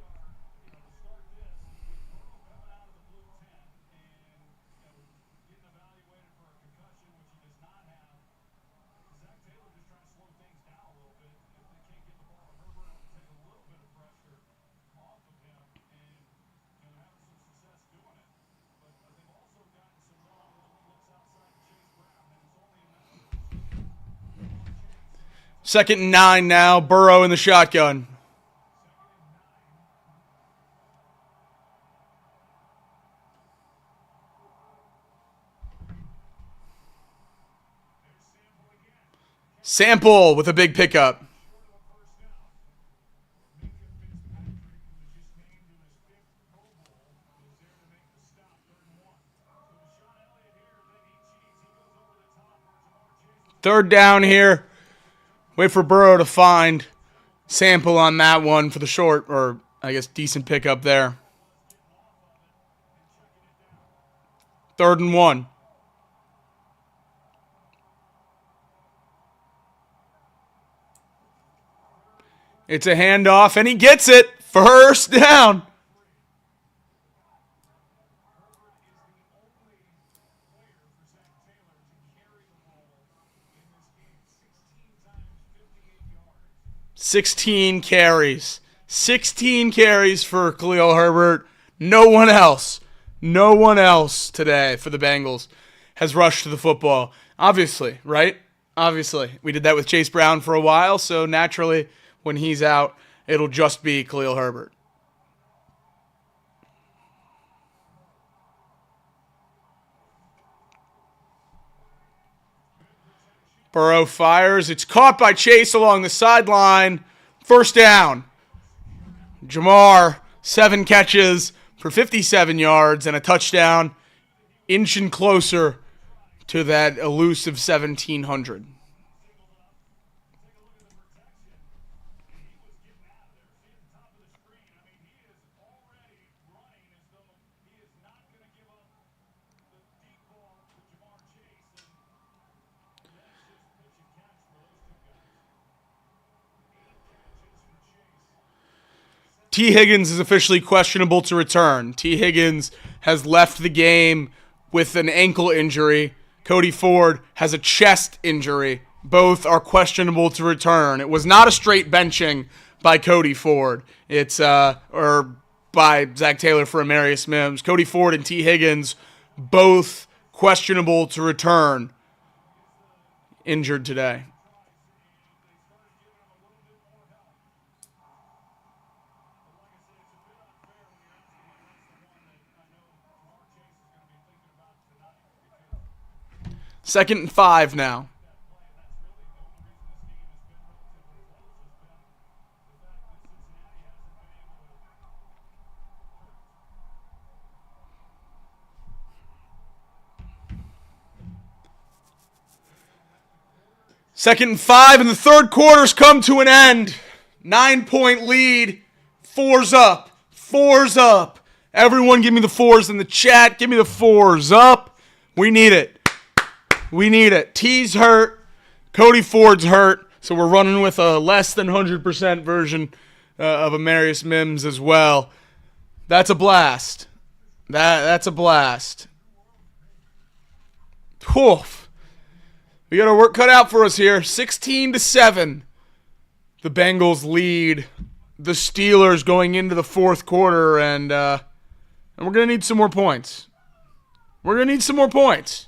Second and 9 now. Burrow in the shotgun. Sample with a big pickup. Third down here. Wait for Burrow to find Sample on that one for the short, or I guess decent pickup there. 3rd and 1. It's a handoff, and he gets it. First down. $16 carries. 16 carries for Khalil Herbert. No one else today for the Bengals has rushed to the football. Obviously, right? Obviously. We did that with Chase Brown for a while, so naturally, when he's out, it'll just be Khalil Herbert. Burrow fires. It's caught by Chase along the sideline. First down. Jamar, 7 catches for 57 yards and a touchdown, inching closer to that elusive 1,700. T. Higgins is officially questionable to return. T. Higgins has left the game with an ankle injury. Cody Ford has a chest injury. Both are questionable to return. It was not a straight benching by Cody Ford. It's or by Zach Taylor for Amarius Mims. Cody Ford and T. Higgins both questionable to return. Injured today. Second and 5 now. Second and 5, and the third quarter's come to an end. 9-point lead. Four's up Everyone give me the 4s in the chat. Give me the 4s up. We need it. We need it. T's hurt. Cody Ford's hurt. So we're running with a less than 100% version of Amarius Mims as well. That's a blast. That's a blast. Oof. We got our work cut out for us here. 16-7. The Bengals lead the Steelers going into the fourth quarter, and we're going to need some more points. We're going to need some more points.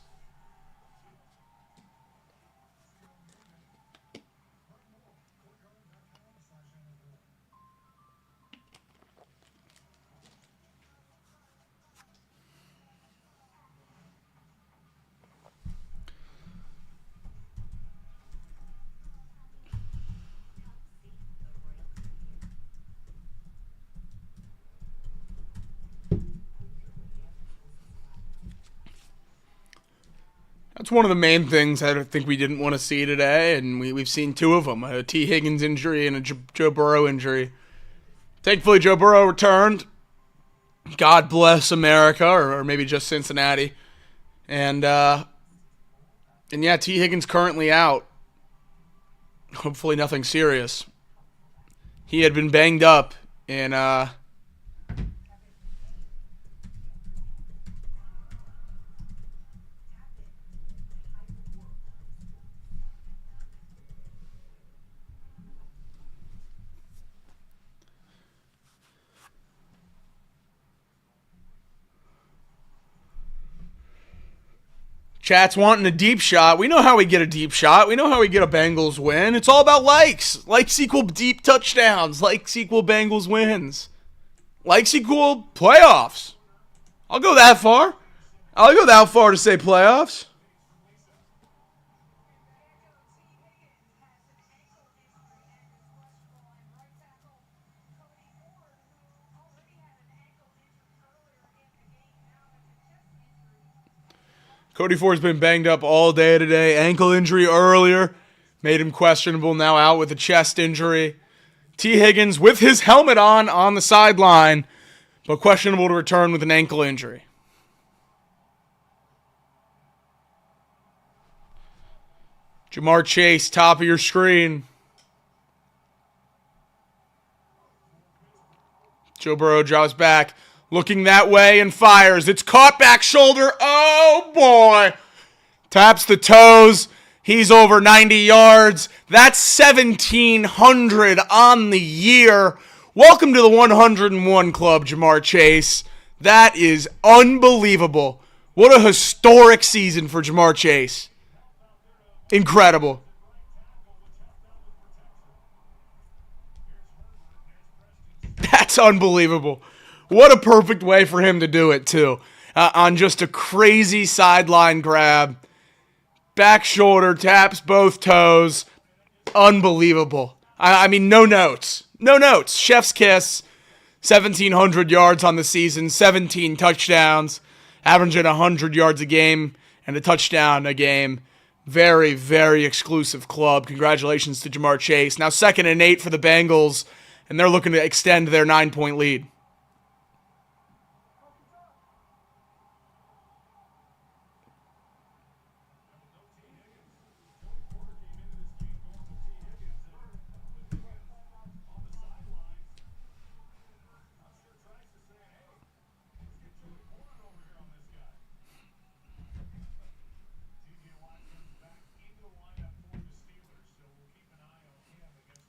That's one of the main things I think we didn't want to see today, and we've seen two of them, a T. Higgins injury and a Joe Burrow injury. Thankfully, Joe Burrow returned. God bless America, or maybe just Cincinnati. And yeah, T. Higgins currently out. Hopefully nothing serious. He had been banged up in Chat's wanting a deep shot. We know how we get a deep shot. We know how we get a Bengals win. It's all about likes. Likes equal deep touchdowns. Likes equal Bengals wins. Likes equal playoffs. I'll go that far. I'll go that far to say playoffs. Cody Ford's been banged up all day today. Ankle injury earlier. Made him questionable, now out with a chest injury. T. Higgins with his helmet on the sideline, but questionable to return with an ankle injury. Jamar Chase, top of your screen. Joe Burrow draws back. Looking that way and fires. It's caught back shoulder. Oh, boy. Taps the toes. He's over 90 yards. That's 1,700 on the year. Welcome to the 101 Club, Jamar Chase. That is unbelievable. What a historic season for Jamar Chase. Incredible. That's unbelievable. What a perfect way for him to do it, too. On just a crazy sideline grab. Back shoulder, taps both toes. Unbelievable. I mean, no notes. No notes. Chef's kiss. 1,700 yards on the season. 17 touchdowns. Averaging 100 yards a game and a touchdown a game. Very, very exclusive club. Congratulations to Jamar Chase. Now 2nd and 8 for the Bengals, and they're looking to extend their 9-point lead.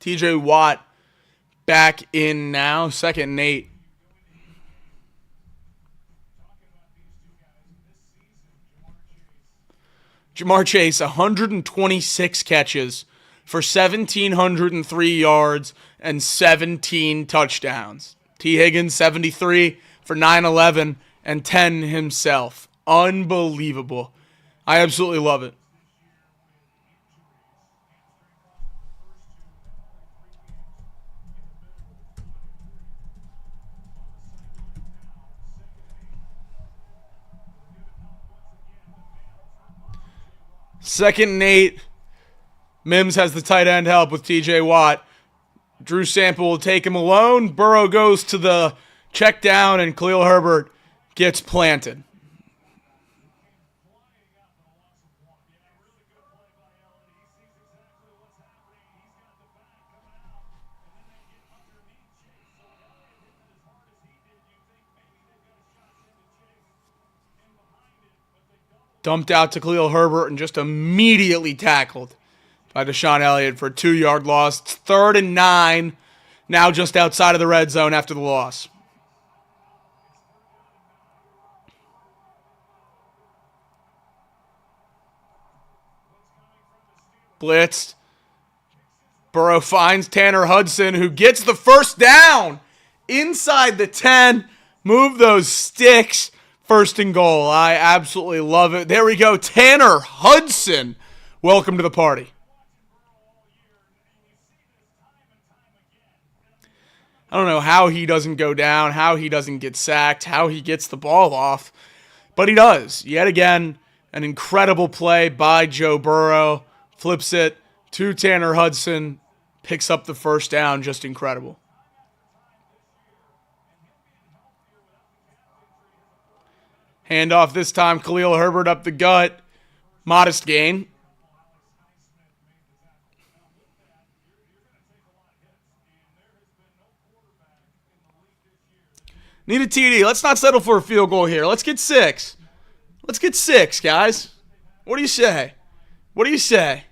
TJ Watt back in now, 2nd and 8. Jamar Chase, 126 catches for 1,703 yards and 17 touchdowns. T. Higgins, 73 for 911 and 10 himself. Unbelievable. I absolutely love it. Second and 8. Mims has the tight end help with TJ Watt. Drew Sample will take him alone. Burrow goes to the check down, and Khalil Herbert gets planted. Dumped out to Khalil Herbert and just immediately tackled by Deshaun Elliott for a 2-yard loss. It's 3rd and 9, now just outside of the red zone after the loss. Blitzed. Burrow finds Tanner Hudson, who gets the first down inside the 10. Move those sticks. 1st and goal. I absolutely love it. There we go. Tanner Hudson. Welcome to the party. I don't know how he doesn't go down, how he doesn't get sacked, how he gets the ball off, but he does. Yet again, an incredible play by Joe Burrow. Flips it to Tanner Hudson. Picks up the first down. Just incredible. Handoff this time. Khalil Herbert up the gut. Modest gain. Need a TD. Let's not settle for a field goal here. Let's get 6. Let's get 6, guys. What do you say? What do you say?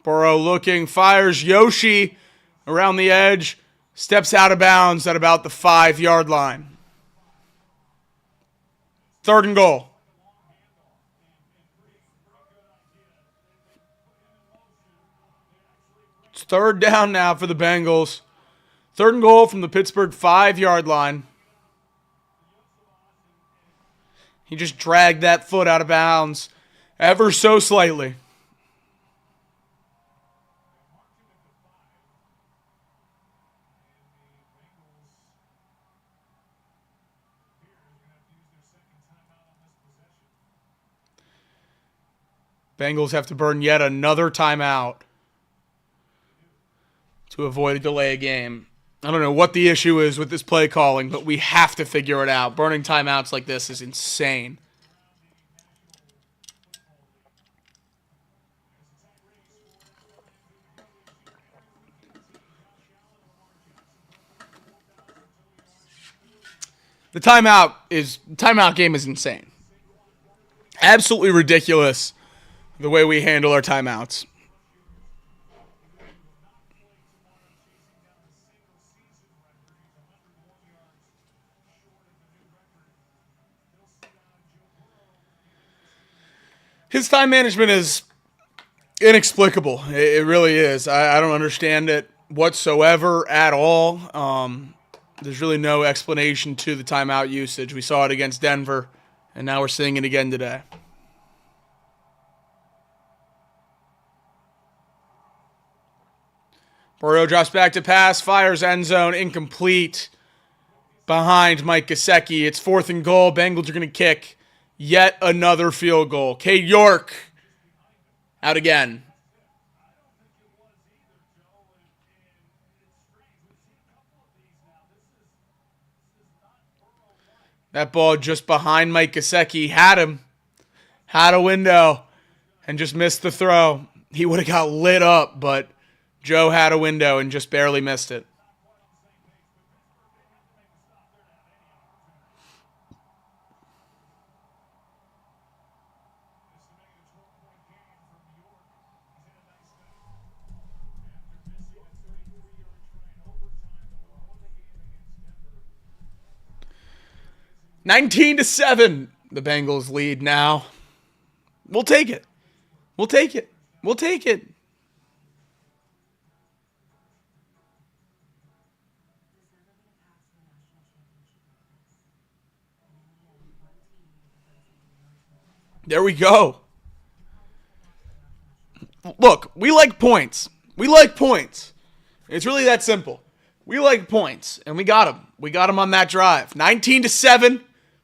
Burrow looking, fires Yoshi around the edge, steps out of bounds at about the 5-yard line. 3rd and goal. It's 3rd down now for the Bengals. 3rd and goal from the Pittsburgh 5-yard line. He just dragged that foot out of bounds ever so slightly. Bengals have to burn yet another timeout to avoid a delay of game. I don't know what the issue is with this play calling, but we have to figure it out. Burning timeouts like this is insane. The timeout game is insane. Absolutely ridiculous the way we handle our timeouts. His time management is inexplicable. It really is. I don't understand it whatsoever at all. There's really no explanation to the timeout usage. We saw it against Denver, and now we're seeing it again today. Burrow drops back to pass, fires end zone, incomplete. Behind Mike Gesicki. It's 4th and goal. Bengals are going to kick yet another field goal. Cade York out again. That ball just behind Mike Gesicki. Had him. Had a window. And just missed the throw. He would have got lit up, but Joe had a window and just barely missed it. (19-7). The Bengals lead now. We'll take it. We'll take it. We'll take it. There we go. look, we like points. We like points. It's really that simple. We like points, and we got them. We got them on that drive. 19-7.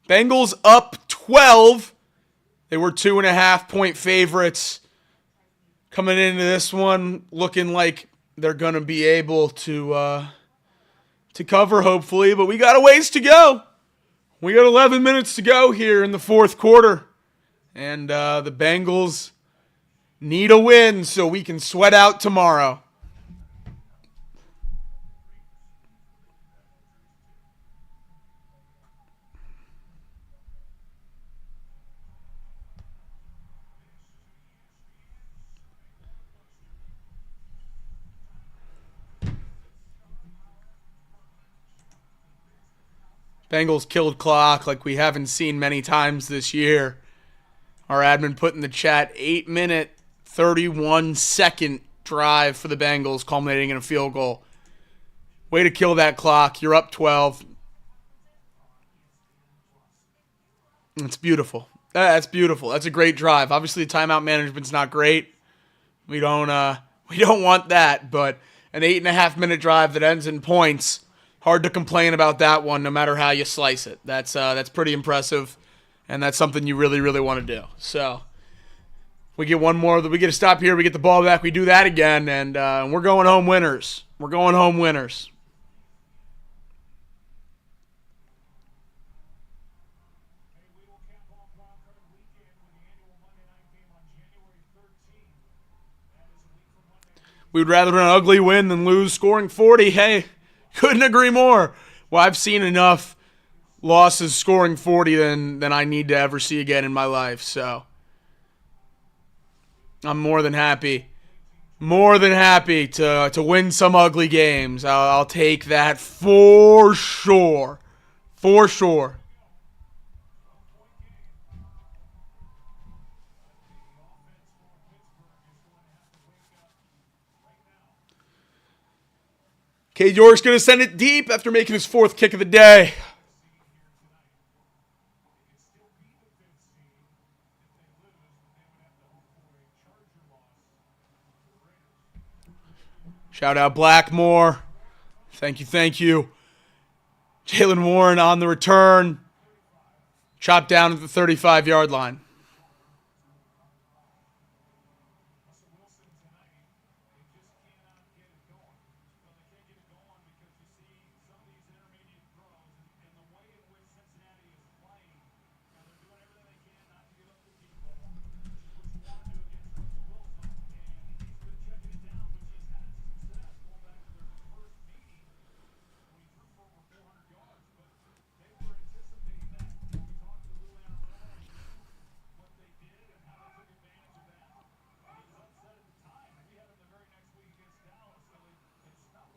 Bengals up 12. They were 2.5-point favorites coming into this one, looking like they're going to be able to cover, hopefully. But we got a ways to go. We got 11 minutes to go here in the fourth quarter. And the Bengals need a win so we can sweat out tomorrow. Bengals killed clock like we haven't seen many times this year. Our admin put in the chat 8-minute, 31-second drive for the Bengals, culminating in a field goal. Way to kill that clock. You're up 12. It's beautiful. That's beautiful. That's a great drive. Obviously, the timeout management's not great. We don't want that, but an 8.5-minute drive that ends in points. Hard to complain about that one, no matter how you slice it. That's pretty impressive, and that's something you really, really want to do. So we get one more. We get a stop here. We get the ball back. We do that again, and we're going home winners. We're going home winners. We will cap off Wild Card Weekend with the annual Monday night game on January 13th. That is a week from Monday. We'd rather an ugly win than lose scoring 40. Hey, couldn't agree more. Well, I've seen enough losses scoring 40 than I need to ever see again in my life. So I'm more than happy to win some ugly games. I'll take that for sure. For sure. Cade York's going to send it deep after making his fourth kick of the day. Shout out Blackmore. Thank you. Jalen Warren on the return. Chopped down at the 35-yard line.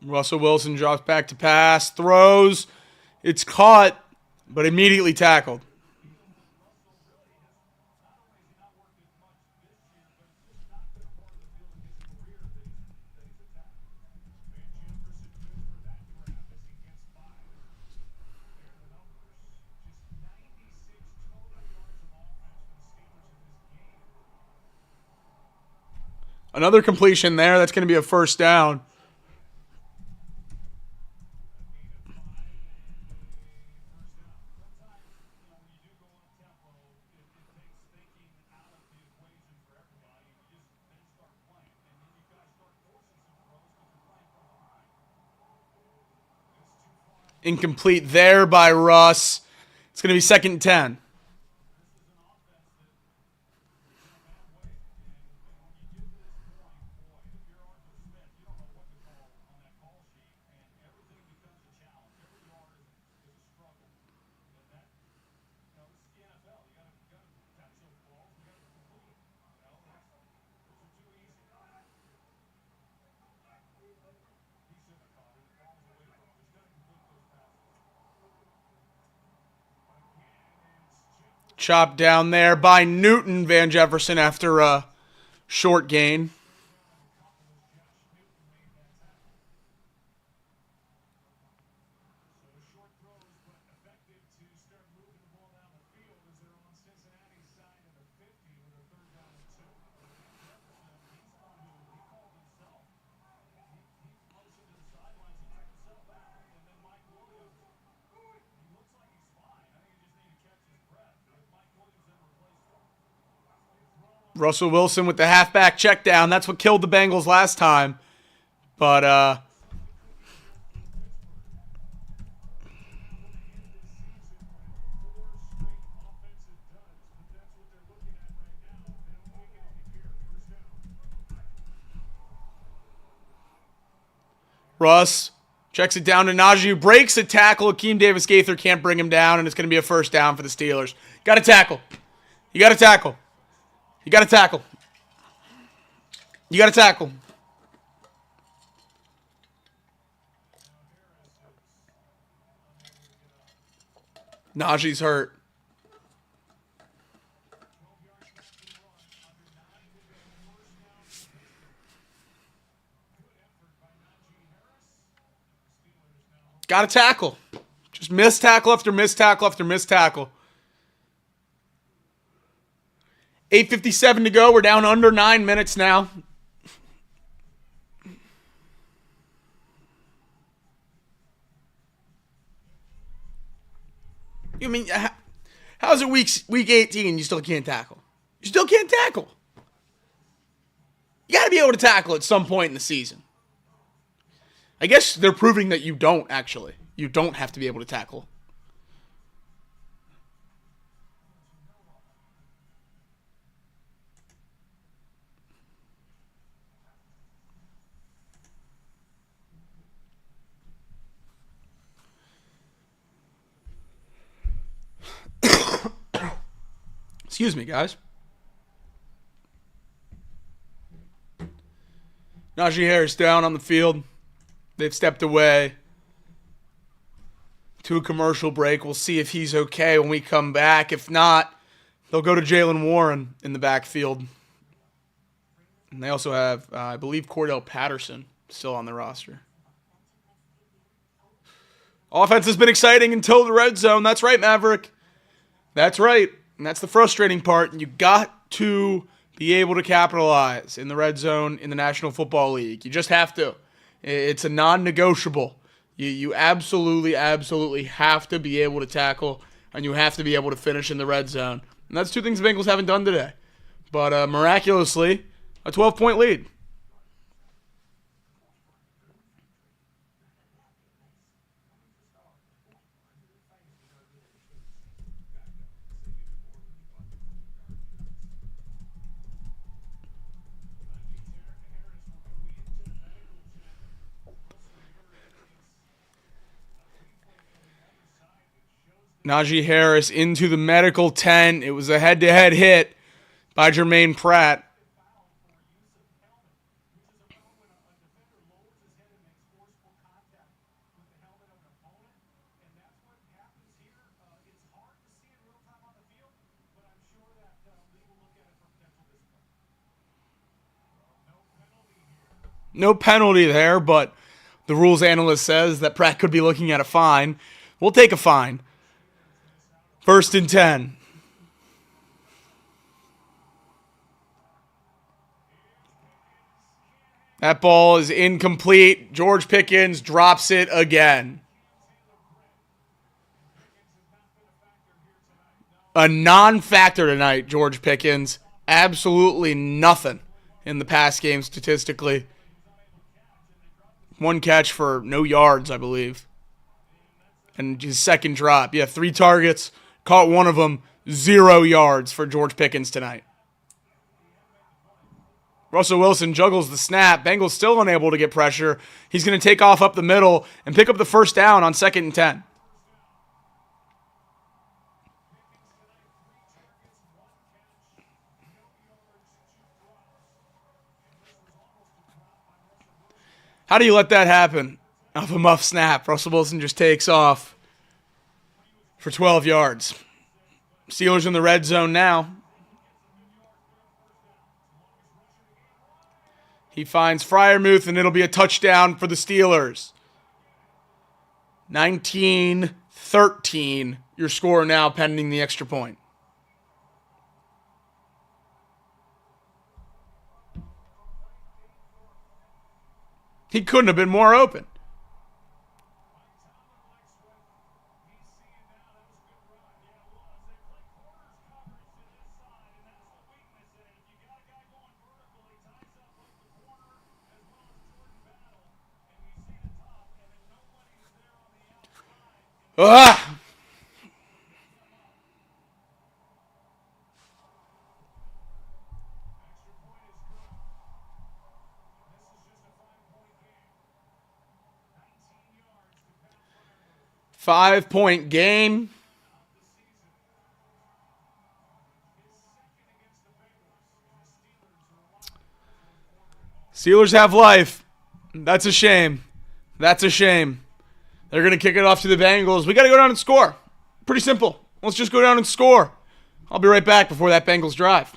Russell Wilson drops back to pass, throws. It's caught, but immediately tackled. Another completion there. That's going to be a first down. Incomplete there by Russ. It's going to be 2nd and 10. Chopped down there by Newton Van Jefferson after a short gain. Russell Wilson with the halfback check down. That's what killed the Bengals last time. But, Russ checks it down to Najee, who breaks a tackle. Akeem Davis-Gaither can't bring him down, and it's going to be a first down for the Steelers. Got to tackle. You got to tackle. You got to tackle. You got to tackle. Najee's hurt. Got to tackle. Just miss tackle after miss tackle after miss tackle. 8:57 to go. We're down under 9 minutes now. You mean, how's it week 18 and you still can't tackle? You still can't tackle. You got to be able to tackle at some point in the season. I guess they're proving that you don't, actually. You don't have to be able to tackle. Excuse me, guys. Najee Harris down on the field. They've stepped away to a commercial break. We'll see if he's okay when we come back. If not, they'll go to Jalen Warren in the backfield. And they also have, I believe, Cordell Patterson still on the roster. Offense has been exciting until the red zone. That's right, Maverick. That's right. And that's the frustrating part. You got to be able to capitalize in the red zone in the National Football League. You just have to. It's a non-negotiable. You absolutely, absolutely have to be able to tackle, and you have to be able to finish in the red zone. And that's two things the Bengals haven't done today. But miraculously, a 12-point lead. Najee Harris into the medical tent. It was a head-to-head hit by Jermaine Pratt. No penalty there, but the rules analyst says that Pratt could be looking at a fine. We'll take a fine. 1st and 10. That ball is incomplete. George Pickens drops it again. A non-factor tonight, George Pickens. Absolutely nothing in the pass game statistically. 1 catch for no yards, I believe. And his second drop. Yeah, 3 targets. Caught 1 of them. 0 yards for George Pickens tonight. Russell Wilson juggles the snap. Bengals still unable to get pressure. He's going to take off up the middle and pick up the first down on 2nd and 10. How do you let that happen? Off a muff snap. Russell Wilson just takes off for 12 yards. Steelers in the red zone now. He finds Freiermuth, and it'll be a touchdown for the Steelers. 19-13, your score now pending the extra point. He couldn't have been more open. Ah! 5-point game. Steelers have life. That's a shame. That's a shame. They're going to kick it off to the Bengals. We got to go down and score. Pretty simple. Let's just go down and score. I'll be right back before that Bengals drive.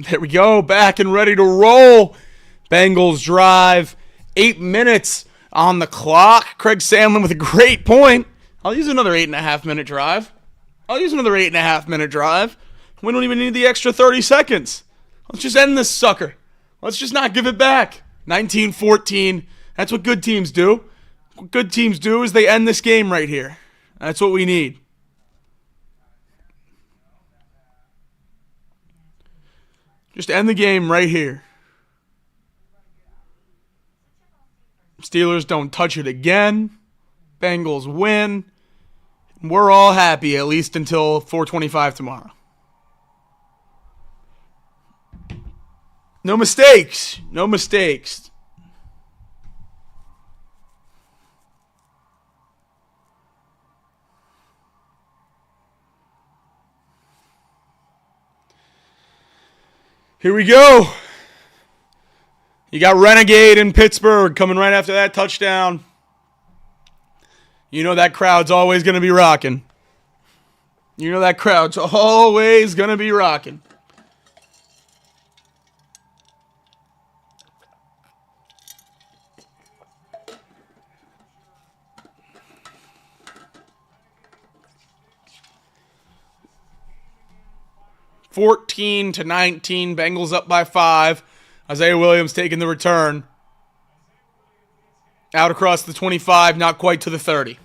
There we go, back and ready to roll. Bengals drive. 8 minutes on the clock. Craig Sandlin with a great point. I'll use another 8.5-minute drive. We don't even need the extra 30 seconds. Let's just end this sucker. Let's just not give it back. 19-14. That's what good teams do. What good teams do is they end this game right here. That's what we need. Just end the game right here. Steelers don't touch it again. Bengals win. We're all happy, at least until 4:25 tomorrow. No mistakes. No mistakes. Here we go. You got Renegade in Pittsburgh coming right after that touchdown. You know that crowd's always going to be rocking. 14-19, Bengals up by 5. Isaiah Williams taking the return. Out across the 25, not quite to the 30.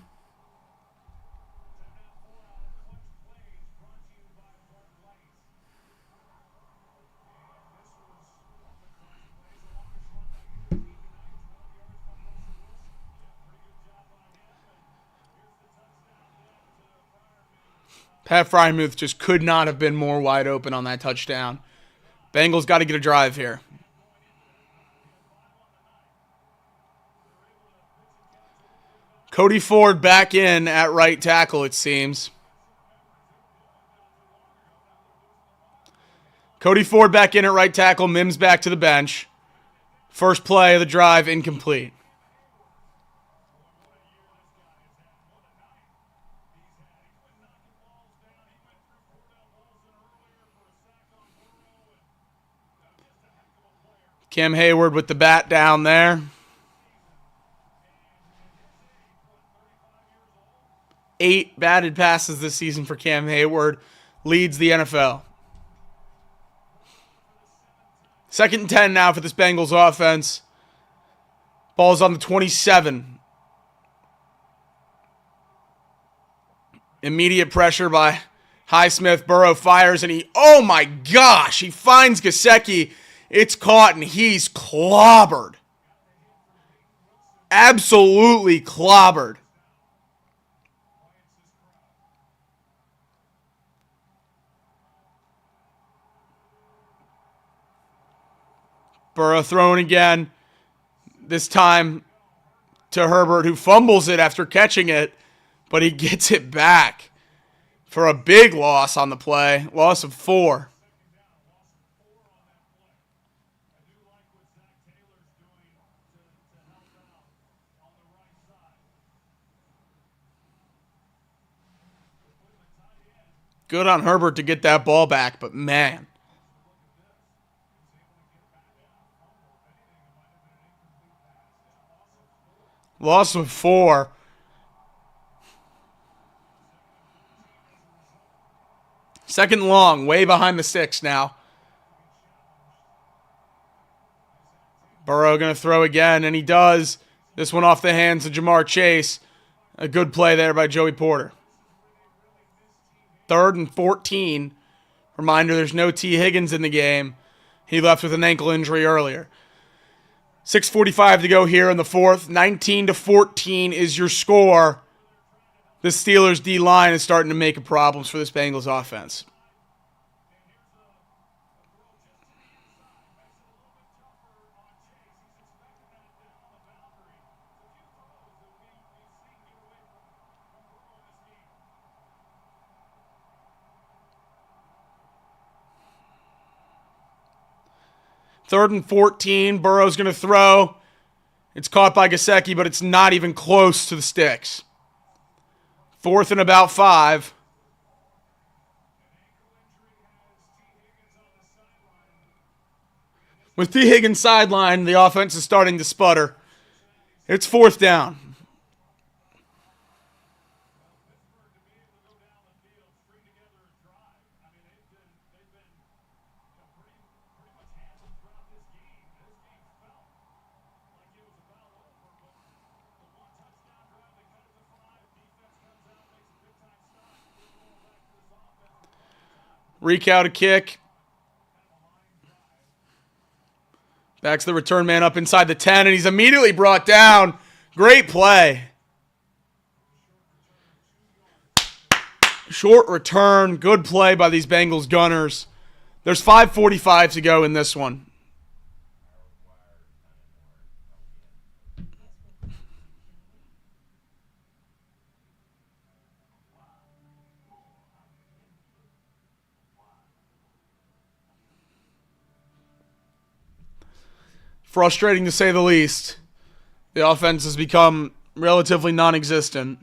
Pat Frymuth just could not have been more wide open on that touchdown. Bengals got to get a drive here. Cody Ford back in at right tackle, it seems. Cody Ford back in at right tackle. Mims back to the bench. First play of the drive, incomplete. Cam Hayward with the bat down there. 8 batted passes this season for Cam Hayward. Leads the NFL. 2nd and 10 now for this Bengals offense. Ball's on the 27. Immediate pressure by Highsmith. Burrow fires and oh my gosh, he finds Gesicki. It's caught and he's clobbered. Absolutely clobbered. Burrow thrown again. This time to Herbert, who fumbles it after catching it. but he gets it back for a big loss on the play. Loss of 4. Good on Herbert to get that ball back, but man. Loss of 4. Second long, way behind the 6 now. Burrow going to throw again, and he does. This one off the hands of Jamar Chase. A good play there by Joey Porter. 3rd and 14. Reminder, there's no T. Higgins in the game. He left with an ankle injury earlier. 6:45 to go here in the 4th. 19-14 is your score. The Steelers' D-line is starting to make problems for this Bengals offense. Third and 14. Burrow's going to throw. It's caught by Gesicki, but it's not even close to the sticks. 4th and about 5. With T. Higgins sideline, the offense is starting to sputter. It's 4th down. Recount a kick. Backs the return man up inside the 10, and he's immediately brought down. Great play. Short return. Good play by these Bengals gunners. There's 5:45 to go in this one. Frustrating to say the least. The offense has become relatively non-existent.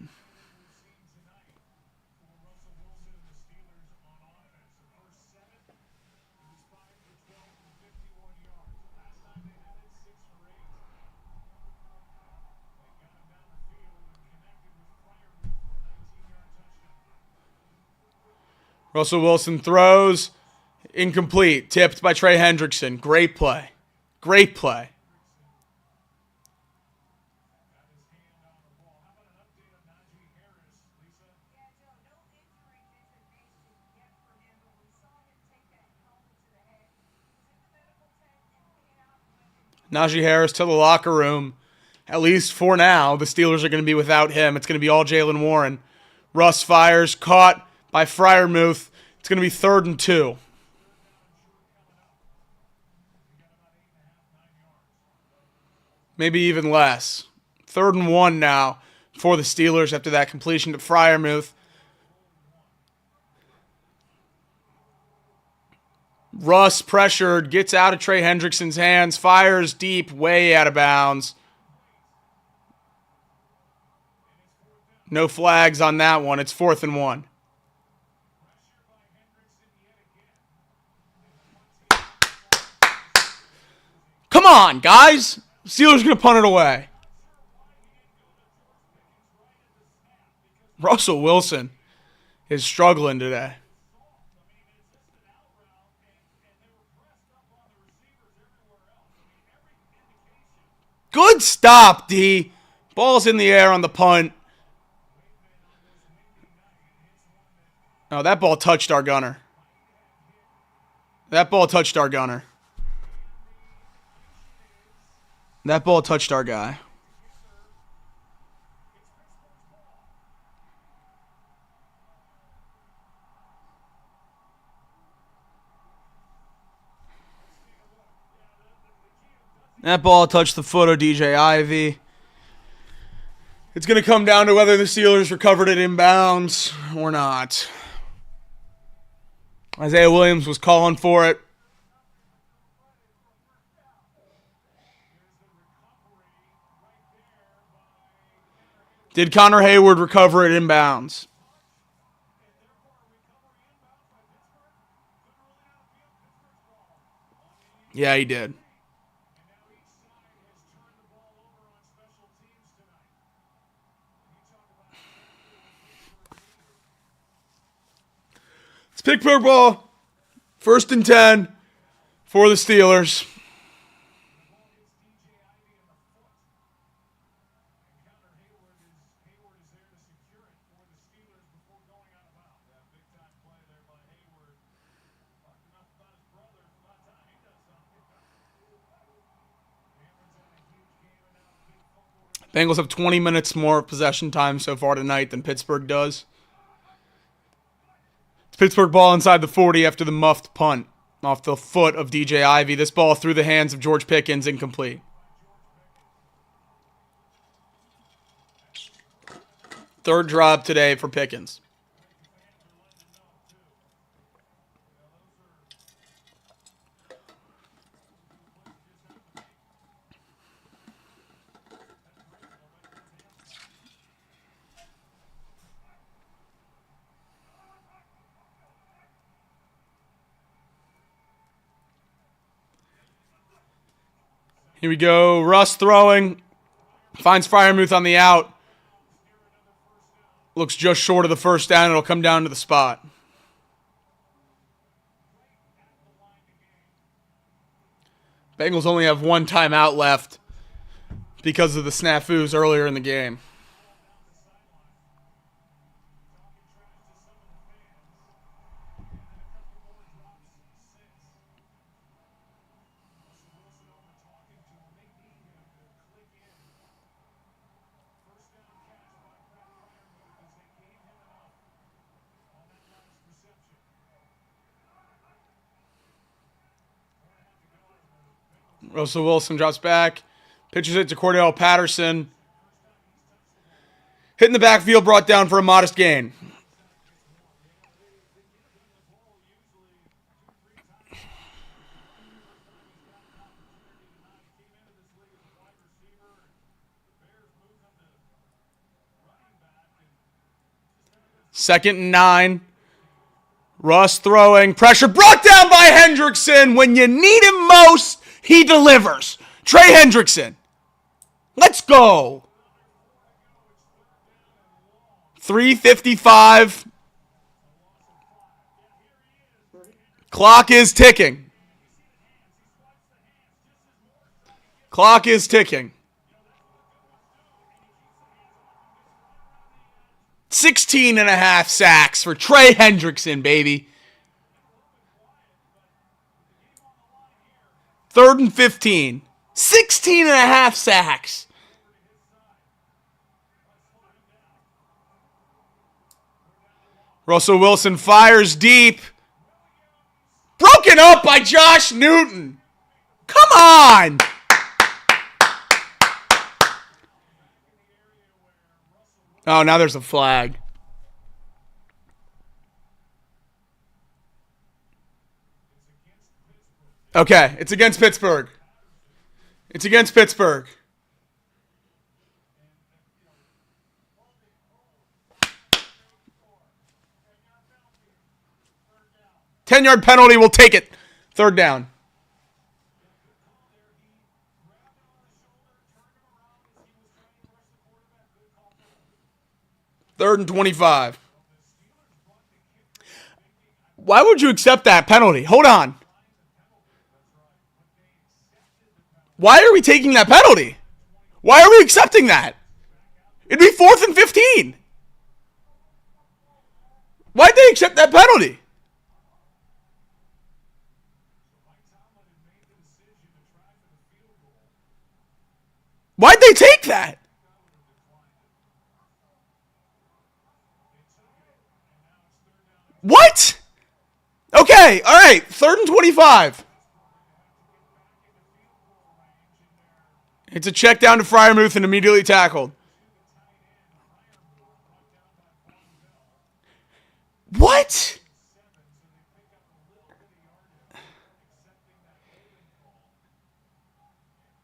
Russell Wilson throws. Incomplete. Tipped by Trey Hendrickson. Great play. Great play. Najee Harris to the locker room. At least for now, the Steelers are going to be without him. It's going to be all Jaylen Warren. Russ fires, caught by Freiermuth. It's going to be 3rd and 2. Maybe even less. 3rd and 1 now for the Steelers after that completion to Freiermuth. Russ pressured, gets out of Trey Hendrickson's hands, fires deep, way out of bounds. No flags on that one. It's 4th and 1. Come on, guys. Steelers going to punt it away. Russell Wilson is struggling today. Good stop, D. Ball's in the air on the punt. Oh, that ball touched our gunner. That ball touched our gunner. That ball touched our guy. That ball touched the foot of DJ Ivy. It's going to come down to whether the Steelers recovered it inbounds or not. Isaiah Williams was calling for it. Did Connor Hayward recover it inbounds? Yeah, he did. It's Pittsburgh ball. 1st and 10 for the Steelers. Bengals have 20 minutes more possession time so far tonight than Pittsburgh does. It's Pittsburgh ball inside the 40 after the muffed punt off the foot of DJ Ivey. This ball through the hands of George Pickens, incomplete. Third drop today for Pickens. Here we go. Russ throwing. Finds Freiermuth on the out. Looks just short of the first down. It'll come down to the spot. Bengals only have one timeout left because of the snafus earlier in the game. Russell Wilson drops back. Pitches it to Cordell Patterson. Hitting the backfield, brought down for a modest gain. Second and 9. Russ throwing. Pressure brought down by Hendrickson. When you need him most, he delivers. Trey Hendrickson. Let's go. 3:55. Clock is ticking. Clock is ticking. 16.5 sacks for Trey Hendrickson, baby. 3rd and 15. 16.5 sacks. Russell Wilson fires deep. Broken up by Josh Newton. Come on. Oh, now there's a flag. Okay, it's against Pittsburgh. It's against Pittsburgh. Ten-yard penalty, we'll take it. 3rd down. Third and 25. Why would you accept that penalty? Hold on. Why are we taking that penalty? Why are we accepting that? It'd be 4th and 15. Why'd they accept that penalty? Why'd they take that? What? Okay, all right. 3rd and 25. It's a check down to Freiermuth and immediately tackled. What?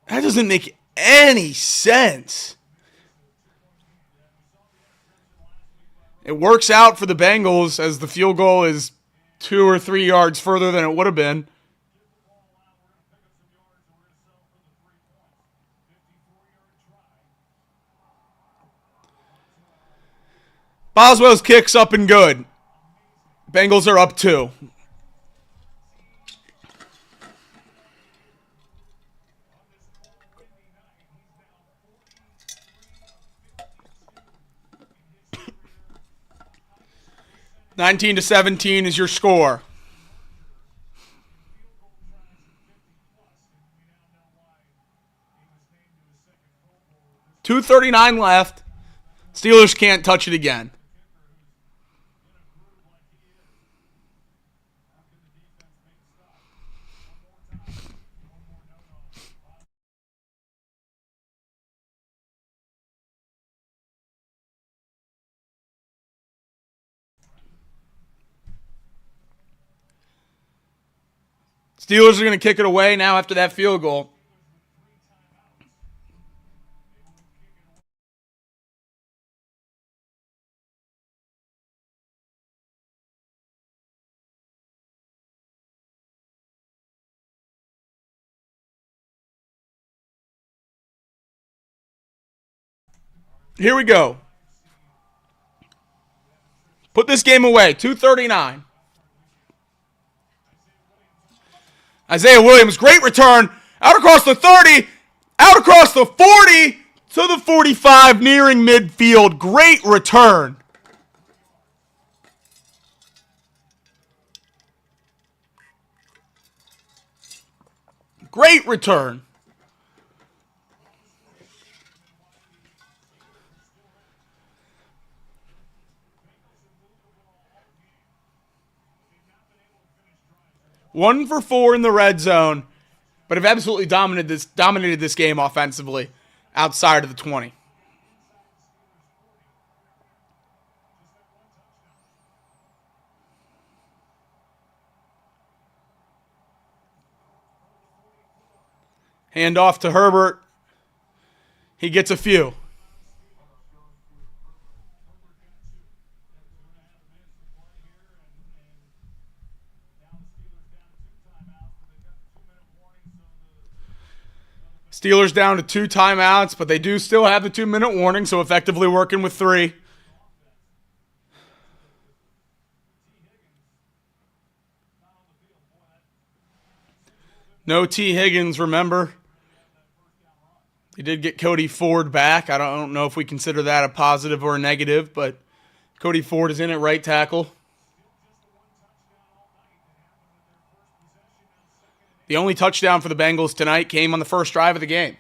That doesn't make any sense. It works out for the Bengals as the field goal is 2 or 3 yards further than it would have been. Boswell's kick's up and good. Bengals are up 2. (19-17) is your score. 2:39 left. Steelers can't touch it again. Steelers are going to kick it away now after that field goal. Here we go. Put this game away. 2:39. Isaiah Williams, great return. Out across the 30. Out across the 40 to the 45, nearing midfield. Great return. Great return. One for 4 in the red zone, but have absolutely dominated this game offensively outside of the 20. Hand off to Herbert. He gets a few. Steelers down to 2 timeouts, but they do still have the 2-minute warning, so effectively working with 3. No T. Higgins, remember. He did get Cody Ford back. I don't know if we consider that a positive or a negative, but Cody Ford is in at right tackle. The only touchdown for the Bengals tonight came on the first drive of the game.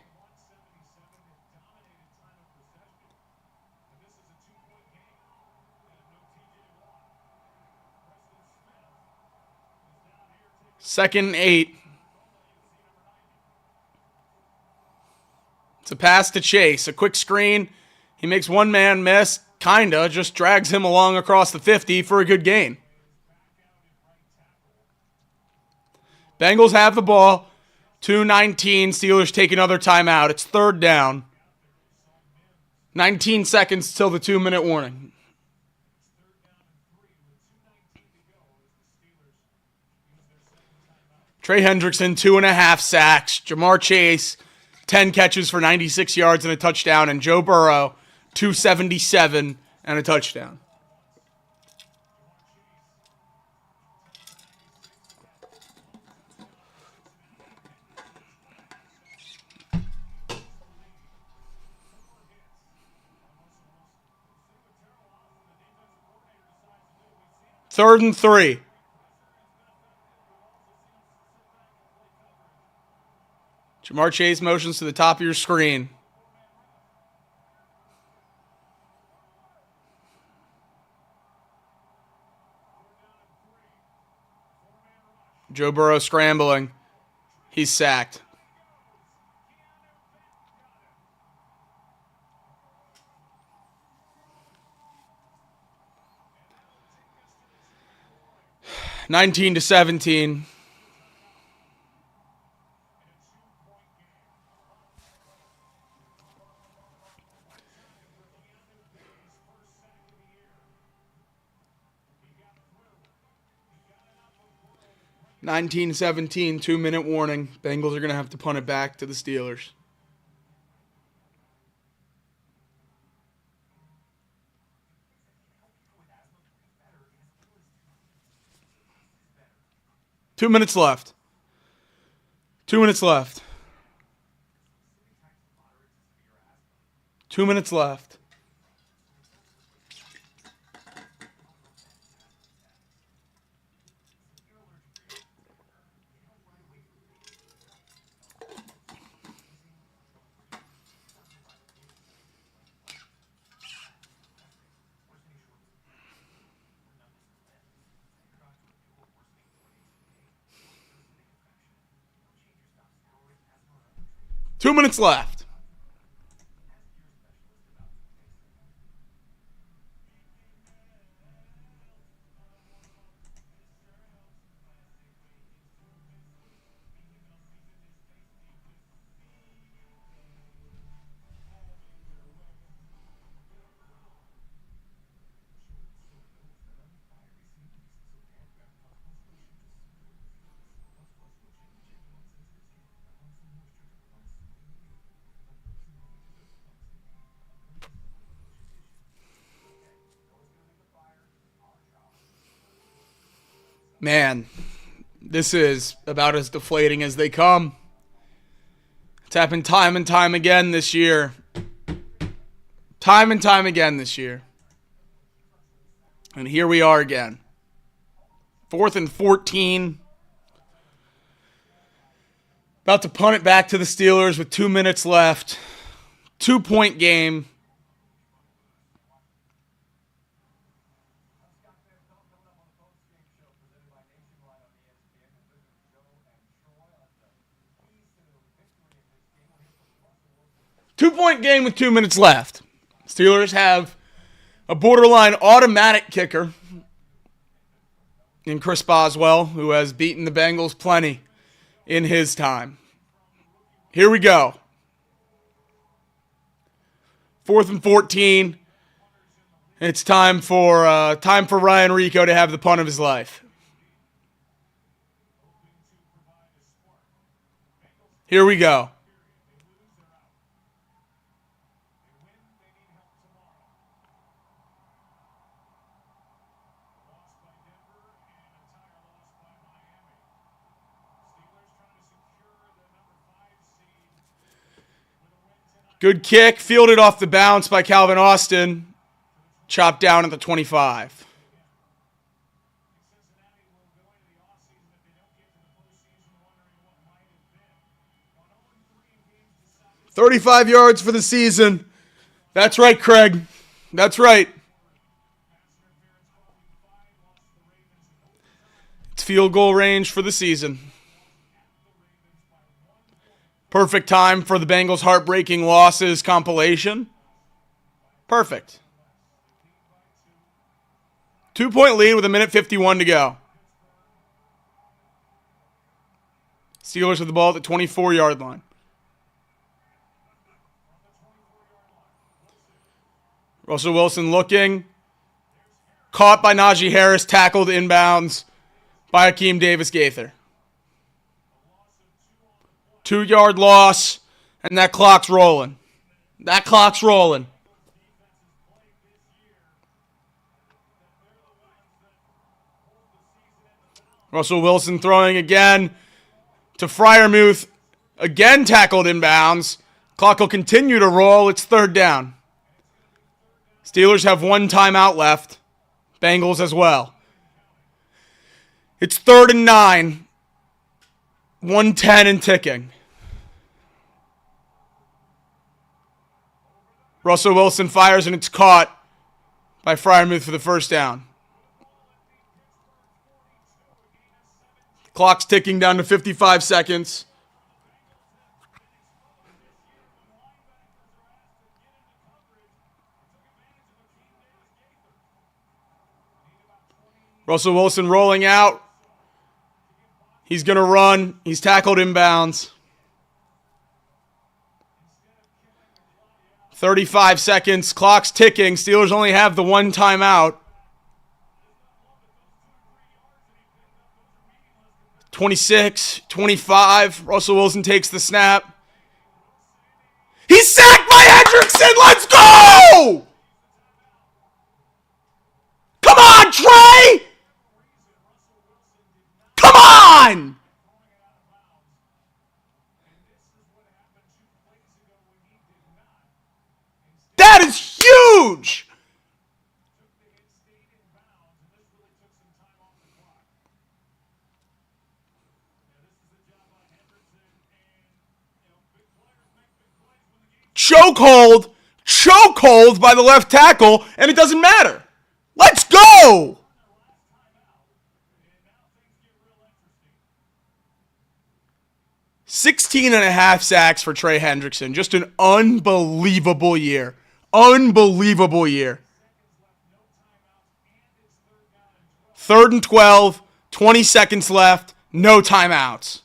Second and 8. It's a pass to Chase. A quick screen. He makes one man miss. Kinda. Just drags him along across the 50 for a good gain. Bengals have the ball. 2:19. Steelers take another timeout. It's 3rd down. 19 seconds till the 2-minute warning. Trey Hendrickson, 2.5 sacks. Jamar Chase, 10 catches for 96 yards and a touchdown. And Joe Burrow, 277 and a touchdown. Third and 3. Jamar Chase motions to the top of your screen. Joe Burrow scrambling. He's sacked. 19-17. Nineteen 17, 2-minute warning. Bengals are going to have to punt it back to the Steelers. Two minutes left. 2 minutes left. 2 minutes left. Two minutes left. Man, this is about as deflating as they come. It's happened time and time again this year. Time and time again this year. And here we are again. 4th and 14. About to punt it back to the Steelers with 2 minutes left. 2-point game. Two-point game with 2 minutes left. Steelers have a borderline automatic kicker in Chris Boswell, who has beaten the Bengals plenty in his time. Here we go. 4th and 14. It's time for Ryan Rico to have the punt of his life. Here we go. Good kick, fielded off the bounce by Calvin Austin. Chopped down at the 25. "35 yards for the season." That's right, Craig. That's right. It's field goal range for the season. Perfect time for the Bengals' heartbreaking losses compilation. Perfect. 2-point lead with 1:51 to go. Steelers with the ball at the 24-yard line. Russell Wilson looking. Caught by Najee Harris, tackled inbounds by Akeem Davis-Gaither. 2-yard loss, and that clock's rolling. That clock's rolling. Russell Wilson throwing again to Freiermuth. Again tackled inbounds. Clock will continue to roll. It's 3rd down. Steelers have 1 timeout left. Bengals as well. It's 3rd and 9. 1:10 and ticking. Russell Wilson fires and it's caught by Freiermuth for the first down. Clock's ticking down to 55 seconds. Russell Wilson rolling out, He's going to run. He's tackled inbounds. 35 seconds. Clock's ticking. Steelers only have the one timeout. 26, 25. Russell Wilson takes the snap. He's sacked by Hendrickson. Let's go! Come on, Trey! Come on! That is huge! Chokehold by the left tackle, and it doesn't matter. Let's go! $16.5 sacks for Trey Hendrickson. Just an unbelievable year. Unbelievable year. 3rd and 12, 20 seconds left, no timeouts.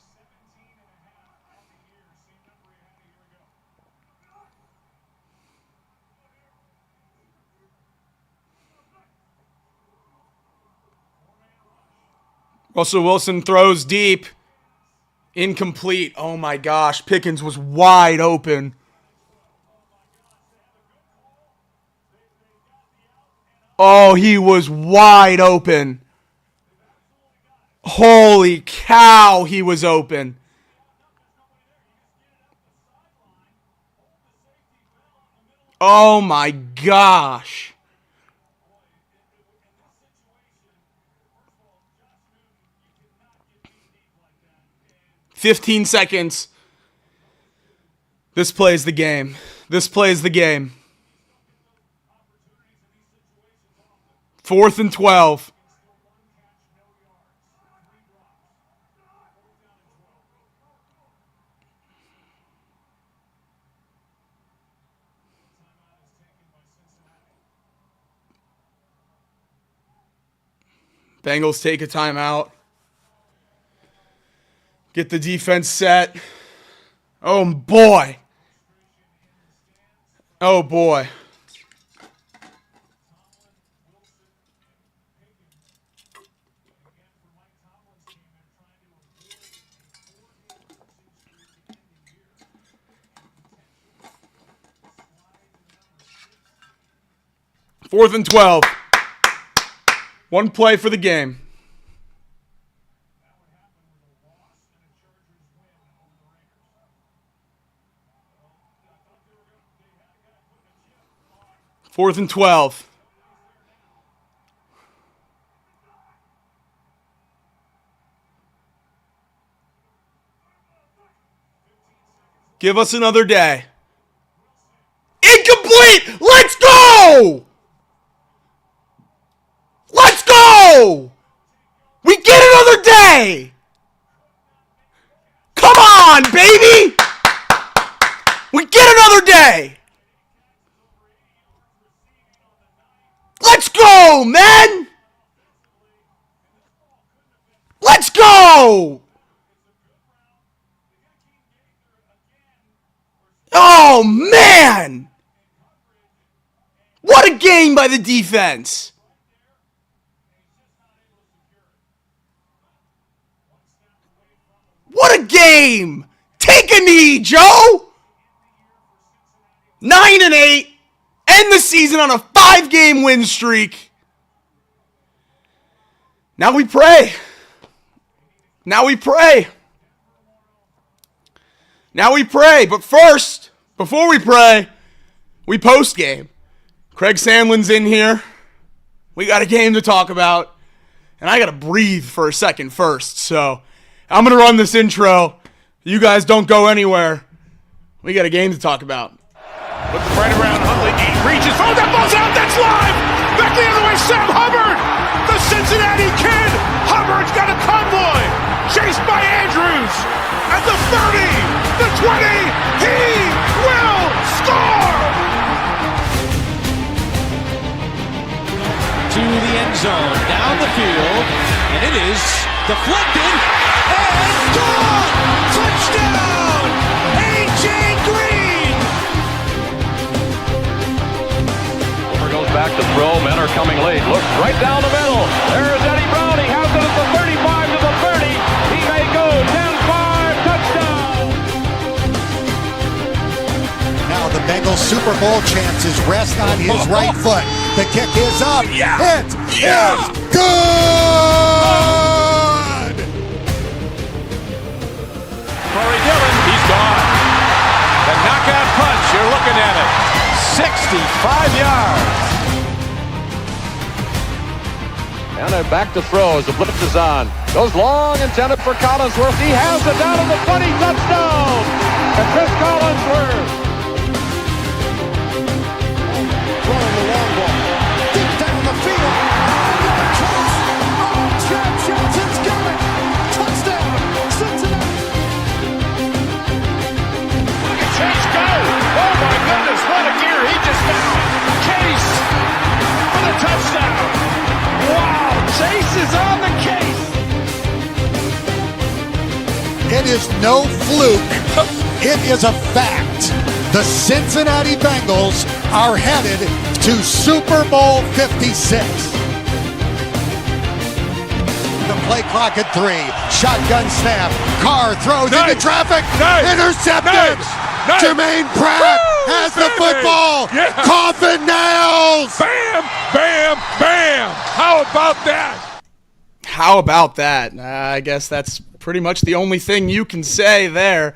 Russell Wilson throws deep. Incomplete. Oh my gosh. Pickens was wide open. Oh, he was wide open. Holy cow, he was open. Oh my gosh. 15 seconds. This plays the game. This plays the game. 4th and 12. Bengals take a timeout. Get the defense set. Oh, boy. Oh, boy. Fourth and 12. One play for the game. Fourth and 12. Give us another day. Incomplete! Let's go! Let's go! We get another day! Come on, baby! We get another day! Let's go, man! Let's go! Oh, man! What a game by the defense! What a game! Take a knee, Joe! 9-8. End the season on a 5-game win streak. Now we pray. Now we pray. Now we pray. But first, before we pray, we post-game. Craig Sandlin's in here. We got a game to talk about. And I got to breathe for a second first. So I'm going to run this intro. You guys don't go anywhere. We got a game to talk about. Looking right around Huntley, he reaches, oh, that ball's out, that's live! Back the other way, Sam Hubbard! The Cincinnati Kid! Hubbard's got a convoy! Chased by Andrews! At the 30, the 20, he will score! To the end zone, down the field, and it is deflected, and gone! Touchdown! A.J. Green! Over goes back to throw. Men are coming late. Looks right down the middle. There's Eddie Brown. He has it at the 35 to the 30. He may go 10-5. Touchdown! Now the Bengals Super Bowl chances rest on his right foot. The kick is up. It is good! Corey Dillon, he's gone. The knockout punch, you're looking at it. 65 yards. And they're back to throw as the blitz is on. Goes long, intended for Collinsworth. He has it down to the 20, touchdown! And Chris Collinsworth. Throwing the long ball. Deep down the field. Chad Johnson's got it. Touchdown, Cincinnati. Look at Chase go! Oh my goodness, what a gear he just found! Chase for the touchdown! Wow, Chase is on the case! It is no fluke. It is a fact. The Cincinnati Bengals are headed to Super Bowl 56. The play clock at 3. Shotgun snap. Carr throws into traffic. Intercepted. Jermaine Pratt has the football. Coffin nails. Bam, bam, bam! How about that? How about that? I guess that's pretty much the only thing you can say there.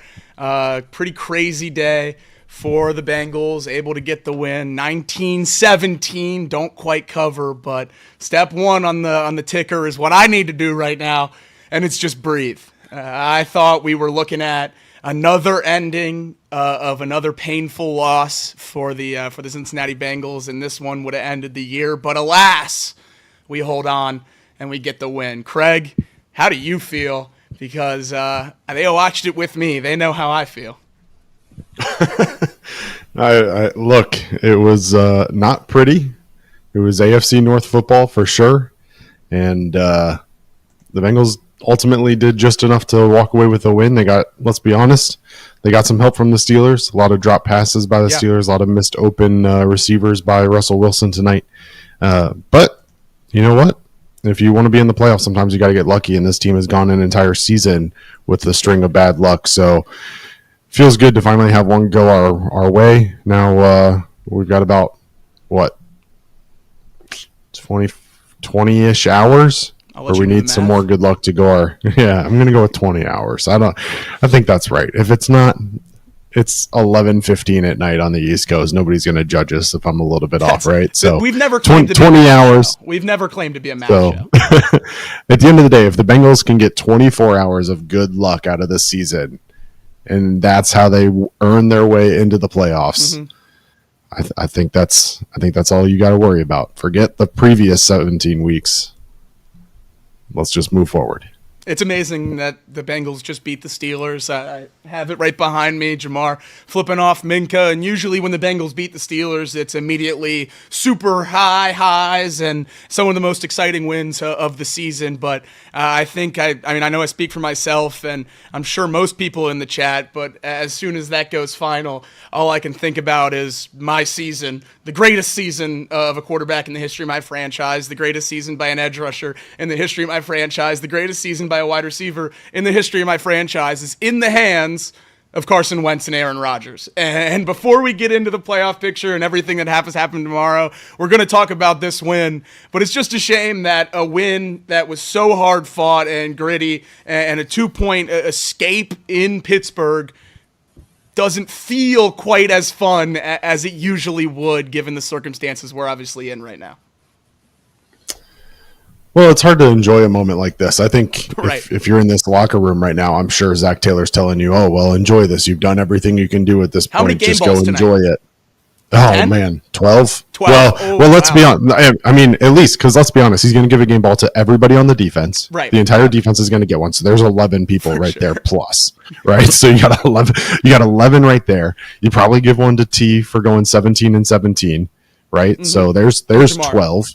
Pretty crazy day for the Bengals, able to get the win. 19-17, don't quite cover, but step one on the ticker is what I need to do right now, and it's just breathe. I thought we were looking at another ending of another painful loss for the Cincinnati Bengals, and this one would have ended the year. But alas, we hold on and we get the win. Craig, how do you feel? Because they watched it with me. They know how I feel. I look, it was not pretty. It was AFC North football for sure, and the Bengals ultimately did just enough to walk away with a win. They got, let's be honest, they got some help from the Steelers. A lot of drop passes by the Steelers, a lot of missed open receivers by Russell Wilson tonight. But you know what? If you want to be in the playoffs, sometimes you got to get lucky, and this team has gone an entire season with the string of bad luck. So feels good to finally have one go our way. Now we've got about, 20-ish hours where we need some more good luck to go our – yeah, I'm going to go with 20 hours. I think that's right. If it's not – it's 11:15 at night on the East Coast. Nobody's going to judge us if I'm a little bit off, right? So we've never claimed 20 hours. We've never claimed to be a match show. At the end of the day, if the Bengals can get 24 hours of good luck out of this season, and that's how they earn their way into the playoffs, I think that's all you got to worry about. Forget the previous 17 weeks. Let's just move forward. It's amazing that the Bengals just beat the Steelers. I have it right behind me, Jamar flipping off Minka. And usually when the Bengals beat the Steelers, it's immediately super high highs and some of the most exciting wins of the season. But I think, I know I speak for myself, and I'm sure most people in the chat, but as soon as that goes final, all I can think about is my season, the greatest season of a quarterback in the history of my franchise, the greatest season by an edge rusher in the history of my franchise, the greatest season by a wide receiver in the history of my franchise is in the hands of Carson Wentz and Aaron Rodgers. And before we get into the playoff picture and everything that has happened tomorrow, we're going to talk about this win. But it's just a shame that a win that was so hard fought and gritty and a 2-point escape in Pittsburgh doesn't feel quite as fun as it usually would, given the circumstances we're obviously in right now. Well, it's hard to enjoy a moment like this. I think Right. if you're in this locker room right now, I'm sure Zach Taylor's telling you, oh, well, enjoy this. You've done everything you can do at this How many point. game Just go balls tonight? enjoy it. Oh, 10? man. 12? 12. Well, let's be honest. I mean, at least, because let's be honest, he's going to give a game ball to everybody on the defense. Right. The entire defense is going to get one. So there's 11 people there plus, right? So you got 11. You got 11 right there. You probably give one to T for going 17 and 17, right? Mm-hmm. So there's Jamar. 12.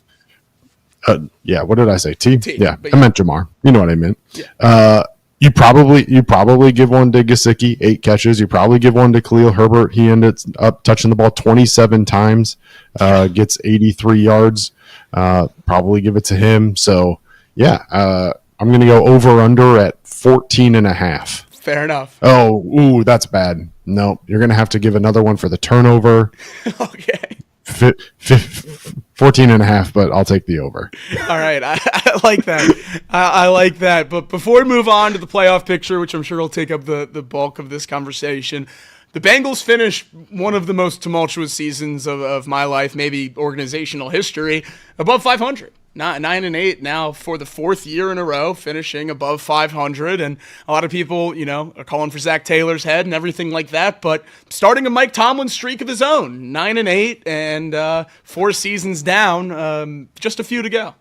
Yeah, what did I say? T? Yeah, but I meant Jamar. You know what I meant. Yeah. You probably give one to Gesicki, 8 catches. You probably give one to Khalil Herbert. He ended up touching the ball 27 times, gets 83 yards. Probably give it to him. So, yeah, I'm going to go over-under at 14.5. Fair enough. Oh, ooh, that's bad. No, you're going to have to give another one for the turnover. Okay. 14.5, but I'll take the over. All right. I like that. I like that. But before we move on to the playoff picture, which I'm sure will take up the bulk of this conversation, the Bengals finished one of the most tumultuous seasons of my life, maybe organizational history, above 500. 9-8 now for the 4th year in a row, finishing above 500. And a lot of people, are calling for Zach Taylor's head and everything like that. But starting a Mike Tomlin streak of his own, 9-8 and 4 seasons down, just a few to go.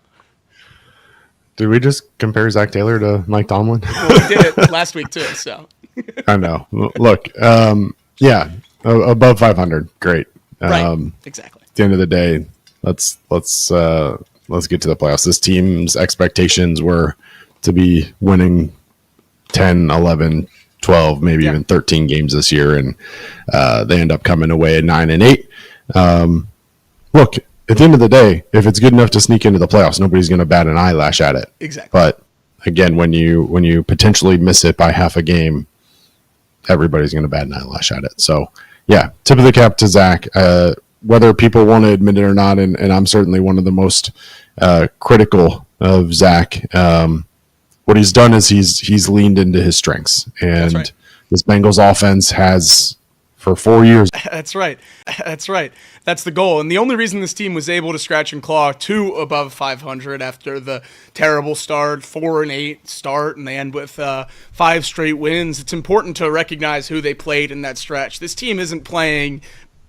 Did we just compare Zach Taylor to Mike Tomlin? Well, we did it last week too. So I know. Look, yeah, above 500, great. Right, exactly. At the end of the day, let's get to the playoffs. This team's expectations were to be winning 10, 11, 12, maybe even 13 games this year, and they end up coming away at 9-8. Look, at the end of the day, if it's good enough to sneak into the playoffs, nobody's going to bat an eyelash at it. Exactly. But again, when you potentially miss it by half a game, everybody's going to bat an eyelash at it. So, yeah, tip of the cap to Zach. Whether people want to admit it or not, and I'm certainly one of the most critical of Zach. What he's done is he's leaned into his strengths, and right. This Bengals offense has for 4 years. That's right. That's the goal. And the only reason this team was able to scratch and claw to above 500 after the terrible start, 4-8 start, and they end with 5 straight wins, it's important to recognize who they played in that stretch. This team isn't playing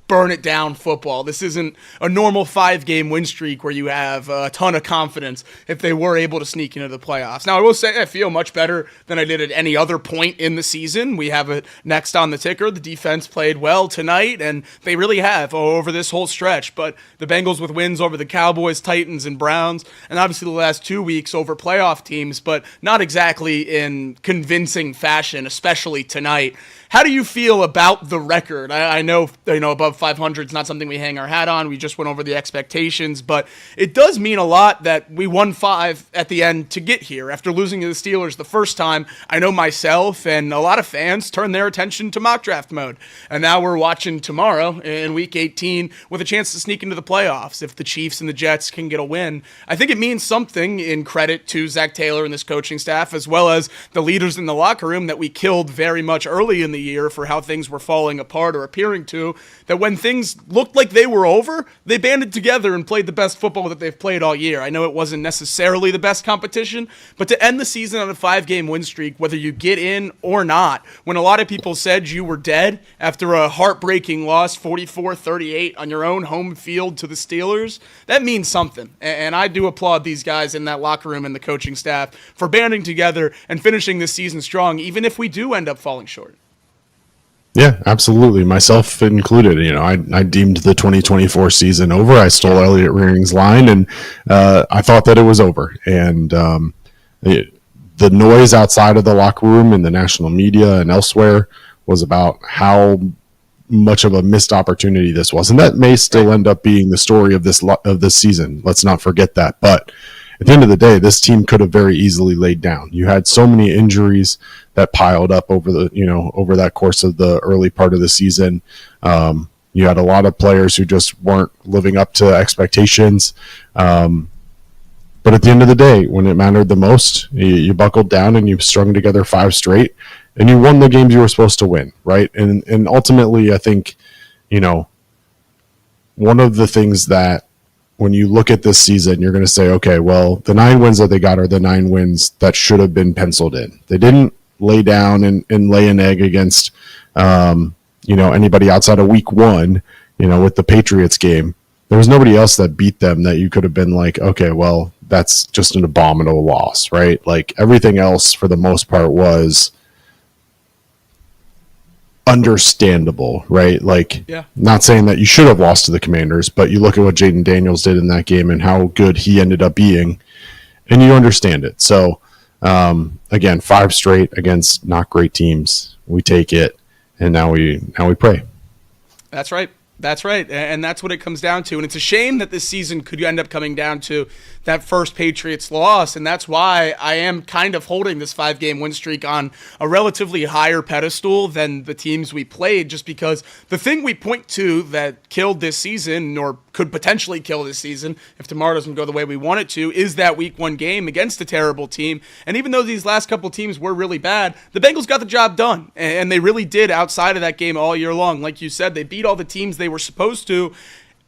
burn it down football. This isn't a normal 5-game win streak where you have a ton of confidence if they were able to sneak into the playoffs. Now, I will say I feel much better than I did at any other point in the season. We have it next on the ticker. The defense played well tonight, and they really have over this whole stretch. But the Bengals with wins over the Cowboys, Titans, and Browns, and obviously the last 2 weeks over playoff teams, but not exactly in convincing fashion, especially tonight. How do you feel about the record? I know, above 500 is not something we hang our hat on. We just went over the expectations, but it does mean a lot that we won 5 at the end to get here. After losing to the Steelers the first time, I know myself and a lot of fans turned their attention to mock draft mode. And now we're watching tomorrow in Week 18 with a chance to sneak into the playoffs if the Chiefs and the Jets can get a win. I think it means something in credit to Zach Taylor and this coaching staff, as well as the leaders in the locker room that we killed very much early in the year for how things were falling apart or appearing to, that when things looked like they were over, they banded together and played the best football that they've played all year. I know it wasn't necessarily the best competition, but to end the season on a 5-game win streak, whether you get in or not, when a lot of people said you were dead after a heartbreaking loss 44-38 on your own home field to the Steelers, that means something. And I do applaud these guys in that locker room and the coaching staff for banding together and finishing this season strong, even if we do end up falling short. Yeah, absolutely. Myself included. I deemed the 2024 season over. I stole Elliott Rearing's line, and I thought that it was over. And the noise outside of the locker room in the national media and elsewhere was about how much of a missed opportunity this was, and that may still end up being the story of this season. Let's not forget that. But at the end of the day, this team could have very easily laid down. You had so many injuries that piled up over that course of the early part of the season. You had a lot of players who just weren't living up to expectations. But at the end of the day, when it mattered the most, you buckled down and you strung together 5 straight, and you won the games you were supposed to win, right? And ultimately, I think, one of the things that when you look at this season, you're going to say, okay, well, the 9 wins that they got are the 9 wins that should have been penciled in. They didn't lay down and lay an egg against, anybody outside of week 1, with the Patriots game. There was nobody else that beat them that you could have been like, okay, well, that's just an abominable loss, right? Like everything else for the most part was understandable, right? Like, not saying that you should have lost to the Commanders, but you look at what Jaden Daniels did in that game and how good he ended up being, and you understand it. So Again, 5 straight against not great teams. We take it, and now we pray. That's right. That's right. And that's what it comes down to. And it's a shame that this season could end up coming down to that first Patriots loss. And that's why I am kind of holding this 5-game win streak on a relatively higher pedestal than the teams we played, just because the thing we point to that killed this season, or could potentially kill this season if tomorrow doesn't go the way we want it to, is that week 1 game against a terrible team. And even though these last couple teams were really bad, the Bengals got the job done. And they really did outside of that game all year long. Like you said, they beat all the teams they were supposed to.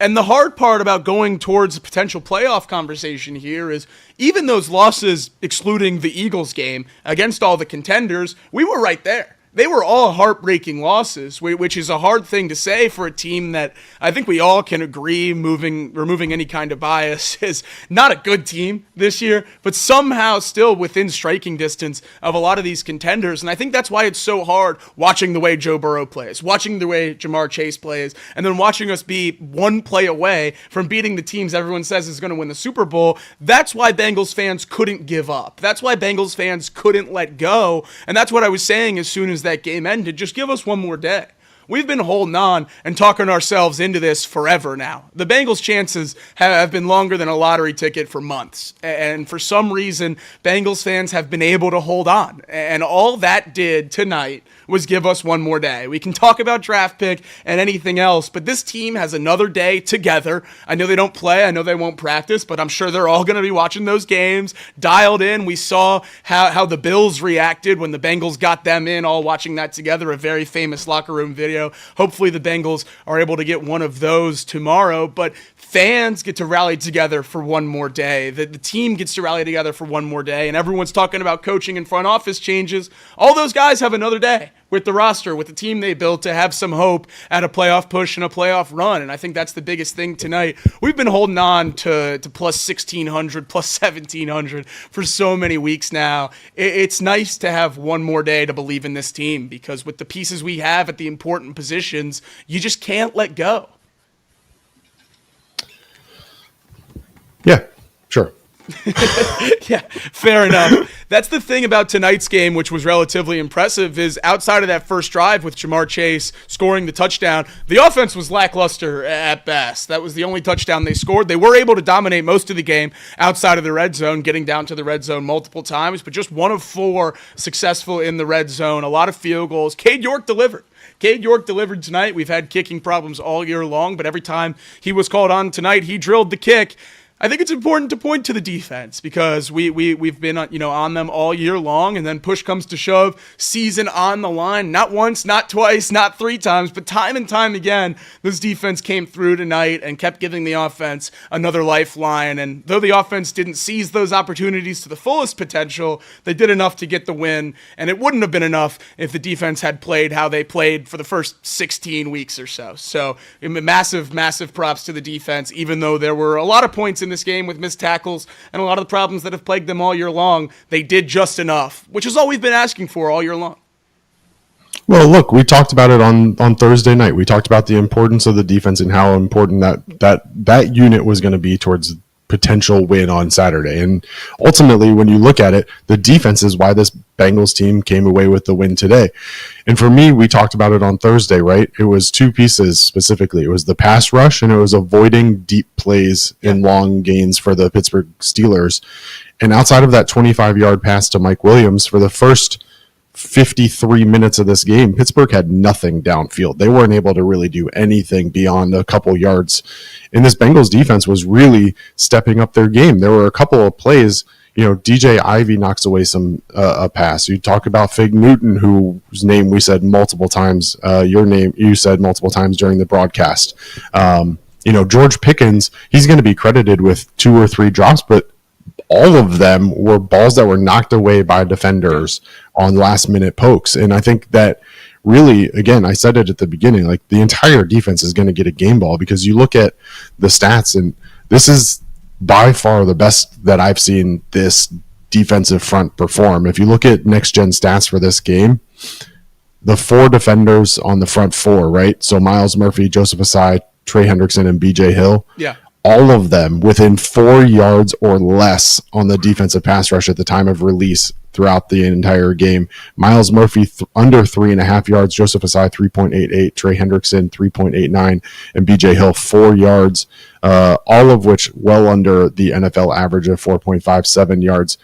And the hard part about going towards a potential playoff conversation here is even those losses, excluding the Eagles game against all the contenders, we were right there. They were all heartbreaking losses, which is a hard thing to say for a team that I think we all can agree, removing any kind of bias, is not a good team this year, but somehow still within striking distance of a lot of these contenders. And I think that's why it's so hard watching the way Joe Burrow plays, watching the way Jamar Chase plays, and then watching us be 1 play away from beating the teams everyone says is going to win the Super Bowl. That's why Bengals fans couldn't give up. That's why Bengals fans couldn't let go. And that's what I was saying as soon as that game ended. Just give us one more day. We've been holding on and talking ourselves into this forever now. The Bengals' chances have been longer than a lottery ticket for months. And for some reason, Bengals fans have been able to hold on. And all that did tonight was give us one more day. We can talk about draft pick and anything else, but this team has another day together. I know they don't play. I know they won't practice, but I'm sure they're all going to be watching those games, dialed in. We saw how the Bills reacted when the Bengals got them in, all watching that together, a very famous locker room video. Hopefully the Bengals are able to get one of those tomorrow, but fans get to rally together for one more day. The team gets to rally together for one more day, and everyone's talking about coaching and front office changes. All those guys have another day with the roster, with the team they built, to have some hope at a playoff push and a playoff run. And I think that's the biggest thing tonight. We've been holding on to plus 1,600, plus 1,700 for so many weeks now. It's nice to have one more day to believe in this team, because with the pieces we have at the important positions, you just can't let go. Yeah, sure. Yeah, fair enough. That's the thing about tonight's game, which was relatively impressive, is outside of that first drive with Jamar Chase scoring the touchdown, the offense was lackluster at best. That was the only touchdown they scored. They were able to dominate most of the game outside of the red zone, getting down to the red zone multiple times, but just 1 of 4 successful in the red zone. A lot of field goals. Cade York delivered. Cade York delivered tonight. We've had kicking problems all year long, but every time he was called on tonight, he drilled the kick. I think it's important to point to the defense, because we've been on them all year long, and then push comes to shove, season on the line, not once, not twice, not 3 times, but time and time again, this defense came through tonight and kept giving the offense another lifeline. And though the offense didn't seize those opportunities to the fullest potential, they did enough to get the win, and it wouldn't have been enough if the defense had played how they played for the first 16 weeks or so. So massive props to the defense, even though there were a lot of points in this game with missed tackles and a lot of the problems that have plagued them all year long. They did just enough, which is all we've been asking for all year long. Well, look, we talked about it on Thursday night. We talked about the importance of the defense and how important that unit was going to be towards potential win on Saturday. And ultimately, when you look at it, the defense is why this Bengals team came away with the win today. And for me, we talked about it on Thursday, right? It was 2 pieces specifically. It was the pass rush, and it was avoiding deep plays and long gains for the Pittsburgh Steelers. And outside of that 25-yard pass to Mike Williams, for the first 53 minutes of this game, Pittsburgh had nothing downfield. They weren't able to really do anything beyond a couple yards. And this Bengals defense was really stepping up their game. There were a couple of plays, DJ Ivey knocks away a pass. You talk about Fig Newton, whose name we said multiple times, your name you said multiple times during the broadcast. George Pickens, he's going to be credited with 2 or 3 drops, but all of them were balls that were knocked away by defenders on last-minute pokes. And I think that really, again, I said it at the beginning, like the entire defense is going to get a game ball, because you look at the stats, and this is by far the best that I've seen this defensive front perform. If you look at next-gen stats for this game, the 4 defenders on the front 4, right? So Miles Murphy, Joseph Asai, Trey Hendrickson, and B.J. Hill. Yeah. All of them within 4 yards or less on the defensive pass rush at the time of release throughout the entire game. Miles Murphy under 3.5 yards, Joseph Asai 3.88, Trey Hendrickson 3.89, and BJ Hill 4 yards, all of which well under the NFL average of 4.57 yards.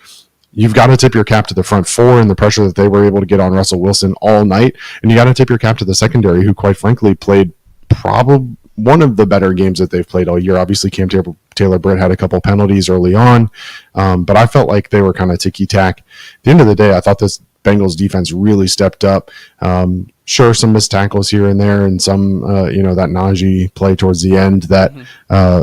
You've got to tip your cap to the front four and the pressure that they were able to get on Russell Wilson all night. And you got to tip your cap to the secondary, who quite frankly played probably one of the better games that they've played all year. Obviously, Cam Taylor-Britt had a couple penalties early on, but I felt like they were kind of ticky-tack. At the end of the day, I thought this Bengals defense really stepped up. Sure, some missed tackles here and there, and some, that Najee play towards the end, that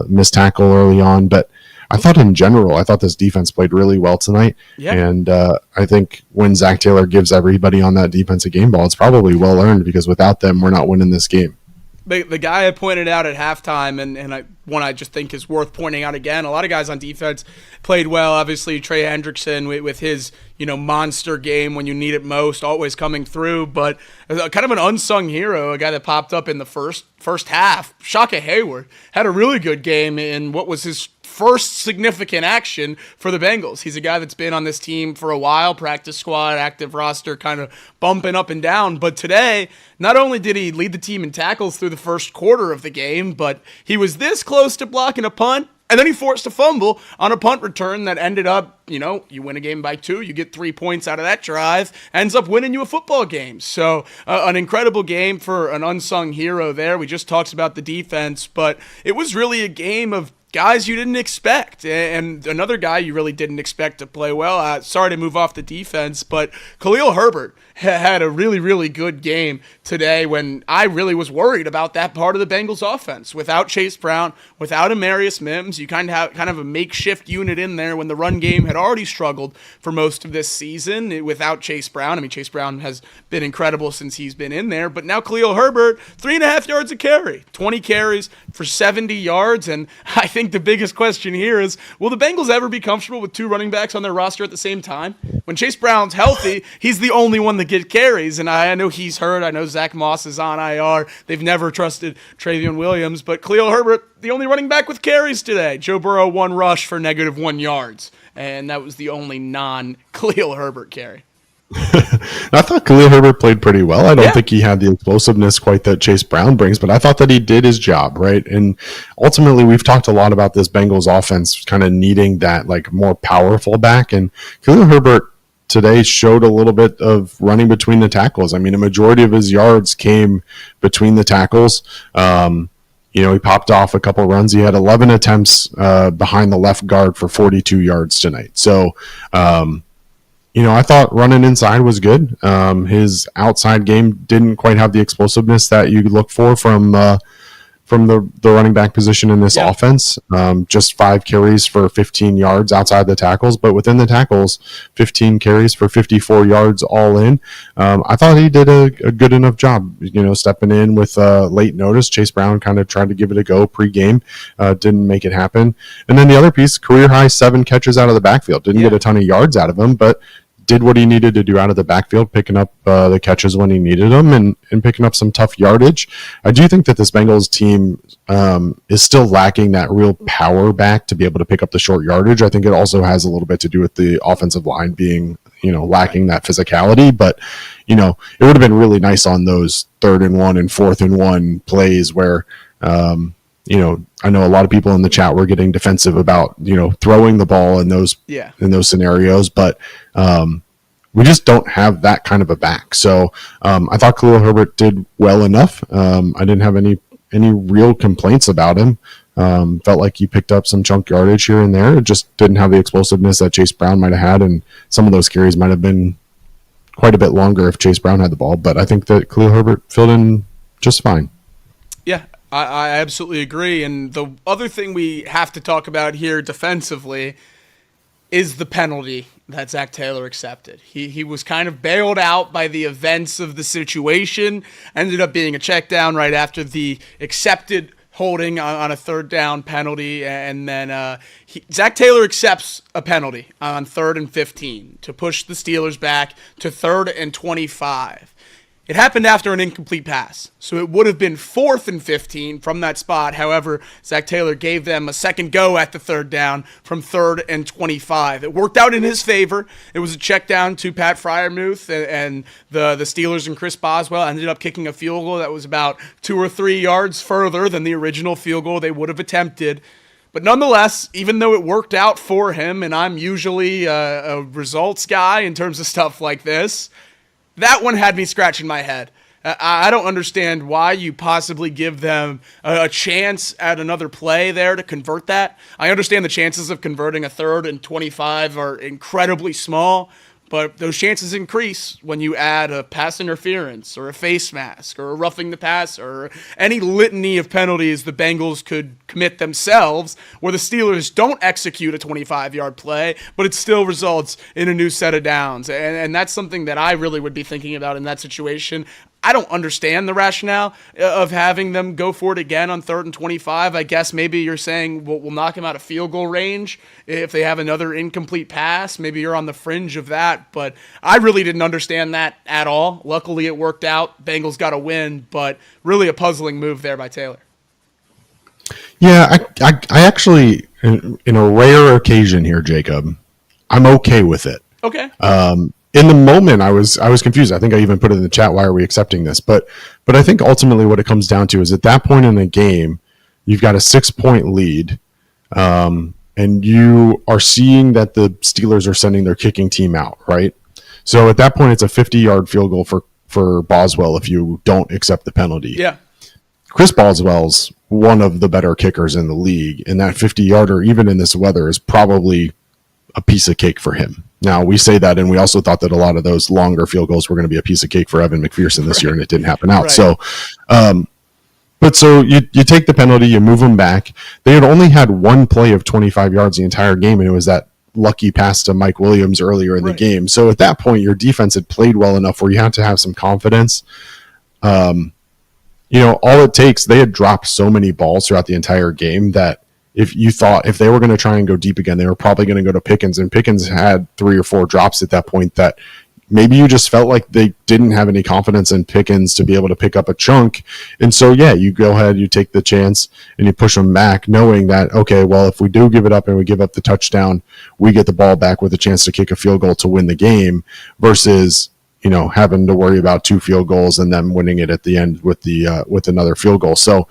missed tackle early on. But I thought in general, this defense played really well tonight. Yeah. And I think when Zach Taylor gives everybody on that defense a game ball, it's probably well earned, because without them, we're not winning this game. The guy I pointed out at halftime, and one I just think is worth pointing out again, a lot of guys on defense played well. Obviously, Trey Hendrickson with his monster game when you need it most, always coming through. But kind of an unsung hero, a guy that popped up in the first half, Shaka Hayward, had a really good game in what was his first significant action for the Bengals. He's a guy that's been on this team for a while, practice squad, active roster, kind of bumping up and down. But today, not only did he lead the team in tackles through the first quarter of the game, but he was this close to blocking a punt, and then he forced a fumble on a punt return that ended up, you win a game by 2, you get 3 points out of that drive, ends up winning you a football game. So an incredible game for an unsung hero there. We just talked about the defense, but it was really a game of guys you didn't expect, and another guy you really didn't expect to play well. Sorry to move off the defense, but Khalil Herbert had a really, really good game today when I really was worried about that part of the Bengals offense. Without Chase Brown, without Amarius Mims, you kind of have a makeshift unit in there when the run game had already struggled for most of this season without Chase Brown. I mean, Chase Brown has been incredible since he's been in there, but now Khalil Herbert, 3.5 yards a carry, 20 carries for 70 yards, and I think the biggest question here is, will the Bengals ever be comfortable with 2 running backs on their roster at the same time? When Chase Brown's healthy, he's the only one that gets carries, and I know he's hurt. I know Zach Moss is on IR. They've never trusted Travion Williams, but Khalil Herbert, the only running back with carries today. Joe Burrow, 1 rush for -1 yards, and that was the only non-Khalil Herbert carry. I thought Khalil Herbert played pretty well. I don't think he had the explosiveness quite that Chase Brown brings, but I thought that he did his job, right? And ultimately, we've talked a lot about this Bengals offense kind of needing that more powerful back, and Khalil Herbert today showed a little bit of running between the tackles. I mean, a majority of his yards came between the tackles. He popped off a couple runs. He had 11 attempts behind the left guard for 42 yards tonight. So, I thought running inside was good. His outside game didn't quite have the explosiveness that you look for from the running back position in this offense. Just 5 carries for 15 yards outside the tackles, but within the tackles, 15 carries for 54 yards all in. I thought he did a good enough job, stepping in with late notice. Chase Brown kind of tried to give it a go pregame, didn't make it happen. And then the other piece, career high 7 catches out of the backfield. Didn't get a ton of yards out of him, but did what he needed to do out of the backfield, picking up the catches when he needed them and picking up some tough yardage. I do think that this Bengals team is still lacking that real power back to be able to pick up the short yardage. I think it also has a little bit to do with the offensive line being, lacking that physicality. But, it would have been really nice on those 3rd and 1 and 4th and 1 plays where, I know a lot of people in the chat were getting defensive about, throwing the ball in those scenarios, but we just don't have that kind of a back. So I thought Khalil Herbert did well enough. I didn't have any real complaints about him. Felt like he picked up some chunk yardage here and there. It just didn't have the explosiveness that Chase Brown might have had, and some of those carries might have been quite a bit longer if Chase Brown had the ball. But I think that Khalil Herbert filled in just fine. Yeah. I absolutely agree. And the other thing we have to talk about here defensively is the penalty that Zach Taylor accepted. He was kind of bailed out by the events of the situation, ended up being a check down right after the accepted holding on a 3rd down penalty, and then Zach Taylor accepts a penalty on 3rd and 15 to push the Steelers back to 3rd and 25. It happened after an incomplete pass, so it would have been 4th and 15 from that spot. However, Zach Taylor gave them a second go at the third down from 3rd and 25. It worked out in his favor. It was a check down to Pat Freiermuth, and the Steelers and Chris Boswell ended up kicking a field goal that was about 2 or 3 yards further than the original field goal they would have attempted. But nonetheless, even though it worked out for him, and I'm usually a results guy in terms of stuff like this, that one had me scratching my head. I don't understand why you possibly give them a chance at another play there to convert that. I understand the chances of converting a 3rd and 25 are incredibly small, but those chances increase when you add a pass interference or a face mask or a roughing the passer or any litany of penalties the Bengals could commit themselves where the Steelers don't execute a 25-yard play, but it still results in a new set of downs. And that's something that I really would be thinking about in that situation. I don't understand the rationale of having them go for it again on 3rd and 25. I guess maybe you're saying we'll knock them out of field goal range if they have another incomplete pass. Maybe you're on the fringe of that, but I really didn't understand that at all. Luckily, it worked out. Bengals got a win, but really a puzzling move there by Taylor. Yeah, I actually, in a rare occasion here, Jacob, I'm okay with it. Okay. In the moment, I was confused. I think I even put it in the chat. Why are we accepting this? But I think ultimately what it comes down to is at that point in the game, you've got a 6-point lead, and you are seeing that the Steelers are sending their kicking team out, right? So at that point, it's a 50-yard field goal for Boswell if you don't accept the penalty. Yeah. Chris Boswell's one of the better kickers in the league, and that 50-yarder, even in this weather, is probably a piece of cake for him. Now, we say that, and we also thought that a lot of those longer field goals were going to be a piece of cake for Evan McPherson this year, and it didn't happen out. Right. So, so you take the penalty, you move them back. They had only had one play of 25 yards the entire game, and it was that lucky pass to Mike Williams earlier in the game. So at that point, your defense had played well enough where you had to have some confidence. All it takes, they had dropped so many balls throughout the entire game that if they were going to try and go deep again, they were probably going to go to Pickens, and Pickens had 3 or 4 drops at that point that maybe you just felt like they didn't have any confidence in Pickens to be able to pick up a chunk. And so, yeah, you go ahead, you take the chance, and you push them back, knowing that, okay, well, if we do give it up and we give up the touchdown, we get the ball back with a chance to kick a field goal to win the game versus, having to worry about 2 field goals and then winning it at the end with another field goal. So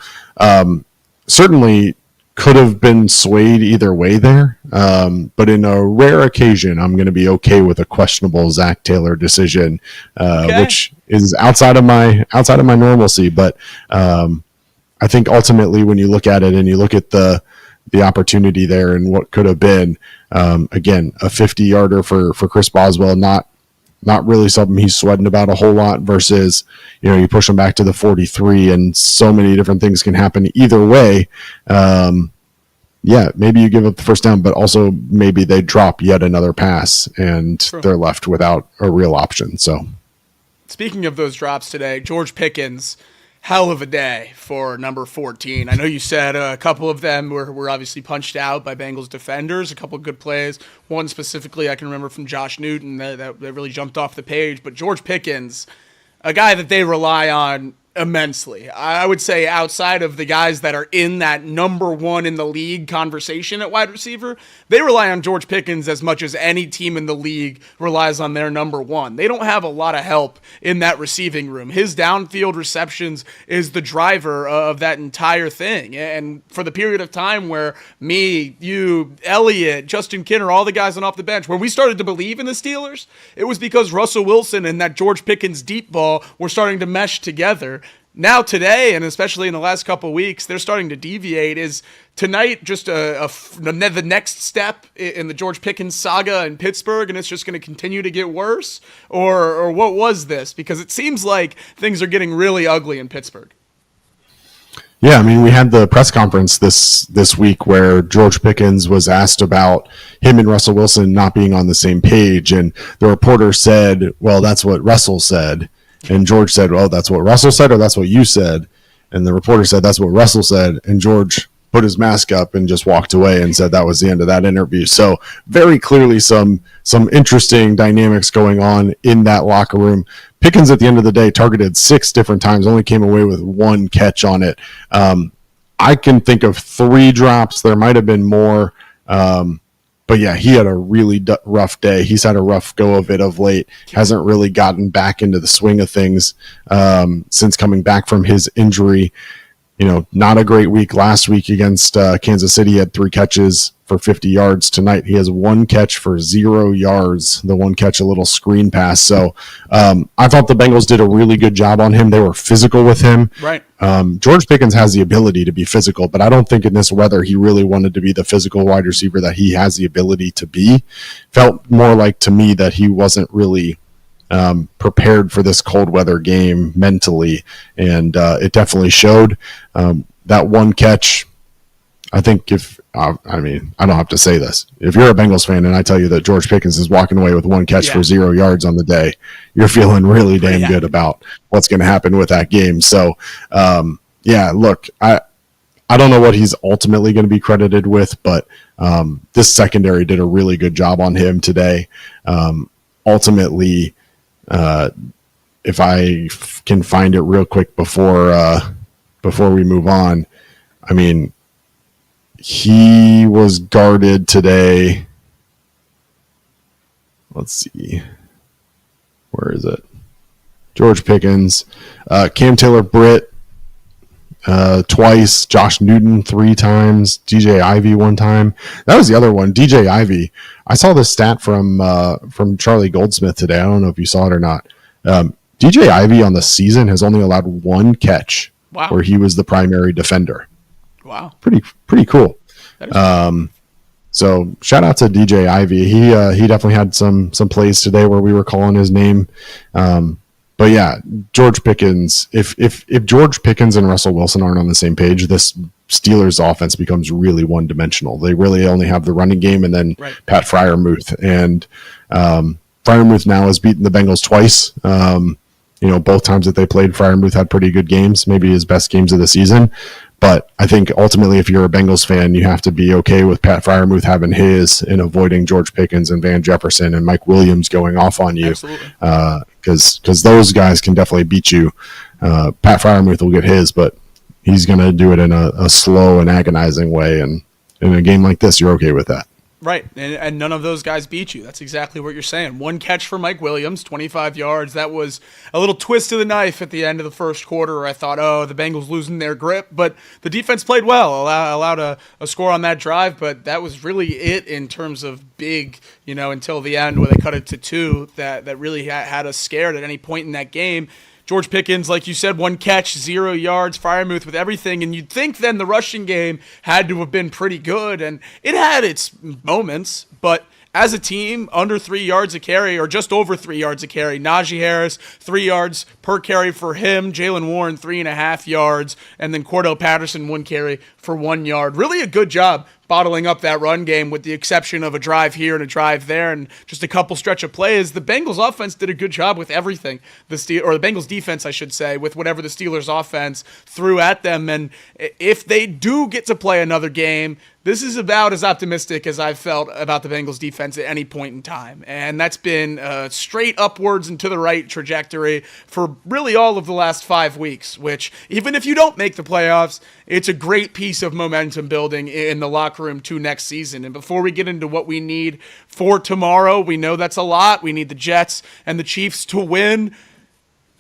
certainly could have been swayed either way there. But in a rare occasion, I'm going to be okay with a questionable Zach Taylor decision, which is outside of my normalcy. But I think ultimately when you look at it and you look at the opportunity there and what could have been, again, a 50-yarder for Chris Boswell, not really something he's sweating about a whole lot versus, you push him back to the 43 and so many different things can happen either way. Maybe you give up the first down, but also maybe they drop yet another pass and they're left without a real option. So speaking of those drops today, George Pickens, hell of a day for number 14. I know you said a couple of them were obviously punched out by Bengals defenders, a couple of good plays. One specifically I can remember from Josh Newton that really jumped off the page. But George Pickens, a guy that they rely on immensely. I would say outside of the guys that are in that number 1 in the league conversation at wide receiver, they rely on George Pickens as much as any team in the league relies on their number 1. They don't have a lot of help in that receiving room. His downfield receptions is the driver of that entire thing. And for the period of time where me, you, Elliott, Justin Kinner, all the guys on off the bench, where we started to believe in the Steelers, it was because Russell Wilson and that George Pickens deep ball were starting to mesh together. Now today, and especially in the last couple of weeks, they're starting to deviate. Is tonight just the next step in the George Pickens saga in Pittsburgh, and it's just going to continue to get worse? Or what was this? Because it seems like things are getting really ugly in Pittsburgh. Yeah, I mean, we had the press conference this week where George Pickens was asked about him and Russell Wilson not being on the same page, and the reporter said, well, that's what Russell said. And George said, well, that's what Russell said, or that's what you said? And the reporter said, that's what Russell said. And George put his mask up and just walked away and said that was the end of that interview. So very clearly some interesting dynamics going on in that locker room. Pickens at the end of the day targeted 6 different times, only came away with 1 catch on it. I can think of 3 drops. There might have been more. But yeah, he had a really rough day. He's had a rough go of it of late. Hasn't really gotten back into the swing of things since coming back from his injury. Not a great week last week against Kansas City. He had 3 catches for 50 yards. Tonight he has 1 catch for 0 yards. The 1 catch, a little screen pass. So I thought the Bengals did a really good job on him. They were physical with him. Right. George Pickens has the ability to be physical, but I don't think in this weather he really wanted to be the physical wide receiver that he has the ability to be. Felt more like to me that he wasn't really prepared for this cold weather game mentally, and it definitely showed. That 1 catch, I think I don't have to say this. If you're a Bengals fan and I tell you that George Pickens is walking away with 1 catch for 0 yards on the day, you're feeling really damn good about what's going to happen with that game. So, look, I don't know what he's ultimately going to be credited with, but this secondary did a really good job on him today. Ultimately, if I can find it real quick before we move on, I mean, he was guarded today. Let's see. Where is it? George Pickens, Cam Taylor-Britt twice, Josh Newton 3 times, DJ Ivey 1 time. That was the other one, DJ Ivey. I saw this stat from Charlie Goldsmith today. I don't know if you saw it or not. DJ Ivey on the season has only allowed 1 catch where he was the primary defender. Wow. Pretty cool. So shout out to DJ Ivey. He definitely had some plays today where we were calling his name. But yeah, George Pickens, if George Pickens and Russell Wilson aren't on the same page, this Steelers offense becomes really one-dimensional. They really only have the running game and then Pat Freiermuth. And Freiermuth now has beaten the Bengals twice. Both times that they played, Freiermuth had pretty good games, maybe his best games of the season. But I think ultimately, if you're a Bengals fan, you have to be okay with Pat Freiermuth having his and avoiding George Pickens and Van Jefferson and Mike Williams going off on you. Absolutely. Because those guys can definitely beat you. Pat Freiermuth will get his, but he's going to do it in a slow and agonizing way. And in a game like this, you're okay with that. Right, and none of those guys beat you. That's exactly what you're saying. 1 catch for Mike Williams, 25 yards. That was a little twist of the knife at the end of the first quarter where I thought, the Bengals losing their grip. But the defense played well, allowed a score on that drive. But that was really it in terms of big, until the end where they cut it to 2 that really had us scared at any point in that game. George Pickens, like you said, 1 catch, 0 yards, Freiermuth with everything. And you'd think then the rushing game had to have been pretty good. And it had its moments, but as a team, under 3 yards a carry or just over 3 yards a carry. Najee Harris, 3 yards per carry for him. Jaylen Warren, 3.5 yards. And then Cordell Patterson, 1 carry for 1 yard. Really a good job bottling up that run game with the exception of a drive here and a drive there and just a couple stretch of plays. The Bengals offense did a good job with everything. The Bengals defense, I should say, with whatever the Steelers offense threw at them. And if they do get to play another game, this is about as optimistic as I've felt about the Bengals defense at any point in time. And that's been straight upwards and to the right trajectory for really all of the last 5 weeks, which even if you don't make the playoffs, it's a great piece of momentum building in the locker room to next season. And before we get into what we need for tomorrow, we know that's a lot. We need the Jets and the Chiefs to win.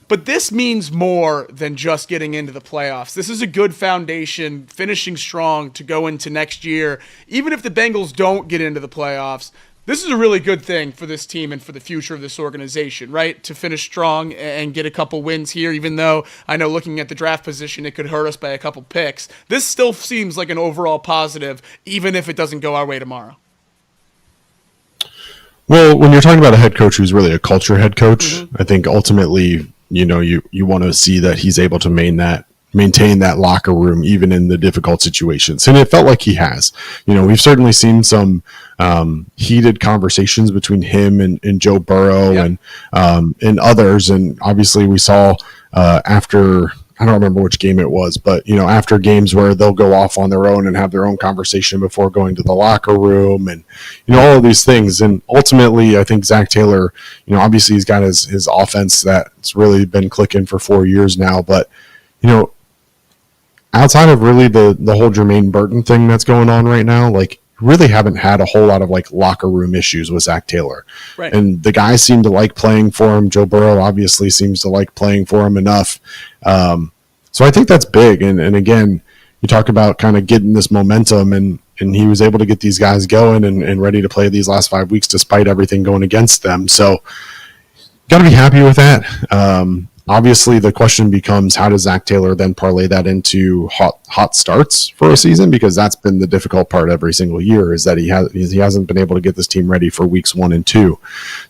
But this means more than just getting into the playoffs. This is a good foundation, finishing strong to go into next year. Even if the Bengals don't get into the playoffs, this is a really good thing for this team and for the future of this organization, right? To finish strong and get a couple wins here, even though I know looking at the draft position, it could hurt us by a couple picks. This still seems like an overall positive, even if it doesn't go our way tomorrow. Well, when you're talking about a head coach who's really a culture head coach, I think ultimately, you want to see that he's able to maintain that locker room even in the difficult situations. And it felt like he has. We've certainly seen some heated conversations between him and Joe Burrow and others. And obviously we saw after I don't remember which game it was, but after games where they'll go off on their own and have their own conversation before going to the locker room, and all of these things. And ultimately, I think Zach Taylor, obviously he's got his offense that's really been clicking for 4 years now, but outside of really the whole Jermaine Burton thing that's going on right now, like, really haven't had a whole lot of like locker room issues with Zach Taylor. Right. And the guys seem to like playing for him. Joe Burrow obviously seems to like playing for him enough. So I think that's big. And again, you talk about kind of getting this momentum, and he was able to get these guys going and ready to play these last 5 weeks despite everything going against them. So got to be happy with that. Obviously, the question becomes, how does Zach Taylor then parlay that into hot starts for a season? Because that's been the difficult part every single year, is that he hasn't been able to get this team ready for weeks 1 and 2.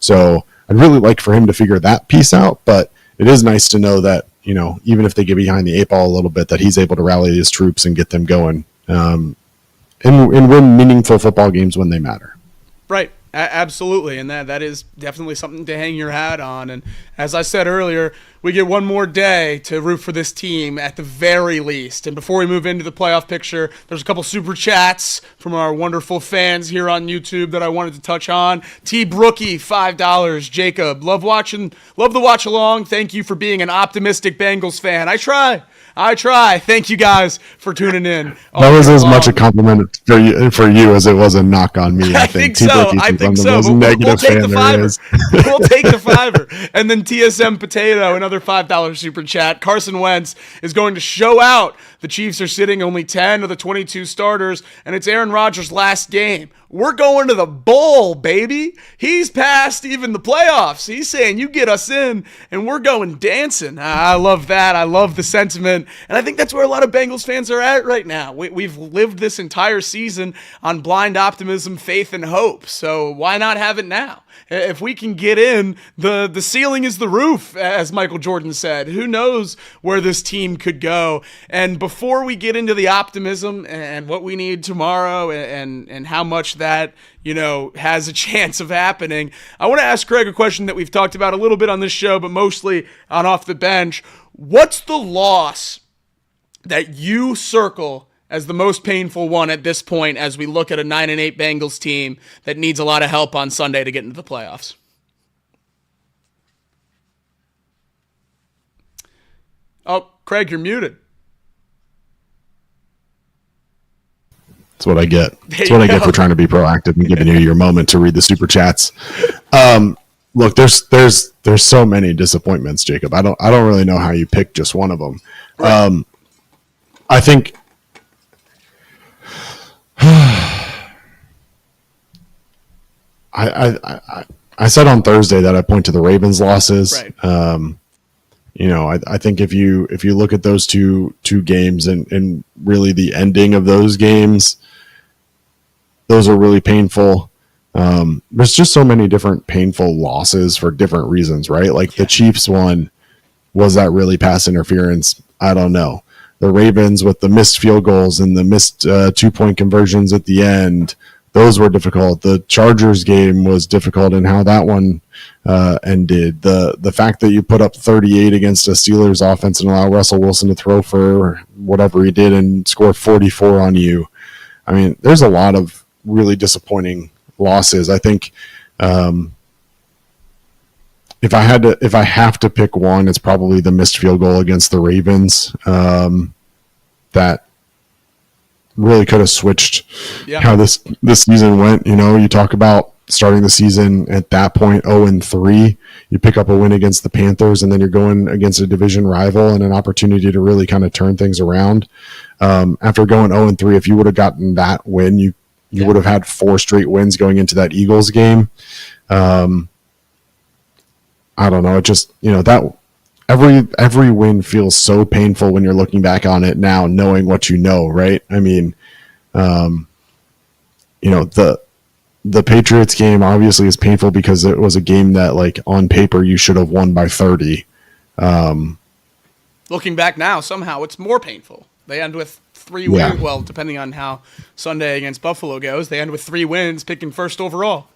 So I'd really like for him to figure that piece out. But it is nice to know that, even if they get behind the 8 ball a little bit, that he's able to rally his troops and get them going and win meaningful football games when they matter. Right. Absolutely, and that is definitely something to hang your hat on. And as I said earlier, we get one more day to root for this team at the very least. And before we move into the playoff picture, there's a couple super chats from our wonderful fans here on YouTube that I wanted to touch on. T. Brookie, $5. Jacob, love the watch along. Thank you for being an optimistic Bengals fan. I try. Thank you guys for tuning in. That was as much a compliment for you as it was a knock on me. I think so. I think so. We'll take the $5. We'll take the $5. And then TSM Potato, another $5 super chat. Carson Wentz is going to show out. The Chiefs are sitting only 10 of the 22 starters, and it's Aaron Rodgers' last game. We're going to the bowl, baby. He's past even the playoffs. He's saying, you get us in, and we're going dancing. I love that. I love the sentiment. And I think that's where a lot of Bengals fans are at right now. We've lived this entire season on blind optimism, faith, and hope. So why not have it now? If we can get in, the ceiling is the roof, as Michael Jordan said. Who knows where this team could go? And before we get into the optimism and what we need tomorrow and how much that, has a chance of happening, I want to ask Craig a question that we've talked about a little bit on this show, but mostly on Off the Bench. What's the loss that you circle as the most painful one at this point as we look at a 9-8 Bengals team that needs a lot of help on Sunday to get into the playoffs? Oh, Craig, you're muted. That's what I get. That's what I get for trying to be proactive and giving you your moment to read the super chats. Look, there's so many disappointments, Jacob. I don't really know how you pick just one of them. Right. I think I said on Thursday that I point to the Ravens losses. Right. I think if you look at those two games and really the ending of those games, those are really painful. There's just so many different painful losses for different reasons, right? Like the Chiefs one, was that really pass interference? I don't know. The Ravens with the missed field goals and the missed 2-point conversions at the end, those were difficult. The Chargers game was difficult in how that one ended. The fact that you put up 38 against a Steelers offense and allow Russell Wilson to throw for whatever he did and score 44 on you. I mean, there's a lot of really disappointing losses. I think if I have to pick one, it's probably the missed field goal against the Ravens. That really could have switched how this season went. You talk about starting the season at that point 0-3. You pick up a win against the Panthers, and then you're going against a division rival and an opportunity to really kind of turn things around. After going 0-3, if you would have gotten that win, you would have had 4 straight wins going into that Eagles game. I don't know. It just, that every win feels so painful when you're looking back on it now, knowing what you know, right? I mean, the Patriots game obviously is painful because it was a game that, like, on paper you should have won by 30. Looking back now, somehow it's more painful. They end with 3 wins. Well, depending on how Sunday against Buffalo goes, they end with 3 wins, picking first overall.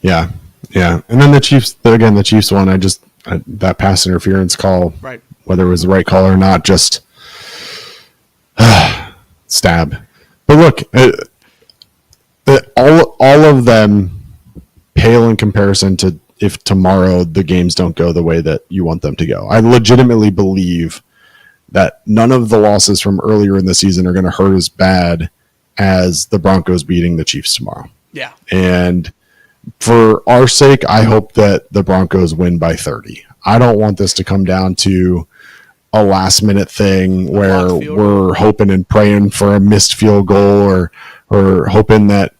Yeah. And then the Chiefs one, that pass interference call, Right. whether it was the right call or not, just stab. But look, all of them pale in comparison to if tomorrow the games don't go the way that you want them to go. I legitimately believe that none of the losses from earlier in the season are going to hurt as bad as the Broncos beating the Chiefs tomorrow. Yeah. And for our sake, I hope that the Broncos win by 30. I don't want this to come down to a last minute thing where we're hoping and praying for a missed field goal or hoping that,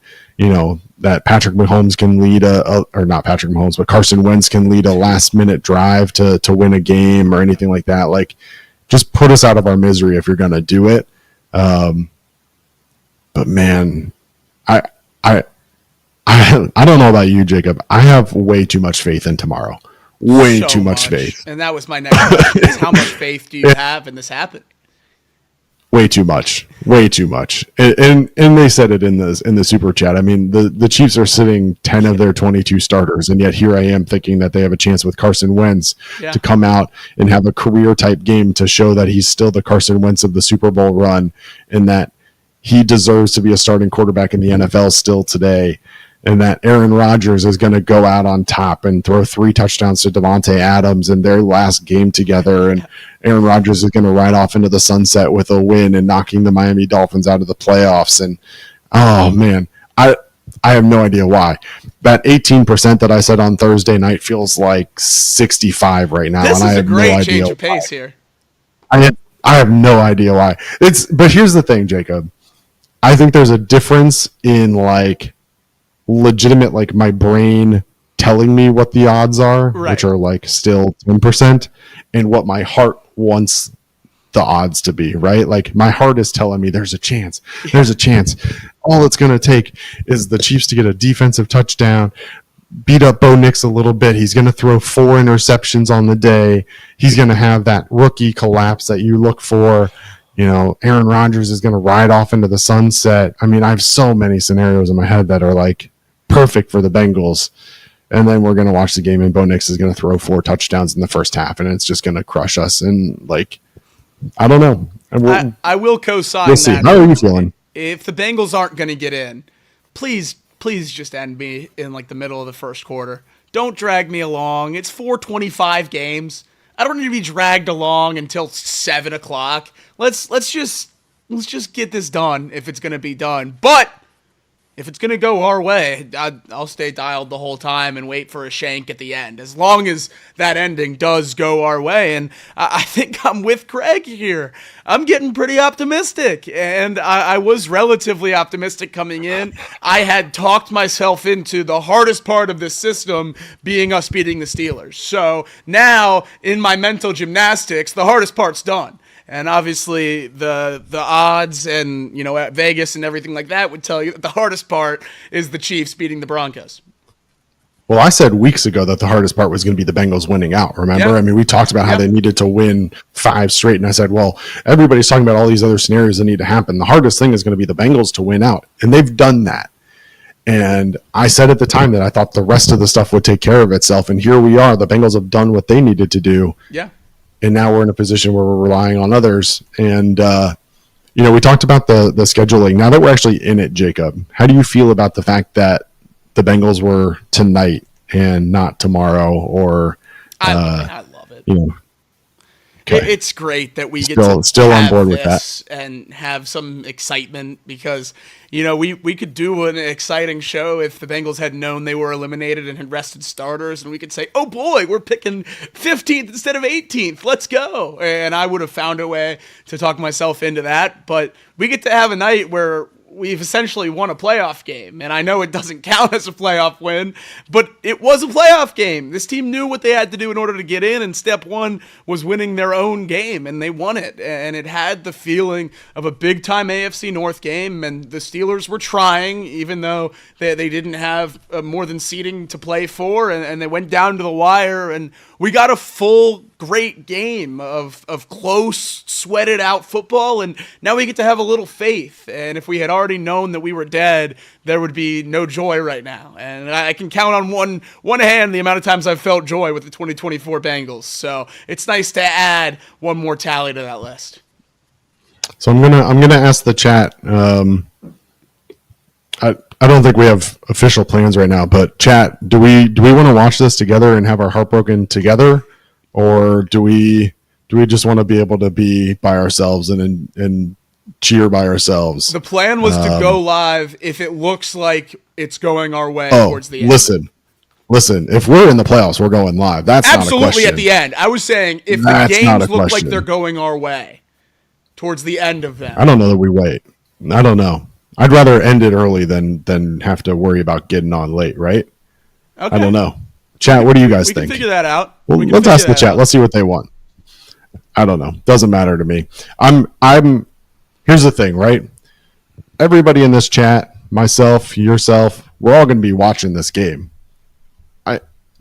that Patrick Mahomes can lead or not Patrick Mahomes, but Carson Wentz can lead a last minute drive to win a game or anything like that. Like, just put us out of our misery if you're going to do it. But man, I don't know about you, Jacob. I have way too much faith in tomorrow. Way too much faith. And that was my next question, is how much faith do you have in this happening? Way too much. Way too much. And they said it in the super chat. I mean, the Chiefs are sitting 10 of their 22 starters, and yet here I am thinking that they have a chance with Carson Wentz to come out and have a career type game to show that he's still the Carson Wentz of the Super Bowl run and that he deserves to be a starting quarterback in the NFL still today. And that Aaron Rodgers is going to go out on top and throw 3 touchdowns to Devontae Adams in their last game together. And Aaron Rodgers is going to ride off into the sunset with a win and knocking the Miami Dolphins out of the playoffs. And, oh, man, I have no idea why. That 18% that I said on Thursday night feels like 65 right now. This and is I a have great no idea change of pace why. here. I have no idea why. But here's the thing, Jacob. I think there's a difference in, like, legitimate, like, my brain telling me what the odds are, which are like still 10%, and what my heart wants the odds to be, right? Like, my heart is telling me there's a chance. All it's going to take is the Chiefs to get a defensive touchdown, beat up Bo Nix a little bit. He's going to throw 4 interceptions on the day. He's going to have that rookie collapse that you look for. Aaron Rodgers is going to ride off into the sunset. I mean, I have so many scenarios in my head that are like perfect for the Bengals. And then we're going to watch the game and Bo Nix is going to throw 4 touchdowns in the first half and it's just going to crush us. And, like, I don't know. I will co-sign we'll see. that. How are you feeling? If the Bengals aren't going to get in, please just end me in, like, the middle of the first quarter. Don't drag me along. It's 4:25 games. I don't need to be dragged along until 7 o'clock. Let's just get this done if it's going to be done. But if it's going to go our way, I'll stay dialed the whole time and wait for a shank at the end, as long as that ending does go our way. And I think I'm with Craig here. I'm getting pretty optimistic, and I was relatively optimistic coming in. I had talked myself into the hardest part of this system being us beating the Steelers. So now, in my mental gymnastics, the hardest part's done. And obviously the odds and, at Vegas and everything like that would tell you that the hardest part is the Chiefs beating the Broncos. Well, I said weeks ago that the hardest part was going to be the Bengals winning out, remember? Yeah. I mean, we talked about how they needed to win 5 straight, and I said, well, everybody's talking about all these other scenarios that need to happen. The hardest thing is going to be the Bengals to win out, and they've done that. And I said at the time that I thought the rest of the stuff would take care of itself, and here we are. The Bengals have done what they needed to do. Yeah. And now we're in a position where we're relying on others. And, we talked about the scheduling. Now that we're actually in it, Jacob, how do you feel about the fact that the Bengals were tonight and not tomorrow? Or I love it. Okay. It's great that we get still have on board with this and have some excitement because, we could do an exciting show if the Bengals had known they were eliminated and had rested starters, and we could say, oh boy, we're picking 15th instead of 18th. Let's go. And I would have found a way to talk myself into that. But we get to have a night where we've essentially won a playoff game. And I know it doesn't count as a playoff win, but it was a playoff game. This team knew what they had to do in order to get in, and step one was winning their own game, and they won it. And it had the feeling of a big-time AFC North game, and the Steelers were trying, even though they didn't have more than seeding to play for, and they went down to the wire, and we got a full great game of close, sweated out football, and now we get to have a little faith. And if we had already known that we were dead, there would be no joy right now. And I can count on one hand the amount of times I've felt joy with the 2024 Bengals. So it's nice to add one more tally to that list. So I'm gonna ask the chat. I don't think we have official plans right now, but chat, do we want to watch this together and have our heart broken together, or do we just want to be able to be by ourselves and cheer by ourselves? The plan was to go live if it looks like it's going our way towards the end. Listen, if we're in the playoffs, we're going live. That's absolutely not a question. At the end. I was saying if the games look like they're going our way towards the end of them. I don't know that we wait. I don't know. I'd rather end it early than have to worry about getting on late, right? Okay. I don't know. Chat, what do you guys think? We can figure that out. Well, let's ask the chat. Let's see what they want. I don't know. Doesn't matter to me. Here's the thing, right? Everybody in this chat, myself, yourself, we're all going to be watching this game.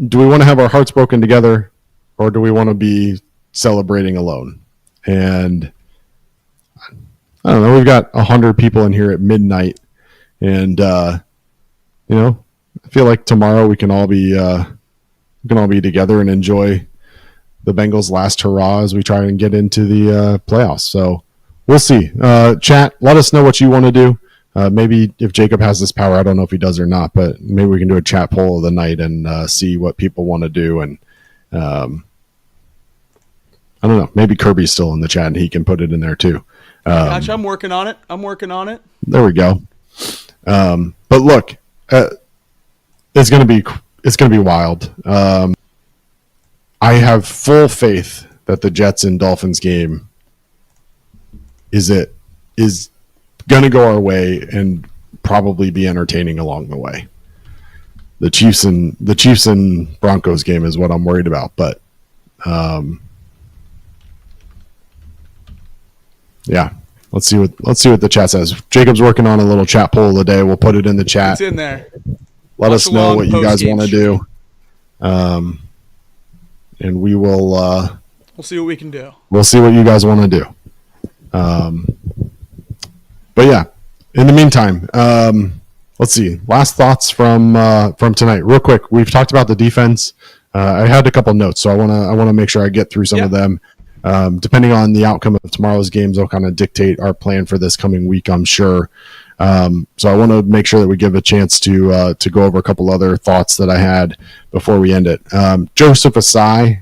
Do we want to have our hearts broken together, or do we want to be celebrating alone? And I don't know. We've got 100 people in here at midnight, and I feel like tomorrow we can all be together and enjoy the Bengals' last hurrah as we try and get into the playoffs. So we'll see. Chat, let us know what you want to do. Maybe if Jacob has this power, I don't know if he does or not, but maybe we can do a chat poll of the night and see what people want to do. And I don't know. Maybe Kirby's still in the chat and he can put it in there too. Gotcha. I'm working on it. There we go. But look, it's gonna be wild. I have full faith that the Jets and Dolphins game is going to go our way and probably be entertaining along the way. The Chiefs and Broncos game is what I'm worried about, but yeah, let's see what the chat says. Jacob's working on a little chat poll of the day. We'll put it in the chat. It's in there. Let us know what you guys want to do, and we will. We'll see what we can do. We'll see what you guys want to do. But yeah, in the meantime, let's see. Last thoughts from tonight, real quick. We've talked about the defense. I had a couple notes, so I want to make sure I get through some of them. Depending on the outcome of tomorrow's games, will kind of dictate our plan for this coming week, I'm sure. So I want to make sure that we give a chance to go over a couple other thoughts that I had before we end it. Joseph Asai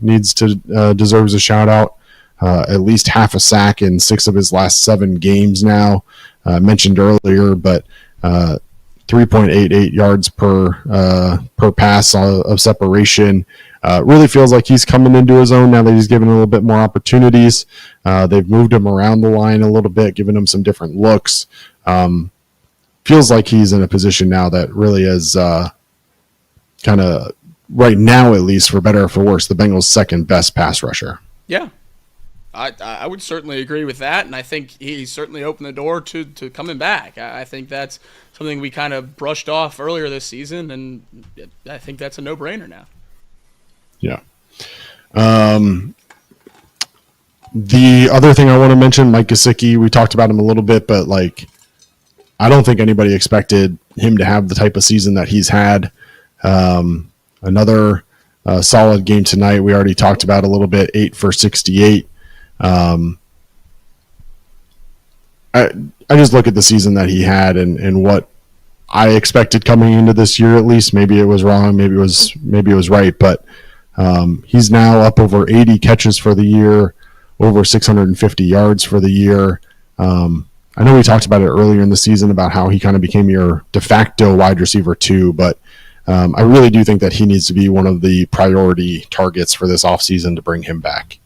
deserves a shout out. At least half a sack in 6 of his last 7 games now. Mentioned earlier, but 3.88 yards per pass of separation. Really feels like he's coming into his own now that he's given a little bit more opportunities. They've moved him around the line a little bit, given him some different looks. Feels like he's in a position now that really is kind of, right now at least, for better or for worse, the Bengals' second best pass rusher. Yeah. I would certainly agree with that, and I think he certainly opened the door to coming back. I think that's something we kind of brushed off earlier this season, and I think that's a no-brainer now. Yeah. The other thing I want to mention, Mike Gesicki, we talked about him a little bit, but I don't think anybody expected him to have the type of season that he's had. Another solid game tonight. We already talked about a little bit, 8 for 68. I just look at the season that he had and what I expected coming into this year. At least maybe it was wrong, maybe it was right, but he's now up over 80 catches for the year, over 650 yards for the year. I know we talked about it earlier in the season about how he kind of became your de facto wide receiver too, but I really do think that he needs to be one of the priority targets for this offseason to bring him back.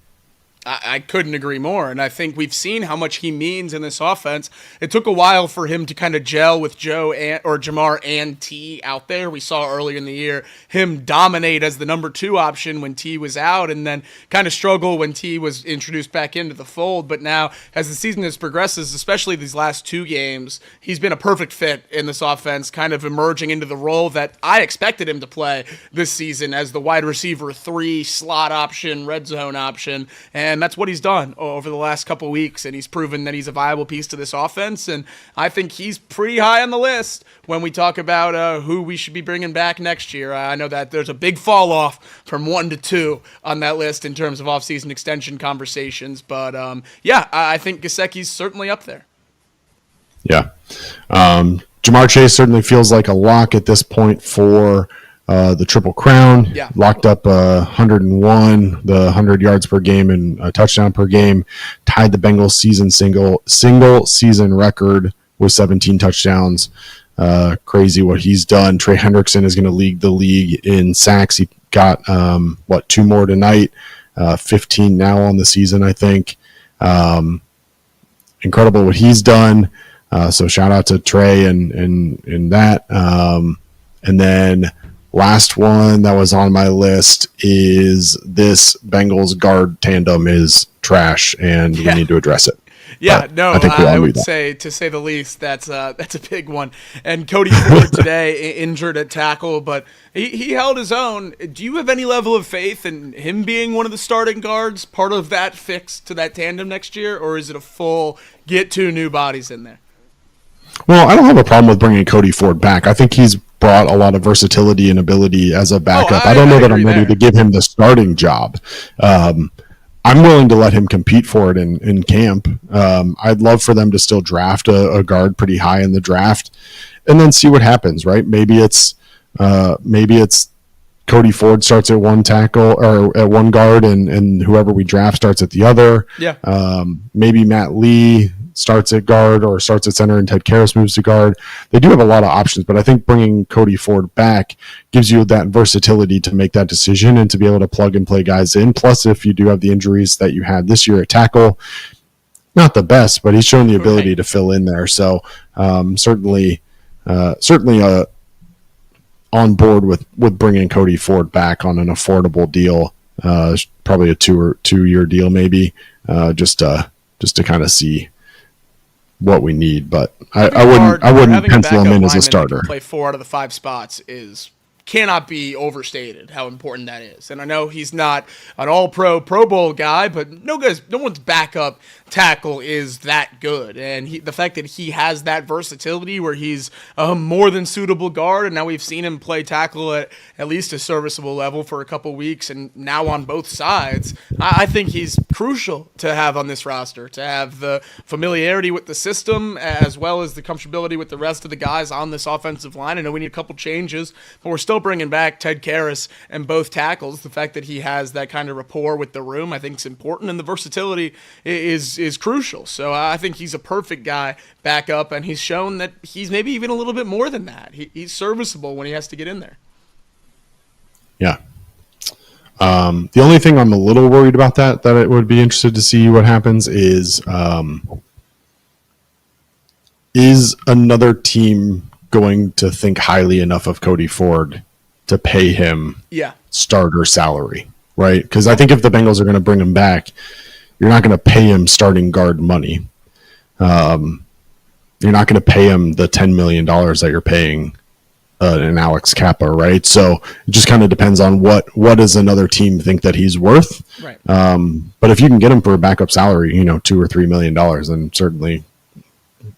I couldn't agree more, and I think we've seen how much he means in this offense. It took a while for him to kind of gel with Jamar and T out there. We saw earlier in the year him dominate as the number 2 option when T was out, and then kind of struggle when T was introduced back into the fold. But now, as the season has progresses, especially these last 2 games, he's been a perfect fit in this offense, kind of emerging into the role that I expected him to play this season as the wide receiver 3 slot option, red zone option, and that's what he's done over the last couple weeks, and he's proven that he's a viable piece to this offense, and I think he's pretty high on the list when we talk about who we should be bringing back next year. I know that there's a big fall off from 1 to 2 on that list in terms of offseason extension conversations, but I think Gesicki's certainly up there. Yeah. Jamar Chase certainly feels like a lock at this point for the Triple Crown. Yeah. Locked up 101, the 100 yards per game and a touchdown per game. Tied the Bengals single season record with 17 touchdowns. Crazy what he's done. Trey Hendrickson is going to lead the league in sacks. He got 2 more tonight. 15 now on the season, I think. Incredible what he's done. So shout out to Trey and that. And then last one that was on my list is this Bengals guard tandem is trash, and we need to address it. Yeah, but no, I would say, to say the least, that's a big one. And Cody Ford today injured at tackle, but he held his own. Do you have any level of faith in him being one of the starting guards, part of that fix to that tandem next year, or is it a full get 2 new bodies in there? Well, I don't have a problem with bringing Cody Ford back. I think he's brought a lot of versatility and ability as a backup. I don't know that I'm ready to give him the starting job. I'm willing to let him compete for it in camp. I'd love for them to still draft a guard pretty high in the draft and then see what happens, right? Maybe it's Cody Ford starts at one tackle or at one guard and whoever we draft starts at the other. Yeah. Maybe Matt Lee starts at guard or starts at center and Ted Karras moves to guard. They do have a lot of options, but I think bringing Cody Ford back gives you that versatility to make that decision and to be able to plug and play guys in. Plus, if you do have the injuries that you had this year at tackle, not the best, but he's shown the ability to fill in there. So certainly on board with bringing Cody Ford back on an affordable deal, probably a 2-year deal maybe, just to kind of see what we need, but I wouldn't pencil him in as a starter. Play 4 out of the 5 spots cannot be overstated how important that is. And I know he's not an all-pro Pro Bowl guy, but no one's backup tackle is that good. And the fact that he has that versatility where he's a more than suitable guard, and now we've seen him play tackle at least a serviceable level for a couple weeks, and now on both sides, I think he's crucial to have on this roster, to have the familiarity with the system as well as the comfortability with the rest of the guys on this offensive line. I know we need a couple changes, but we're still bringing back Ted Karras and both tackles. The fact that he has that kind of rapport with the room, I think, is important, and the versatility is crucial. So I think he's a perfect guy back up, and he's shown that he's maybe even a little bit more than that. He's serviceable when he has to get in there. Yeah. The only thing I'm a little worried about that I would be interested to see what happens is another team going to think highly enough of Cody Ford to pay him starter salary, right? Because I think if the Bengals are going to bring him back, you're not going to pay him starting guard money. You're not going to pay him the $10 million that you're paying an Alex Kappa, right? So it just kind of depends on what does another team think that he's worth. Right. But if you can get him for a backup salary, $2 or $3 million, then certainly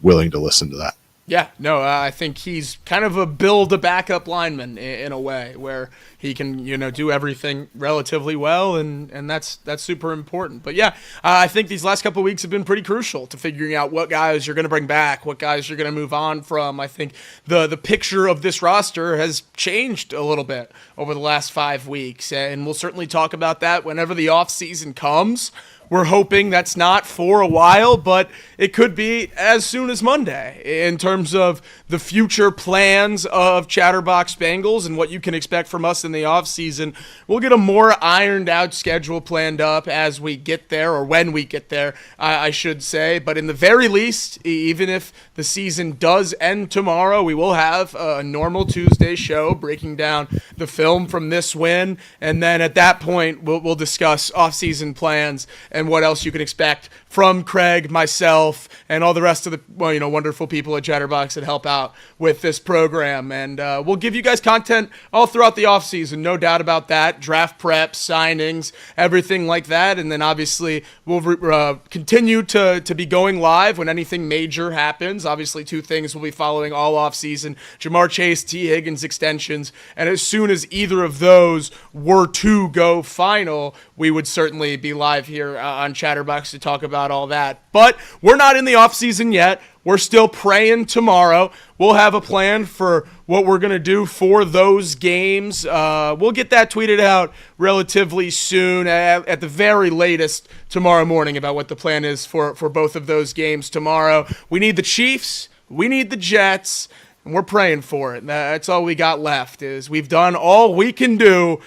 willing to listen to that. Yeah, no, I think he's kind of a backup lineman in a way where he can, do everything relatively well, and that's super important. But yeah, I think these last couple of weeks have been pretty crucial to figuring out what guys you're going to bring back, what guys you're going to move on from. I think the picture of this roster has changed a little bit over the last 5 weeks, and we'll certainly talk about that whenever the off season comes. We're hoping that's not for a while, but it could be as soon as Monday in terms of the future plans of Chatterbox Bengals and what you can expect from us in the offseason. We'll get a more ironed out schedule planned up as we get there, or when we get there, I should say. But in the very least, even if the season does end tomorrow, we will have a normal Tuesday show breaking down the film from this win. And then at that point, we'll discuss offseason plans and what else you can expect from Craig, myself, and all the rest of the wonderful people at Chatterbox that help out with this program. And we'll give you guys content all throughout the offseason, no doubt about that. Draft prep, signings, everything like that. And then obviously we'll continue to be going live when anything major happens. Obviously, two things we'll be following all offseason: Jamar Chase, T. Higgins extensions. And as soon as either of those were to go final, we would certainly be live here on Chatterbox to talk about all that. But we're not in the offseason yet. We're still praying tomorrow. We'll have a plan for what we're going to do for those games. We'll get that tweeted out relatively soon, at the very latest tomorrow morning, about what the plan is for both of those games tomorrow. We need the Chiefs. We need the Jets. And we're praying for it. That's all we got left. Is we've done all we can do.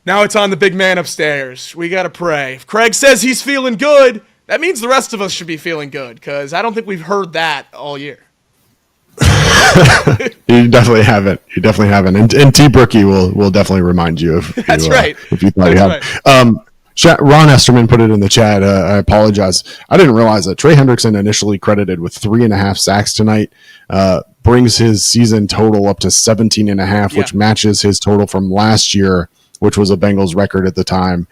Now it's on the big man upstairs. We got to pray. If Craig says he's feeling good, that means the rest of us should be feeling good, because I don't think we've heard that all year. You definitely haven't. You definitely haven't. And T. Brookie will definitely remind you if That's right. If you thought you had. Right. Ron Esterman put it in the chat. I apologize. I didn't realize that Trey Hendrickson, initially credited with 3.5 sacks tonight, brings his season total up to 17.5, which matches his total from last year, which was a Bengals record at the time.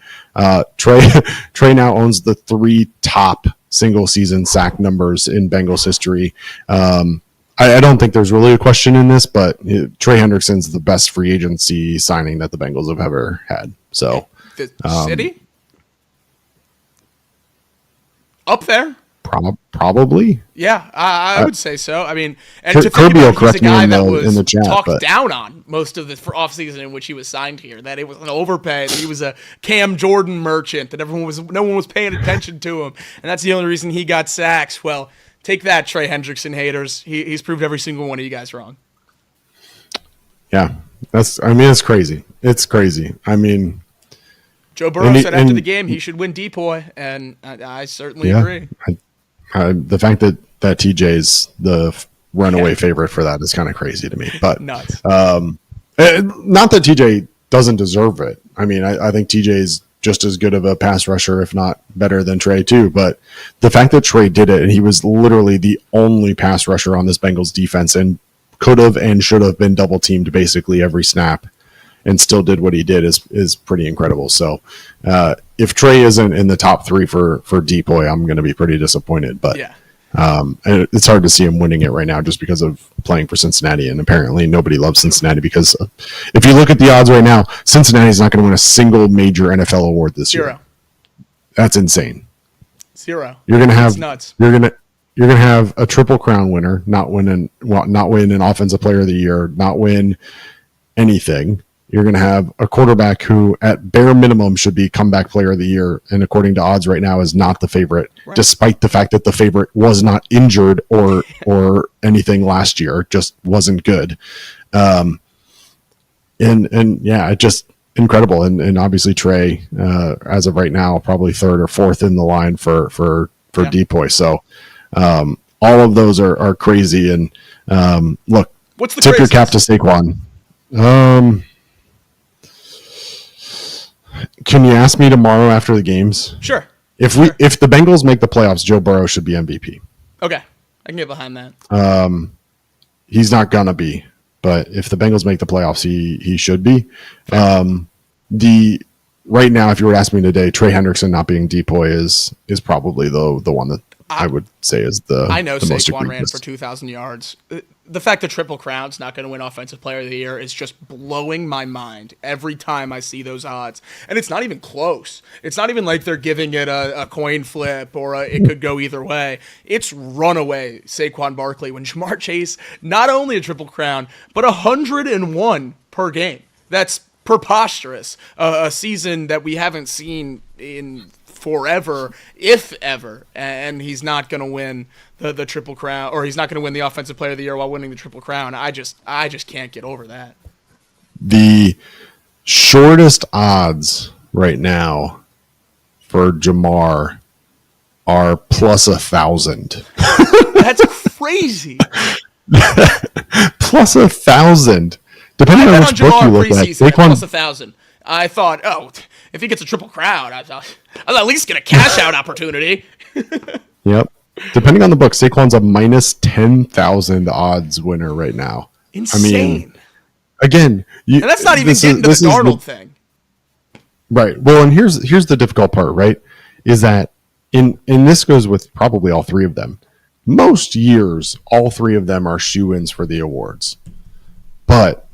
Trey now owns the 3 top single season sack numbers in Bengals history. I don't think there's really a question in this, but Trey Hendrickson's the best free agency signing that the Bengals have ever had. So the city up there. Probably. Yeah, I would say so. I mean, and to think Kirby will about, he's a correct me guy in that the was chat, talked but down on most of the offseason in which he was signed here, that it was an overpay, that he was a Cam Jordan merchant, that no one was paying attention to him, and that's the only reason he got sacks. Well, take that, Trey Hendrickson haters. He's proved every single one of you guys wrong. Yeah, it's crazy. It's crazy. I mean, Joe Burrow said after the game he should win Depoy, and I certainly agree. The fact that TJ's the runaway favorite for that is kind of crazy to me. But nuts. Not that TJ doesn't deserve it. I mean, I think TJ's just as good of a pass rusher, if not better than Trey too. But the fact that Trey did it, and he was literally the only pass rusher on this Bengals defense, and could have and should have been double teamed basically every snap, and still did what he did, is pretty incredible. So if Trey isn't in the top 3 for Depoy, I'm going to be pretty disappointed. But it's hard to see him winning it right now just because of playing for Cincinnati. And apparently nobody loves Cincinnati, because if you look at the odds right now, Cincinnati's not going to win a single major NFL award this year. That's insane. 0. You're going to have nuts. You're going to have a Triple Crown winner not win an Offensive Player of the Year, not win anything. You're going to have a quarterback who, at bare minimum, should be Comeback Player of the Year, and according to odds right now, is not the favorite, despite the fact that the favorite was not injured or anything last year, just wasn't good. And just incredible. And obviously Trey, as of right now, probably 3rd or 4th in the line for Depoy. So all of those are crazy. And look, what's the tip craziest? your cap to Saquon. Can you ask me tomorrow after the games? Sure. If the Bengals make the playoffs, Joe Burrow should be MVP. Okay, I can get behind that. He's not gonna be, but if the Bengals make the playoffs, he should be. Right now, if you were asking me today, Trey Hendrickson not being Depoy is probably the one that I would say is the I know the most Saquon ran egregious. for 2,000 yards. The fact that Triple Crown's not going to win Offensive Player of the Year is just blowing my mind every time I see those odds. And it's not even close. It's not even like they're giving it a coin flip or it could go either way. It's runaway Saquon Barkley when Jamar Chase, not only a Triple Crown, but 101 per game. That's preposterous. A season that we haven't seen in forever, if ever, and he's not going to win the Triple Crown, or he's not going to win the Offensive Player of the Year while winning the Triple Crown. I just can't get over that. The shortest odds right now for Jamar are plus 1,000. That's crazy. Plus 1,000. Depending on which book you look at. Plus 1,000. I thought, if he gets a Triple Crown, I'll at least get a cash out opportunity. Yep. Depending on the book, Saquon's a minus 10,000 odds winner right now. Insane. I mean, again, and that's not even getting to the Darnold thing. Right. Well, and here's the difficult part, right? Is that and this goes with probably all three of them. Most years, all three of them are shoo-ins for the awards. But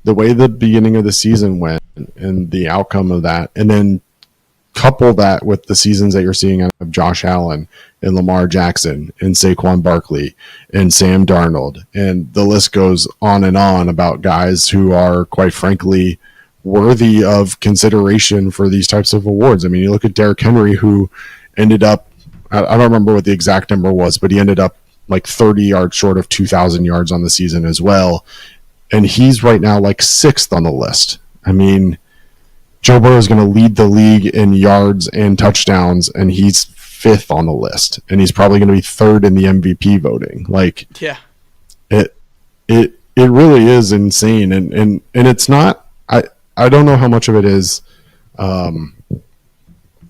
the way the beginning of the season went and the outcome of that, and then couple that with the seasons that you're seeing out of Josh Allen and Lamar Jackson and Saquon Barkley and Sam Darnold, and the list goes on and on about guys who are, quite frankly, worthy of consideration for these types of awards. I mean, you look at Derrick Henry, who ended up, I don't remember what the exact number was, but he ended up like 30 yards short of 2,000 yards on the season as well. And he's right now like 6th on the list. I mean, Joe Burrow is going to lead the league in yards and touchdowns, and he's 5th on the list. And he's probably going to be 3rd in the MVP voting. Like, yeah, it really is insane. And it's not, I don't know how much of it is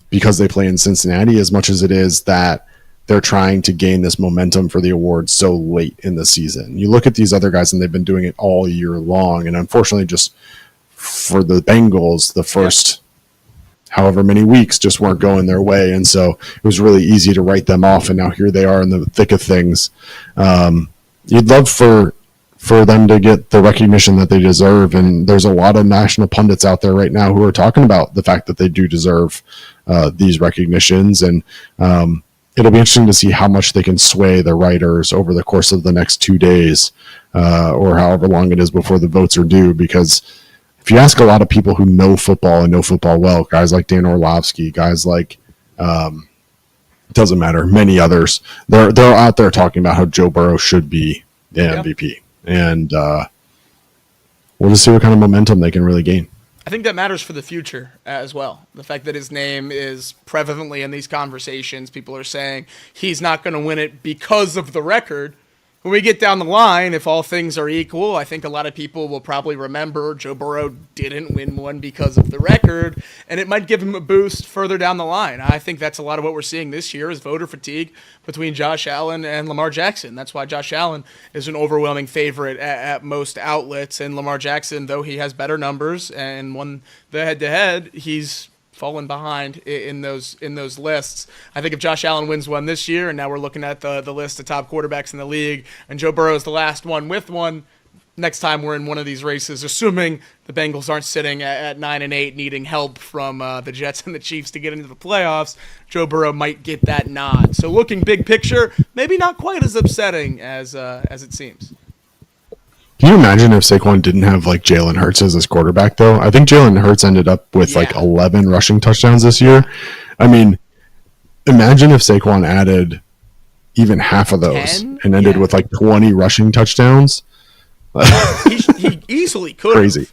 because they play in Cincinnati as much as it is that they're trying to gain this momentum for the awards so late in the season. You look at these other guys and they've been doing it all year long. And unfortunately, just for the Bengals, the first however many weeks just weren't going their way. And so it was really easy to write them off. And now here they are in the thick of things. You'd love for them to get the recognition that they deserve. And there's a lot of national pundits out there right now who are talking about the fact that they do deserve these recognitions. And it'll be interesting to see how much they can sway the writers over the course of the next 2 days or however long it is before the votes are due. Because if you ask a lot of people who know football and know football well, guys like Dan Orlovsky, guys like, doesn't matter, many others, they're out there talking about how Joe Burrow should be the MVP. And we'll just see what kind of momentum they can really gain. I think that matters for the future as well. The fact that his name is prevalently in these conversations, people are saying he's not going to win it because of the record. When we get down the line, if all things are equal, I think a lot of people will probably remember Joe Burrow didn't win one because of the record, and it might give him a boost further down the line. I think that's a lot of what we're seeing this year is voter fatigue between Josh Allen and Lamar Jackson. That's why Josh Allen is an overwhelming favorite at most outlets, and Lamar Jackson, though he has better numbers and won the head-to-head, he's fallen behind in those lists. I think if Josh Allen wins one this year, and now we're looking at the list of top quarterbacks in the league, and Joe Burrow is the last one with one, next time we're in one of these races, assuming the Bengals aren't sitting at 9-8 needing help from the Jets and the Chiefs to get into the playoffs, Joe Burrow might get that nod. So looking big picture, maybe not quite as upsetting as it seems. Can you imagine if Saquon didn't have like Jalen Hurts as his quarterback, though? I think Jalen Hurts ended up with like 11 rushing touchdowns this year. I mean, imagine if Saquon added even half of those 10? and ended with like 20 rushing touchdowns. he easily could. Crazy.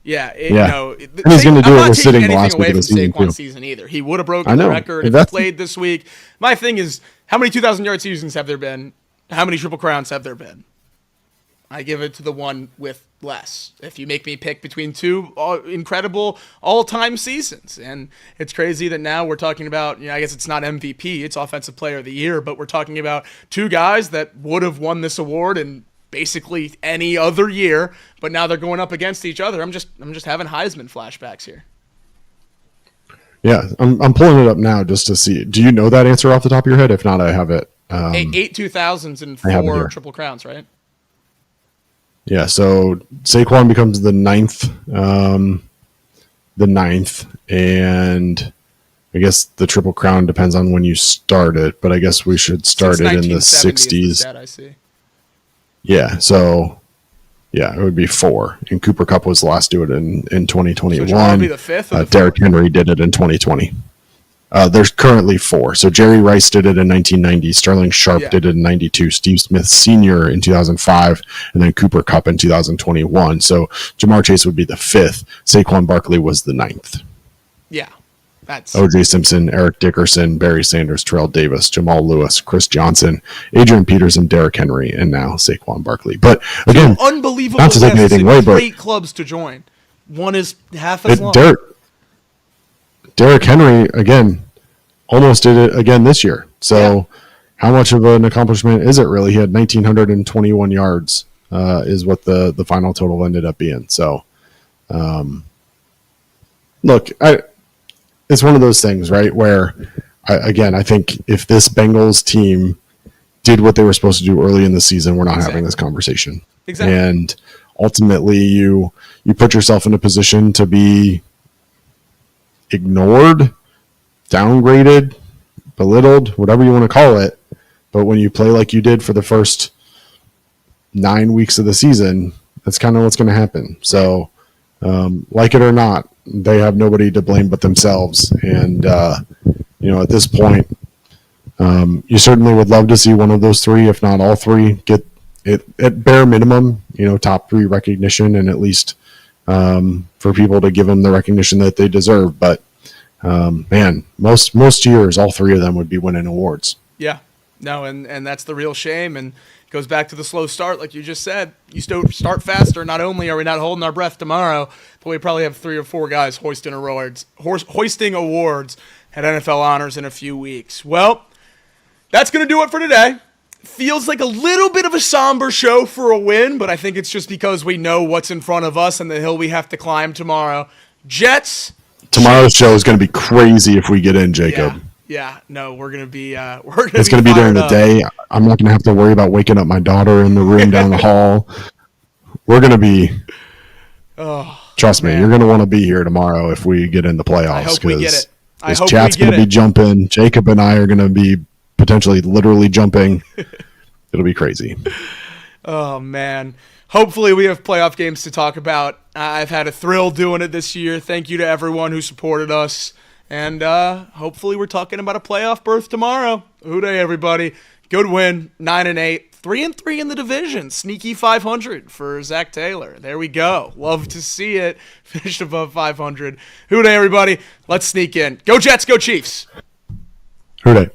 Yeah. And he's going to do it with sitting the last week of the season either. He would have broken the record if he played this week. My thing is, how many 2,000-yard seasons have there been? How many Triple Crowns have there been? I give it to the one with less. If you make me pick between two incredible all-time seasons. And it's crazy that now we're talking about, I guess it's not MVP, it's Offensive Player of the Year, but we're talking about two guys that would have won this award in basically any other year, but now they're going up against each other. I'm just having Heisman flashbacks here. Yeah, I'm pulling it up now just to see. Do you know that answer off the top of your head? If not, I have it. 8 2000s and 4 Triple Crowns, right? Yeah, so Saquon becomes the ninth, and I guess the Triple Crown depends on when you start it, but I guess we should start it in the 60s. I see. Yeah, so yeah, it would be 4. And Cooper Kupp was the last to do it in 2021. So would be the 5th? Derrick Henry did it in 2020. There's currently 4. So Jerry Rice did it in 1990. Sterling Sharp did it in 92. Steve Smith Sr. in 2005. And then Cooper Kupp in 2021. So Jamar Chase would be the 5th. Saquon Barkley was the 9th. Yeah. That's O.J. Simpson, Eric Dickerson, Barry Sanders, Terrell Davis, Jamal Lewis, Chris Johnson, Adrian Peterson, Derrick Henry, and now Saquon Barkley. But again, unbelievable. Not to take anything away, but great clubs to join. One is half as long. Derrick Henry, again, almost did it again this year. So how much of an accomplishment is it really? He had 1,921 yards is what the final total ended up being. So, look, it's one of those things, right, where, I think if this Bengals team did what they were supposed to do early in the season, we're not having this conversation. Exactly. And ultimately, you put yourself in a position to be ignored, downgraded, belittled, whatever you want to call it. But when you play like you did for the first 9 weeks of the season, that's kind of what's going to happen. So, like it or not, they have nobody to blame but themselves. And, at this point, you certainly would love to see one of those 3, if not all 3, get it at bare minimum, top 3 recognition, and at least for people to give them the recognition that they deserve. But most years, all 3 of them would be winning awards. Yeah, no, and that's the real shame. And it goes back to the slow start, like you just said. You start faster. Not only are we not holding our breath tomorrow, but we probably have 3 or 4 guys hoisting awards at NFL honors in a few weeks. Well, that's going to do it for today. Feels like a little bit of a somber show for a win, but I think it's just because we know what's in front of us and the hill we have to climb tomorrow. Jets. Tomorrow's show is going to be crazy if we get in, Jacob. Yeah. No, we're going to be It's going to be during the day. I'm not going to have to worry about waking up my daughter in the room down the hall. We're going to be trust me, you're going to want to be here tomorrow if we get in the playoffs. I hope we get it. This chat's going to be jumping. Jacob and I are going to be potentially literally jumping. It'll be crazy. Oh, man. Hopefully we have playoff games to talk about. I've had a thrill doing it this year. Thank you to everyone who supported us. And hopefully we're talking about a playoff berth tomorrow. Hooday, everybody. Good win, 9-8. 3-3 in the division. Sneaky 500 for Zach Taylor. There we go. Love to see it. Finished above 500. Hooday, everybody. Let's sneak in. Go Jets, go Chiefs. Hooday.